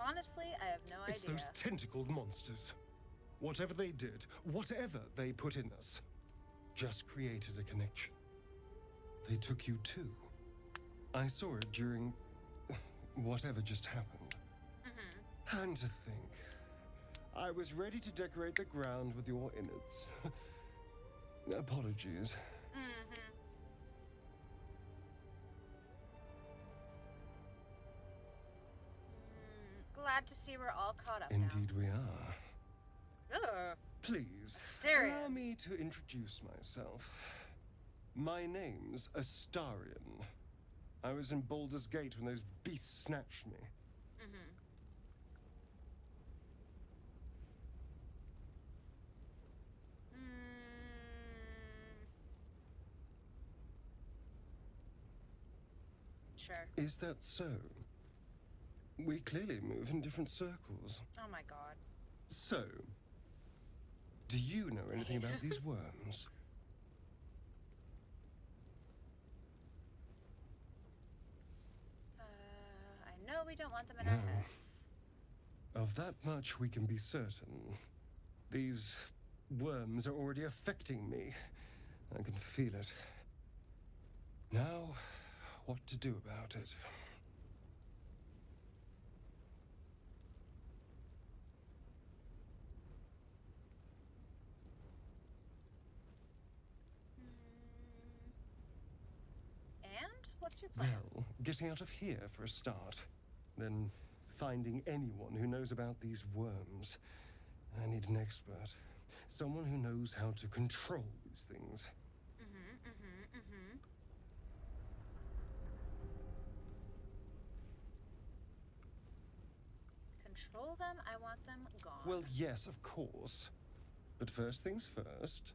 Honestly, I have no It's idea. those tentacled monsters. Whatever they did, whatever they put in us, just created a connection. They took you too. I saw it during whatever just happened. And to think, I was ready to decorate the ground with your innards. Apologies. Glad to see we're all caught up Indeed we are. now. Ugh. Please, Astarion. allow me to introduce myself. My name's Astarion. I was in Baldur's Gate when those beasts snatched me. Sure. Is that so? We clearly move in different circles. Oh my god. So, do you know anything about these worms? I know we don't want them in our No. heads. Of that much we can be certain. These worms are already affecting me. I can feel it. Now, what to do about it? And? What's your plan? Well, getting out of here for a start. Then finding anyone who knows about these worms. I need an expert. Someone who knows how to control these things. Control them? I want them gone. Well, yes, of course. But first things first.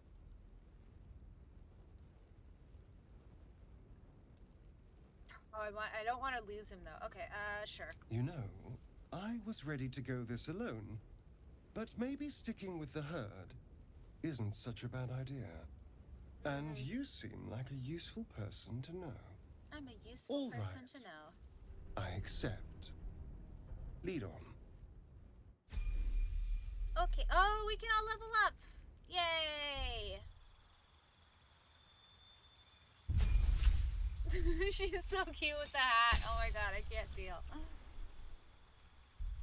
Oh, I don't want to lose him though. Okay, sure. You know, I was ready to go this alone. But maybe sticking with the herd isn't such a bad idea. And you seem like a useful person to know. I'm a useful All person right. to know. I accept. Lead on. Okay. Oh, we can all level up. Yay! She's so cute with the hat. Oh my god, I can't deal.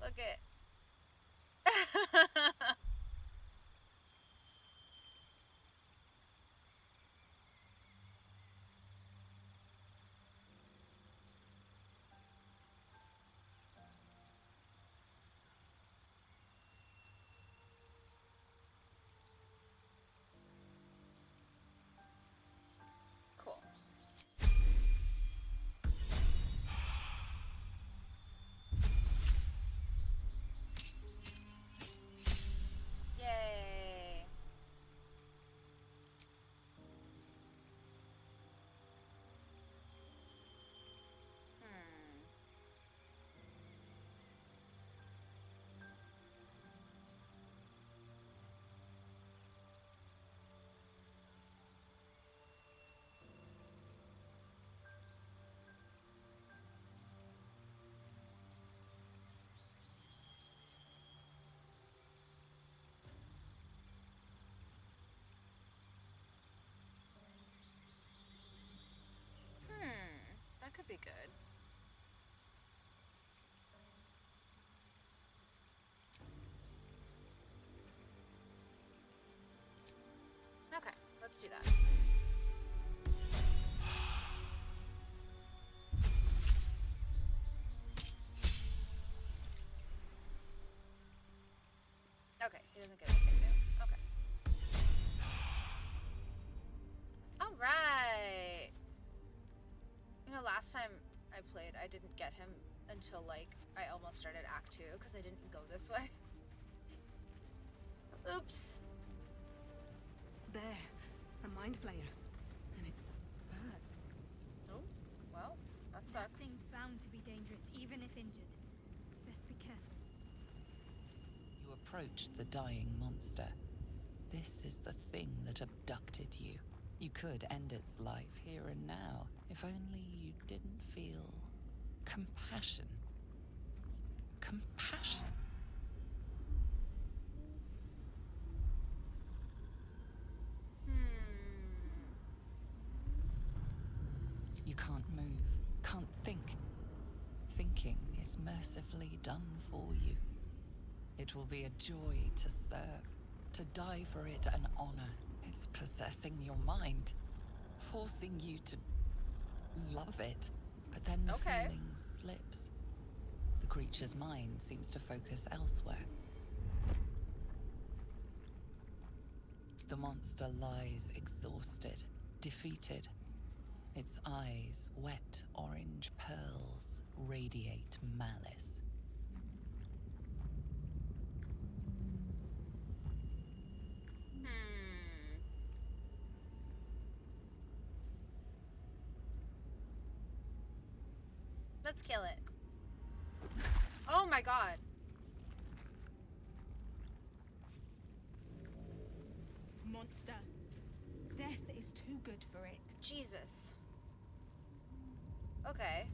Look it. Cool. be good. Okay, let's do that. Okay, he doesn't get anything new. Okay. Alright! You know, last time I played, I didn't get him until, like, I almost started Act 2, because I didn't go this way. Oops! There, a mind flayer. And it's hurt. Oh, well, that That sucks. thing's bound to be dangerous, even if injured. Best be careful. You approach the dying monster. This is the thing that abducted you. You could end its life here and now, if only you didn't feel compassion. Compassion. You can't move, can't think. Thinking is mercifully done for you. It will be a joy to serve, to die for it an honor. It's possessing your mind, forcing you to love it. But then the feeling slips. The creature's mind seems to focus elsewhere. The monster lies exhausted, defeated. Its eyes, wet orange pearls, radiate malice. Let's kill it. Oh my god. Monster. Death is too good for it. Jesus. Okay.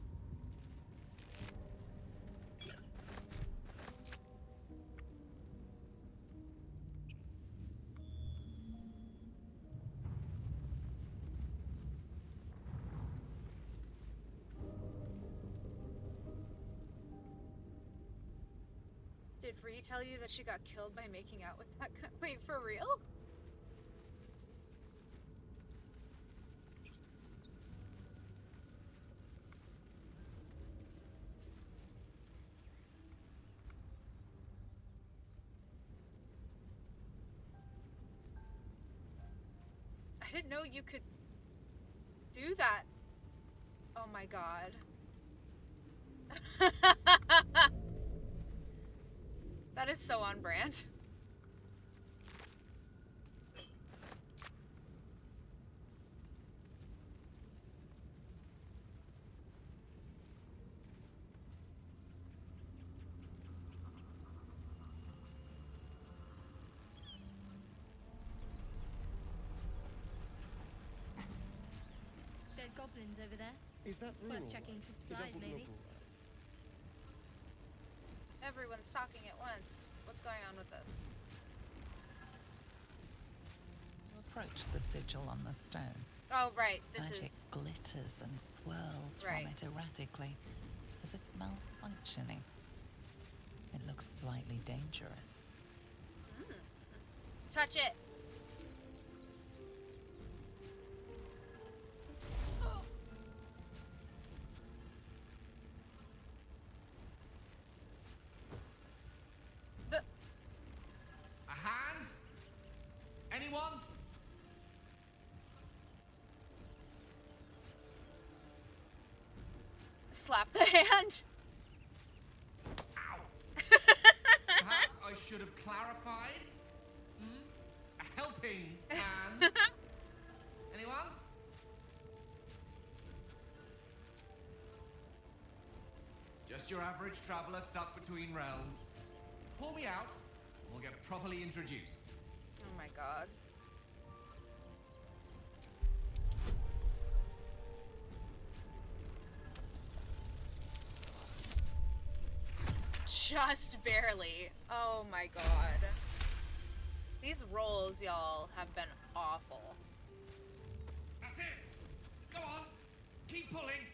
Did Ree tell you that she got killed by making out with that guy? Wait, for real? I didn't know you could do that. Oh my god. That is so on brand. Dead goblins over there. Is that room Worth all checking right? for It supplies, doesn't maybe. look all right. Everyone's talking at once. What's going on with this? You approach the sigil on the stone. Oh, right. This Magic is... glitters and swirls Right. from it erratically, as if malfunctioning. It looks slightly dangerous. Touch it. A hand? Anyone? Slap the hand. Ow! Perhaps I should have clarified. A helping hand. Anyone? Just your average traveler stuck between realms. Pull me out, and we'll get properly introduced. Oh my god. Just barely. Oh my god. These rolls, y'all, have been awful. That's it! Go on! Keep pulling!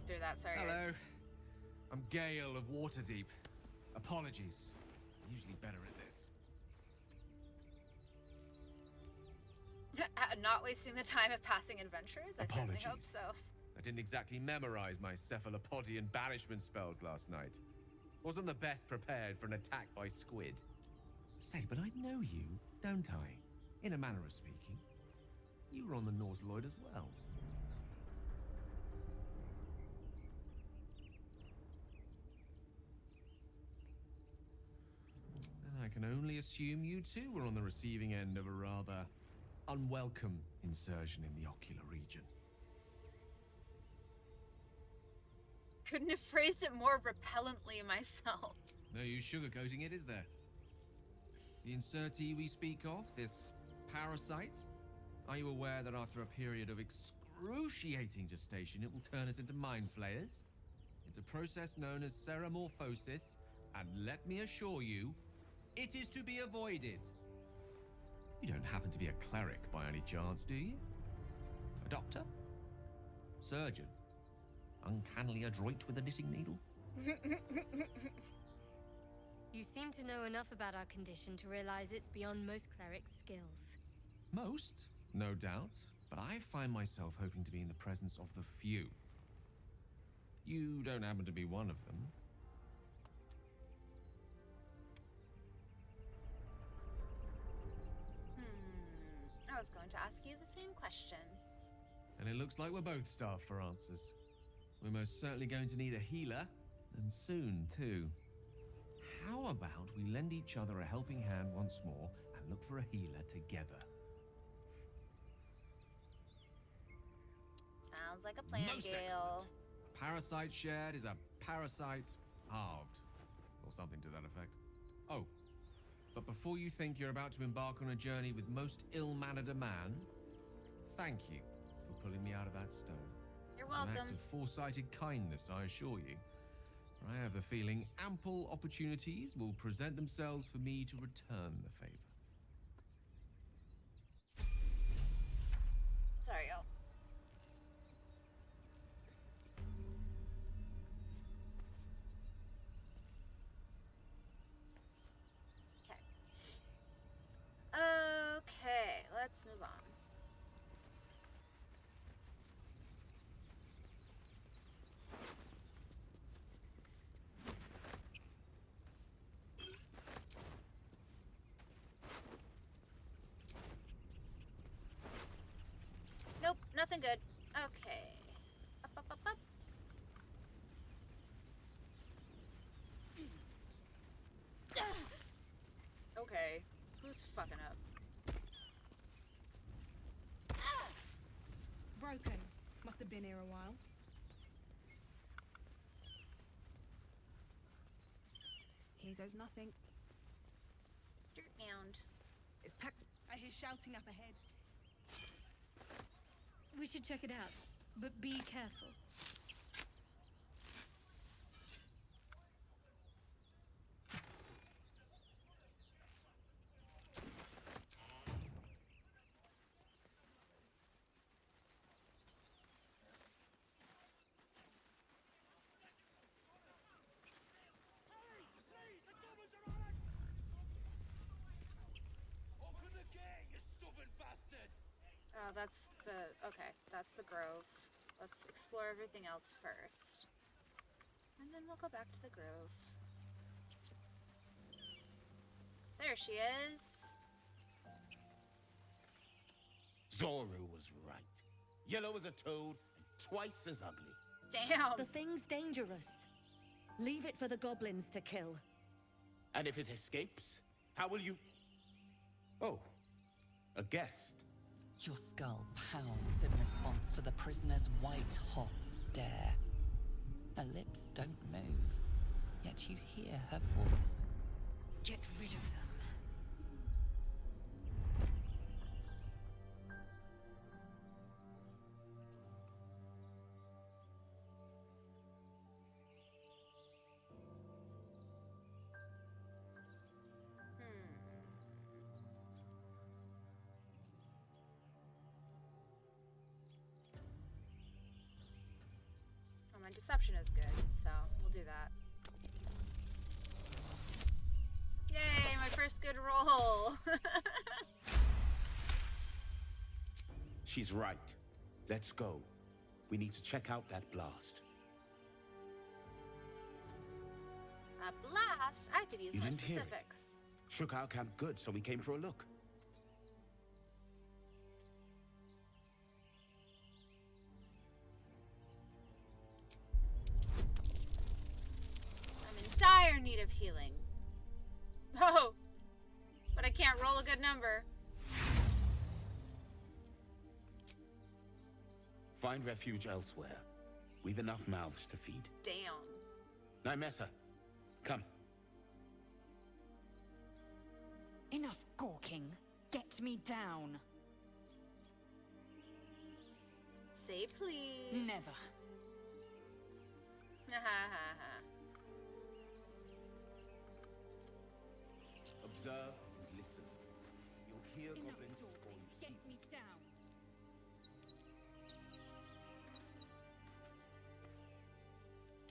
skip through that, sorry. Hello. Guys. I'm Gale of Waterdeep. Apologies. Usually better at this. Not wasting the time of passing adventurers? I certainly hope Apologies. so. I didn't exactly memorize my cephalopodian banishment spells last night. Wasn't the best prepared for an attack by squid. Say, but I know you, don't I? In a manner of speaking. You were on the Nautiloid as well. And I can only assume you too were on the receiving end of a rather unwelcome insertion in the ocular region. Couldn't have phrased it more repellently myself. No use sugarcoating it, is there? The insertee we speak of, this parasite, are you aware that after a period of excruciating gestation, it will turn us into mind flayers? It's a process known as ceramorphosis, and let me assure you, it is to be avoided. You don't happen to be a cleric by any chance, do you? A doctor? Surgeon? Uncannily adroit with a knitting needle? You seem to know enough about our condition to realize it's beyond most clerics' skills. Most, no doubt, but I find myself hoping to be in the presence of the few. You don't happen to be one of them. I was going to ask you the same question. And it looks like we're both starved for answers. We're most certainly going to need a healer, and soon, too. How about we lend each other a helping hand once more and look for a healer together? Sounds like a plan, Most Gale. excellent. A parasite shared is a parasite halved, or something to that effect. Oh, but before you think you're about to embark on a journey with most ill-mannered a man, thank you for pulling me out of that stone. You're It's an act welcome. of foresighted kindness, I assure you. For I have the feeling ample opportunities will present themselves for me to return the favor. Sorry, y'all. Okay, let's move on. Nope, nothing good. Okay. Up, up, up, up. Okay, who's fucking up? Broken. Must have been here a while. Here goes nothing. Dirt mound. It's packed. I hear shouting up ahead. We should check it out, but be careful. Oh, that's the... Okay, that's the grove. Let's explore everything else first. And then we'll go back to the grove. There she is. Zoru was right. Yellow as a toad and twice as ugly. Damn! The thing's dangerous. Leave it for the goblins to kill. And if it escapes, how will you... Oh, a guest. Your skull pounds in response to the prisoner's white-hot stare. Her lips don't move, yet you hear her voice. Get rid of them. and deception is good, so we'll do that. Yay, my first good roll. She's right. Let's go. We need to check out that blast. A blast? I could use You more didn't hear it. specifics. Shook our camp good, so we came for a look. I'm in dire need of healing. Oh, but I can't roll a good number. Find refuge elsewhere. We've enough mouths to feed. Damn. Nymessa, come. Enough gawking. Get me down. Say please. Never. Ha ha ha. Observe and listen. You'll hear goblins before you see. Get me down.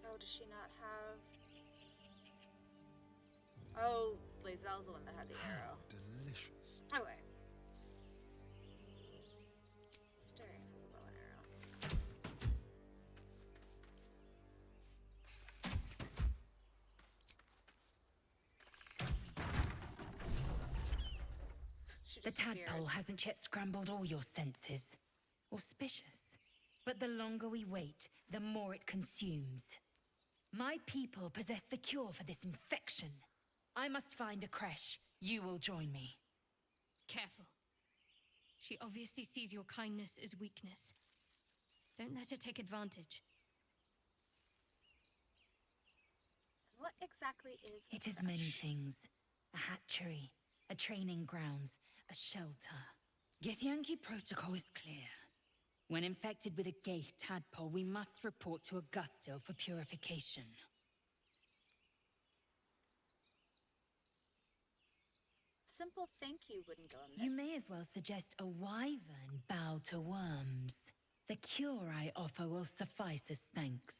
Oh, does she not have... Oh, Lae'zel's the one that had the arrow. Delicious. Okay. Styrian has a bow and arrow. She The tadpole disappears. hasn't yet scrambled all your senses. Auspicious. But the longer we wait, the more it consumes. My people possess the cure for this infection. I must find a creche. You will join me. Careful. She obviously sees your kindness as weakness. Don't let her take advantage. What exactly is a It is many crush? things. A hatchery, a training grounds, a shelter. Githyanki protocol is clear. When infected with a gay tadpole, we must report to Augustil for purification. Simple thank you wouldn't go amiss. You may as well suggest a wyvern bow to worms. The cure I offer will suffice as thanks.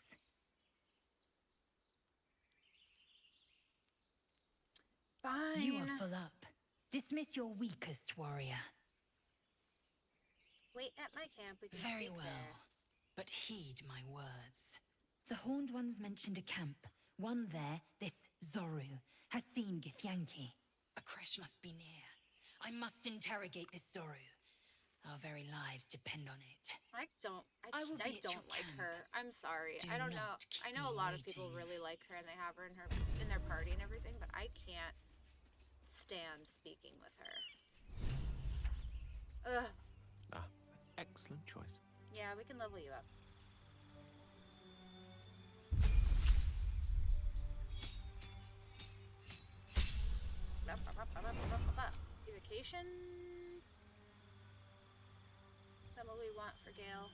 Fine. You are full up. Dismiss your weakest warrior. Wait at my camp. We can Very speak well. there. But heed my words. The Horned Ones mentioned a camp. One there, this Zoru, has seen Githyanki. A creche must be near. I must interrogate this Zoru. Our very lives depend on it. I don't I will be at don't your like camp. her. I'm sorry. Do I don't know. not keep I know a me lot of people waiting. really like her and they have her in their party and everything, but I can't stand speaking with her. Ugh. Ah, excellent choice. Yeah, we can level you up. Evocation. Is that what we want for Gale?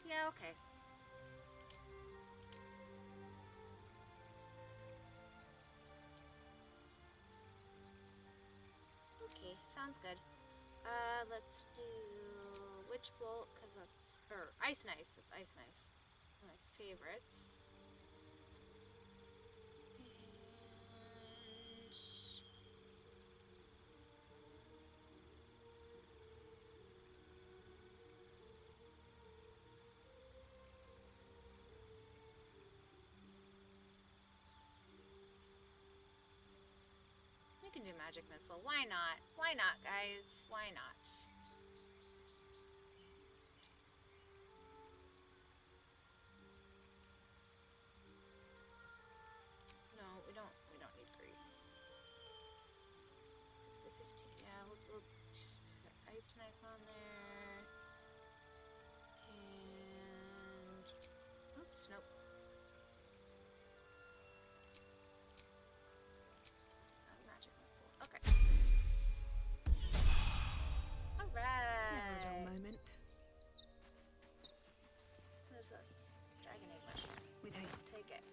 Yeah, okay. Okay, sounds good. Let's do Witch Bolt, because that's... Or Ice Knife. It's Ice Knife. One of my favorites. And... We can do Magic Missile. Why not? Why not, guys? Why not? No, we don't need grease. 6 to 15. Yeah, we'll knife on there. And... Oops, nope. Magic missile. Okay. Alright. Never a dull moment. What is this? Dragon egg mushroom. With haste. Take it.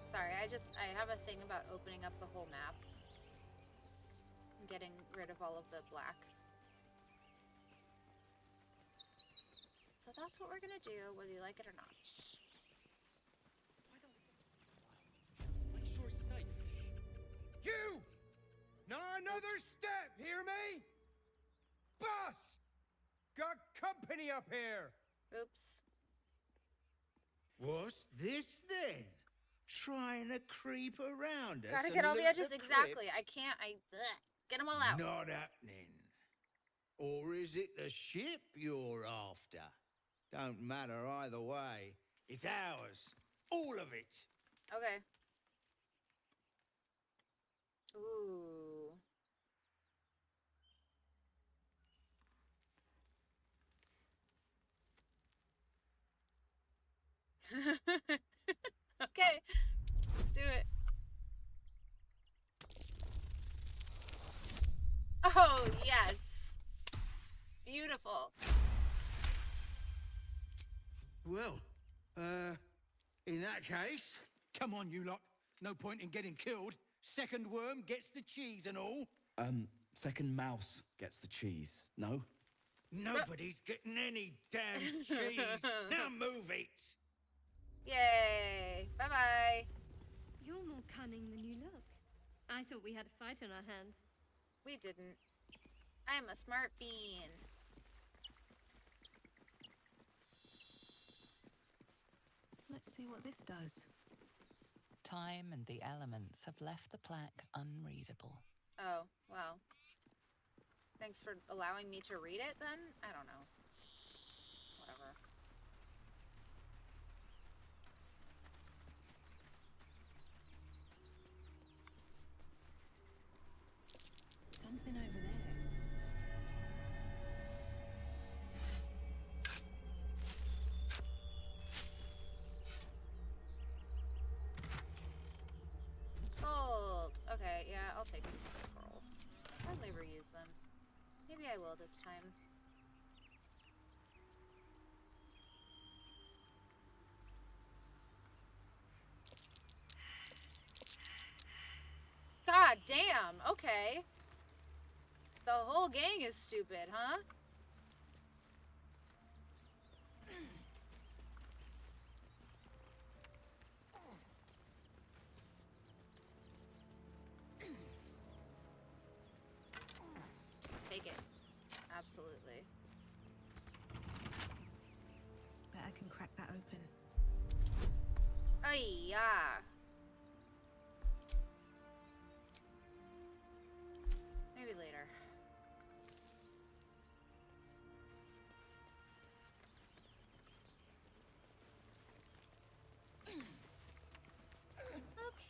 Sorry, I have a thing about opening up the whole map. And getting rid of all of the black. So that's what we're gonna do, whether you like it or not. Make sure he's safe. You! Not another step, hear me? Boss! Got company up here! Oops. What's this then? Trying to creep around us. Gotta and get all the loot edges exactly. crypt? I can't. Ugh. Get them all out. Not happening. Or is it the ship you're after? Don't matter either way. It's ours. All of it. Okay. Ooh. Okay. Let's do it. Oh, yes. Beautiful. Well, in that case, come on, you lot. No point in getting killed. Second worm gets the cheese and all. Second mouse gets the cheese, no? Nobody's getting any damn cheese. Now move it. Yay. Bye-bye. You're more cunning than you look. I thought we had a fight on our hands. We didn't. I'm a smart bean. Let's see what this does. Time and the elements have left the plaque unreadable. Oh, well. Thanks for allowing me to read it, then? I don't know. Whatever. Something over there. Gold. Okay, yeah, I'll take scrolls. I'll never use them. Maybe I will this time. God damn, okay. The whole gang is stupid, huh? Take it. Absolutely. Bet I can crack that open. Oh yeah. Maybe later.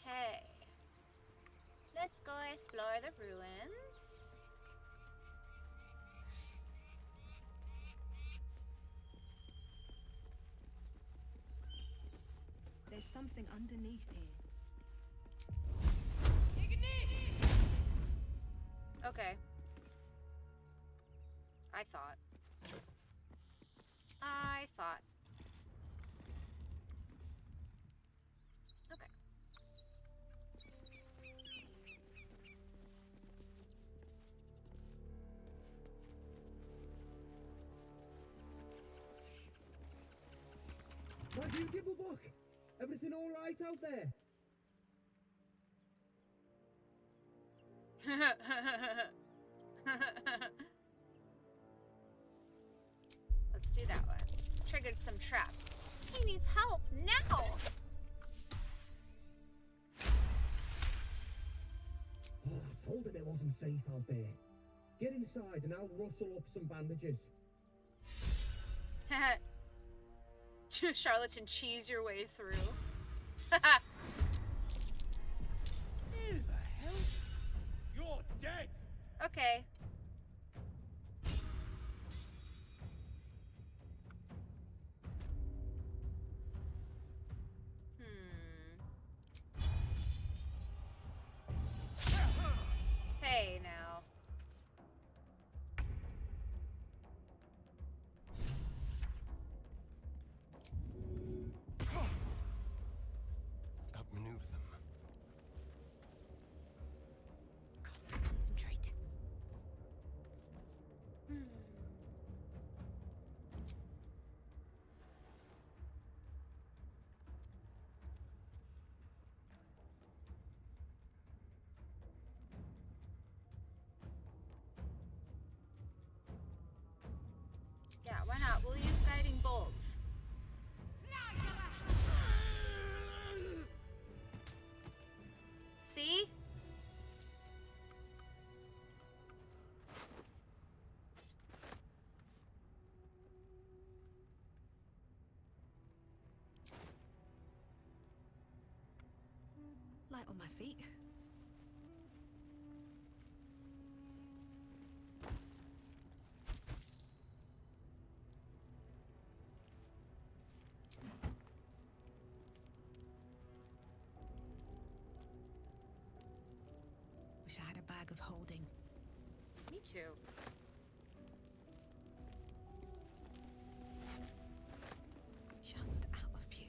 Okay. Let's go explore the ruins. There's something underneath here. Okay. I thought. Okay. Why do you give a book? Everything all right out there? Let's do that one. Triggered some trap. He needs help now. Oh, I told him it wasn't safe out there. Get inside and I'll rustle up some bandages. Charlatan cheese your way through. Who the hell? You're dead! Okay. Hey, now. Outmaneuver them. Concentrate. Yeah, why not? We'll use guiding bolts. See? Light on my feet. Wish I had a bag of holding. Me too. Just out a few.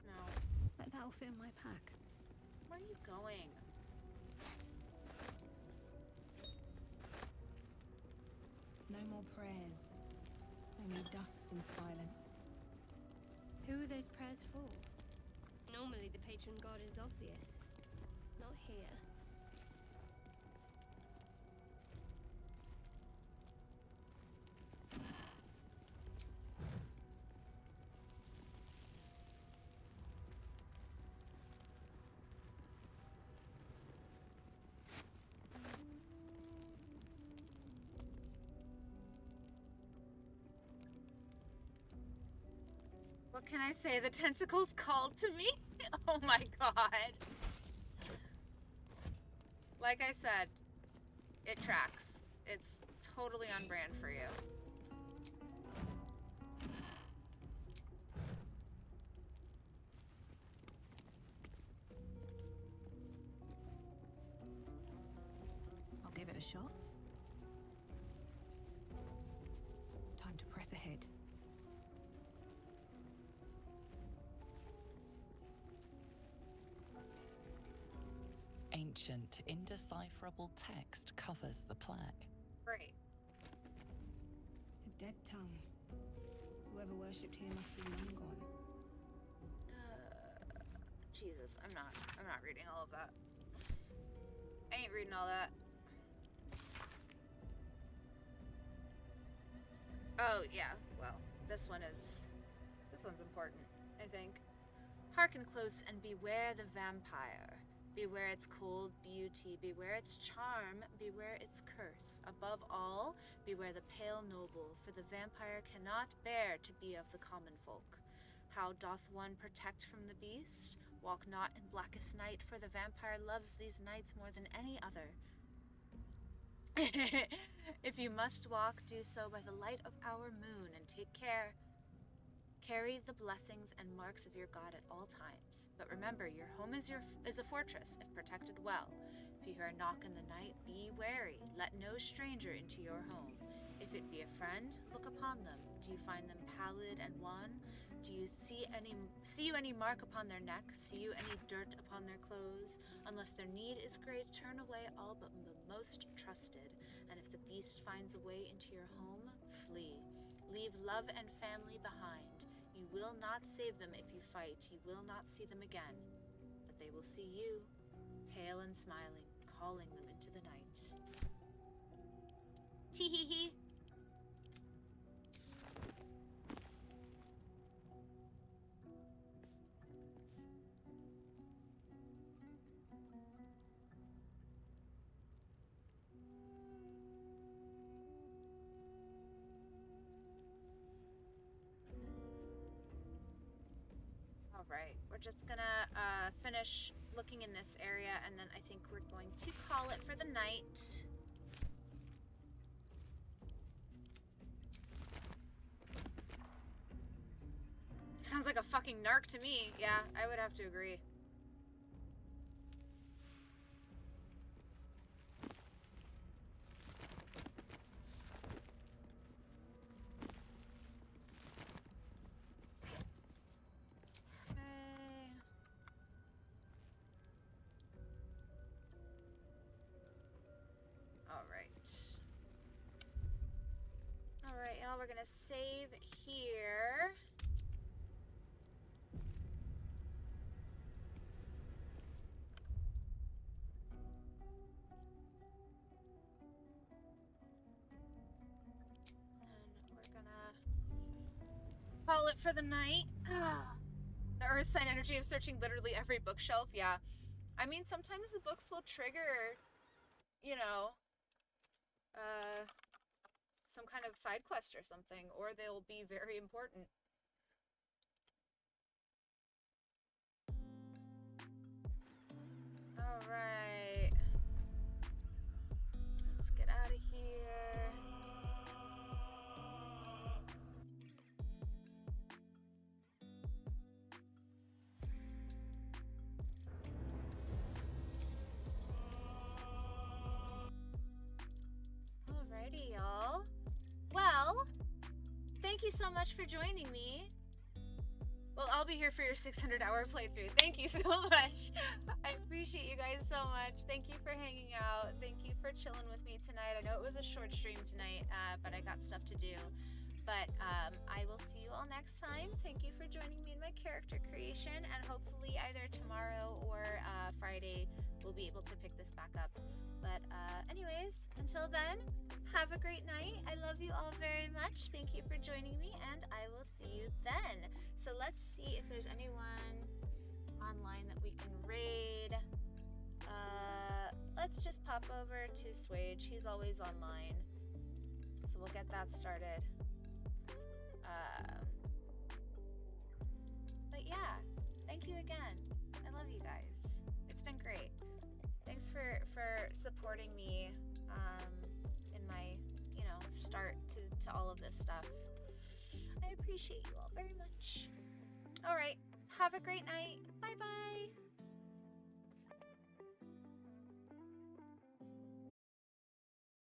No. But that'll fit in my pack. Where are you going? No more prayers. Only dust and silence. Who are those prayers for? Normally the patron god is obvious. Not here. What can I say? The tentacles called to me? Oh my god. Like I said, it tracks. It's totally on brand for you. I'll give it a shot. Time to press ahead. Ancient, indecipherable text covers the plaque. Great. A dead tongue. Whoever worshipped here must be long gone. Jesus, I'm not reading all of that. I ain't reading all that. Oh, yeah, well, this one's important, I think. Hearken close and beware the vampire. Beware its cold beauty, beware its charm, beware its curse. Above all, beware the pale noble, for the vampire cannot bear to be of the common folk. How doth one protect from the beast? Walk not in blackest night, for the vampire loves these nights more than any other. If you must walk, do so by the light of our moon, and take care. Carry the blessings and marks of your God at all times. But remember, your home is a fortress, if protected well. If you hear a knock in the night, be wary. Let no stranger into your home. If it be a friend, look upon them. Do you find them pallid and wan? Do you see you any mark upon their neck? See you any dirt upon their clothes? Unless their need is great, turn away all but the most trusted. And if the beast finds a way into your home, flee. Leave love and family behind. You will not save them if you fight. You will not see them again. But they will see you, pale and smiling, calling them into the night. Tee-hee-hee. Alright, we're just gonna finish looking in this area, and then I think we're going to call it for the night. Sounds like a fucking narc to me. Yeah, I would have to agree. Alright, y'all, we're gonna save here. And we're gonna call it for the night. The Earth sign energy of searching literally every bookshelf, yeah. I mean, sometimes the books will trigger, you know, some kind of side quest or something, or they'll be very important. Alright. Let's get out of here. Alrighty, y'all. Well, thank you so much for joining me. Well, I'll be here for your 600-hour playthrough. Thank you so much. I appreciate you guys so much. Thank you for hanging out. Thank you for chilling with me tonight. I know it was a short stream tonight, but I got stuff to do. But I will see you all next time. Thank you for joining me in my character creation, and hopefully either tomorrow or Friday we'll be able to pick this back up. But anyways, until then, have a great night. I love you all very much. Thank you for joining me, and I will see you then. So let's see if there's anyone online that we can raid. Let's just pop over to Swage. He's always online. So we'll get that started. But yeah, thank you again. I love you guys. It's been great. Thanks for supporting me in my, you know, start to all of this stuff. I appreciate you all very much. All right, have a great night. Bye-bye.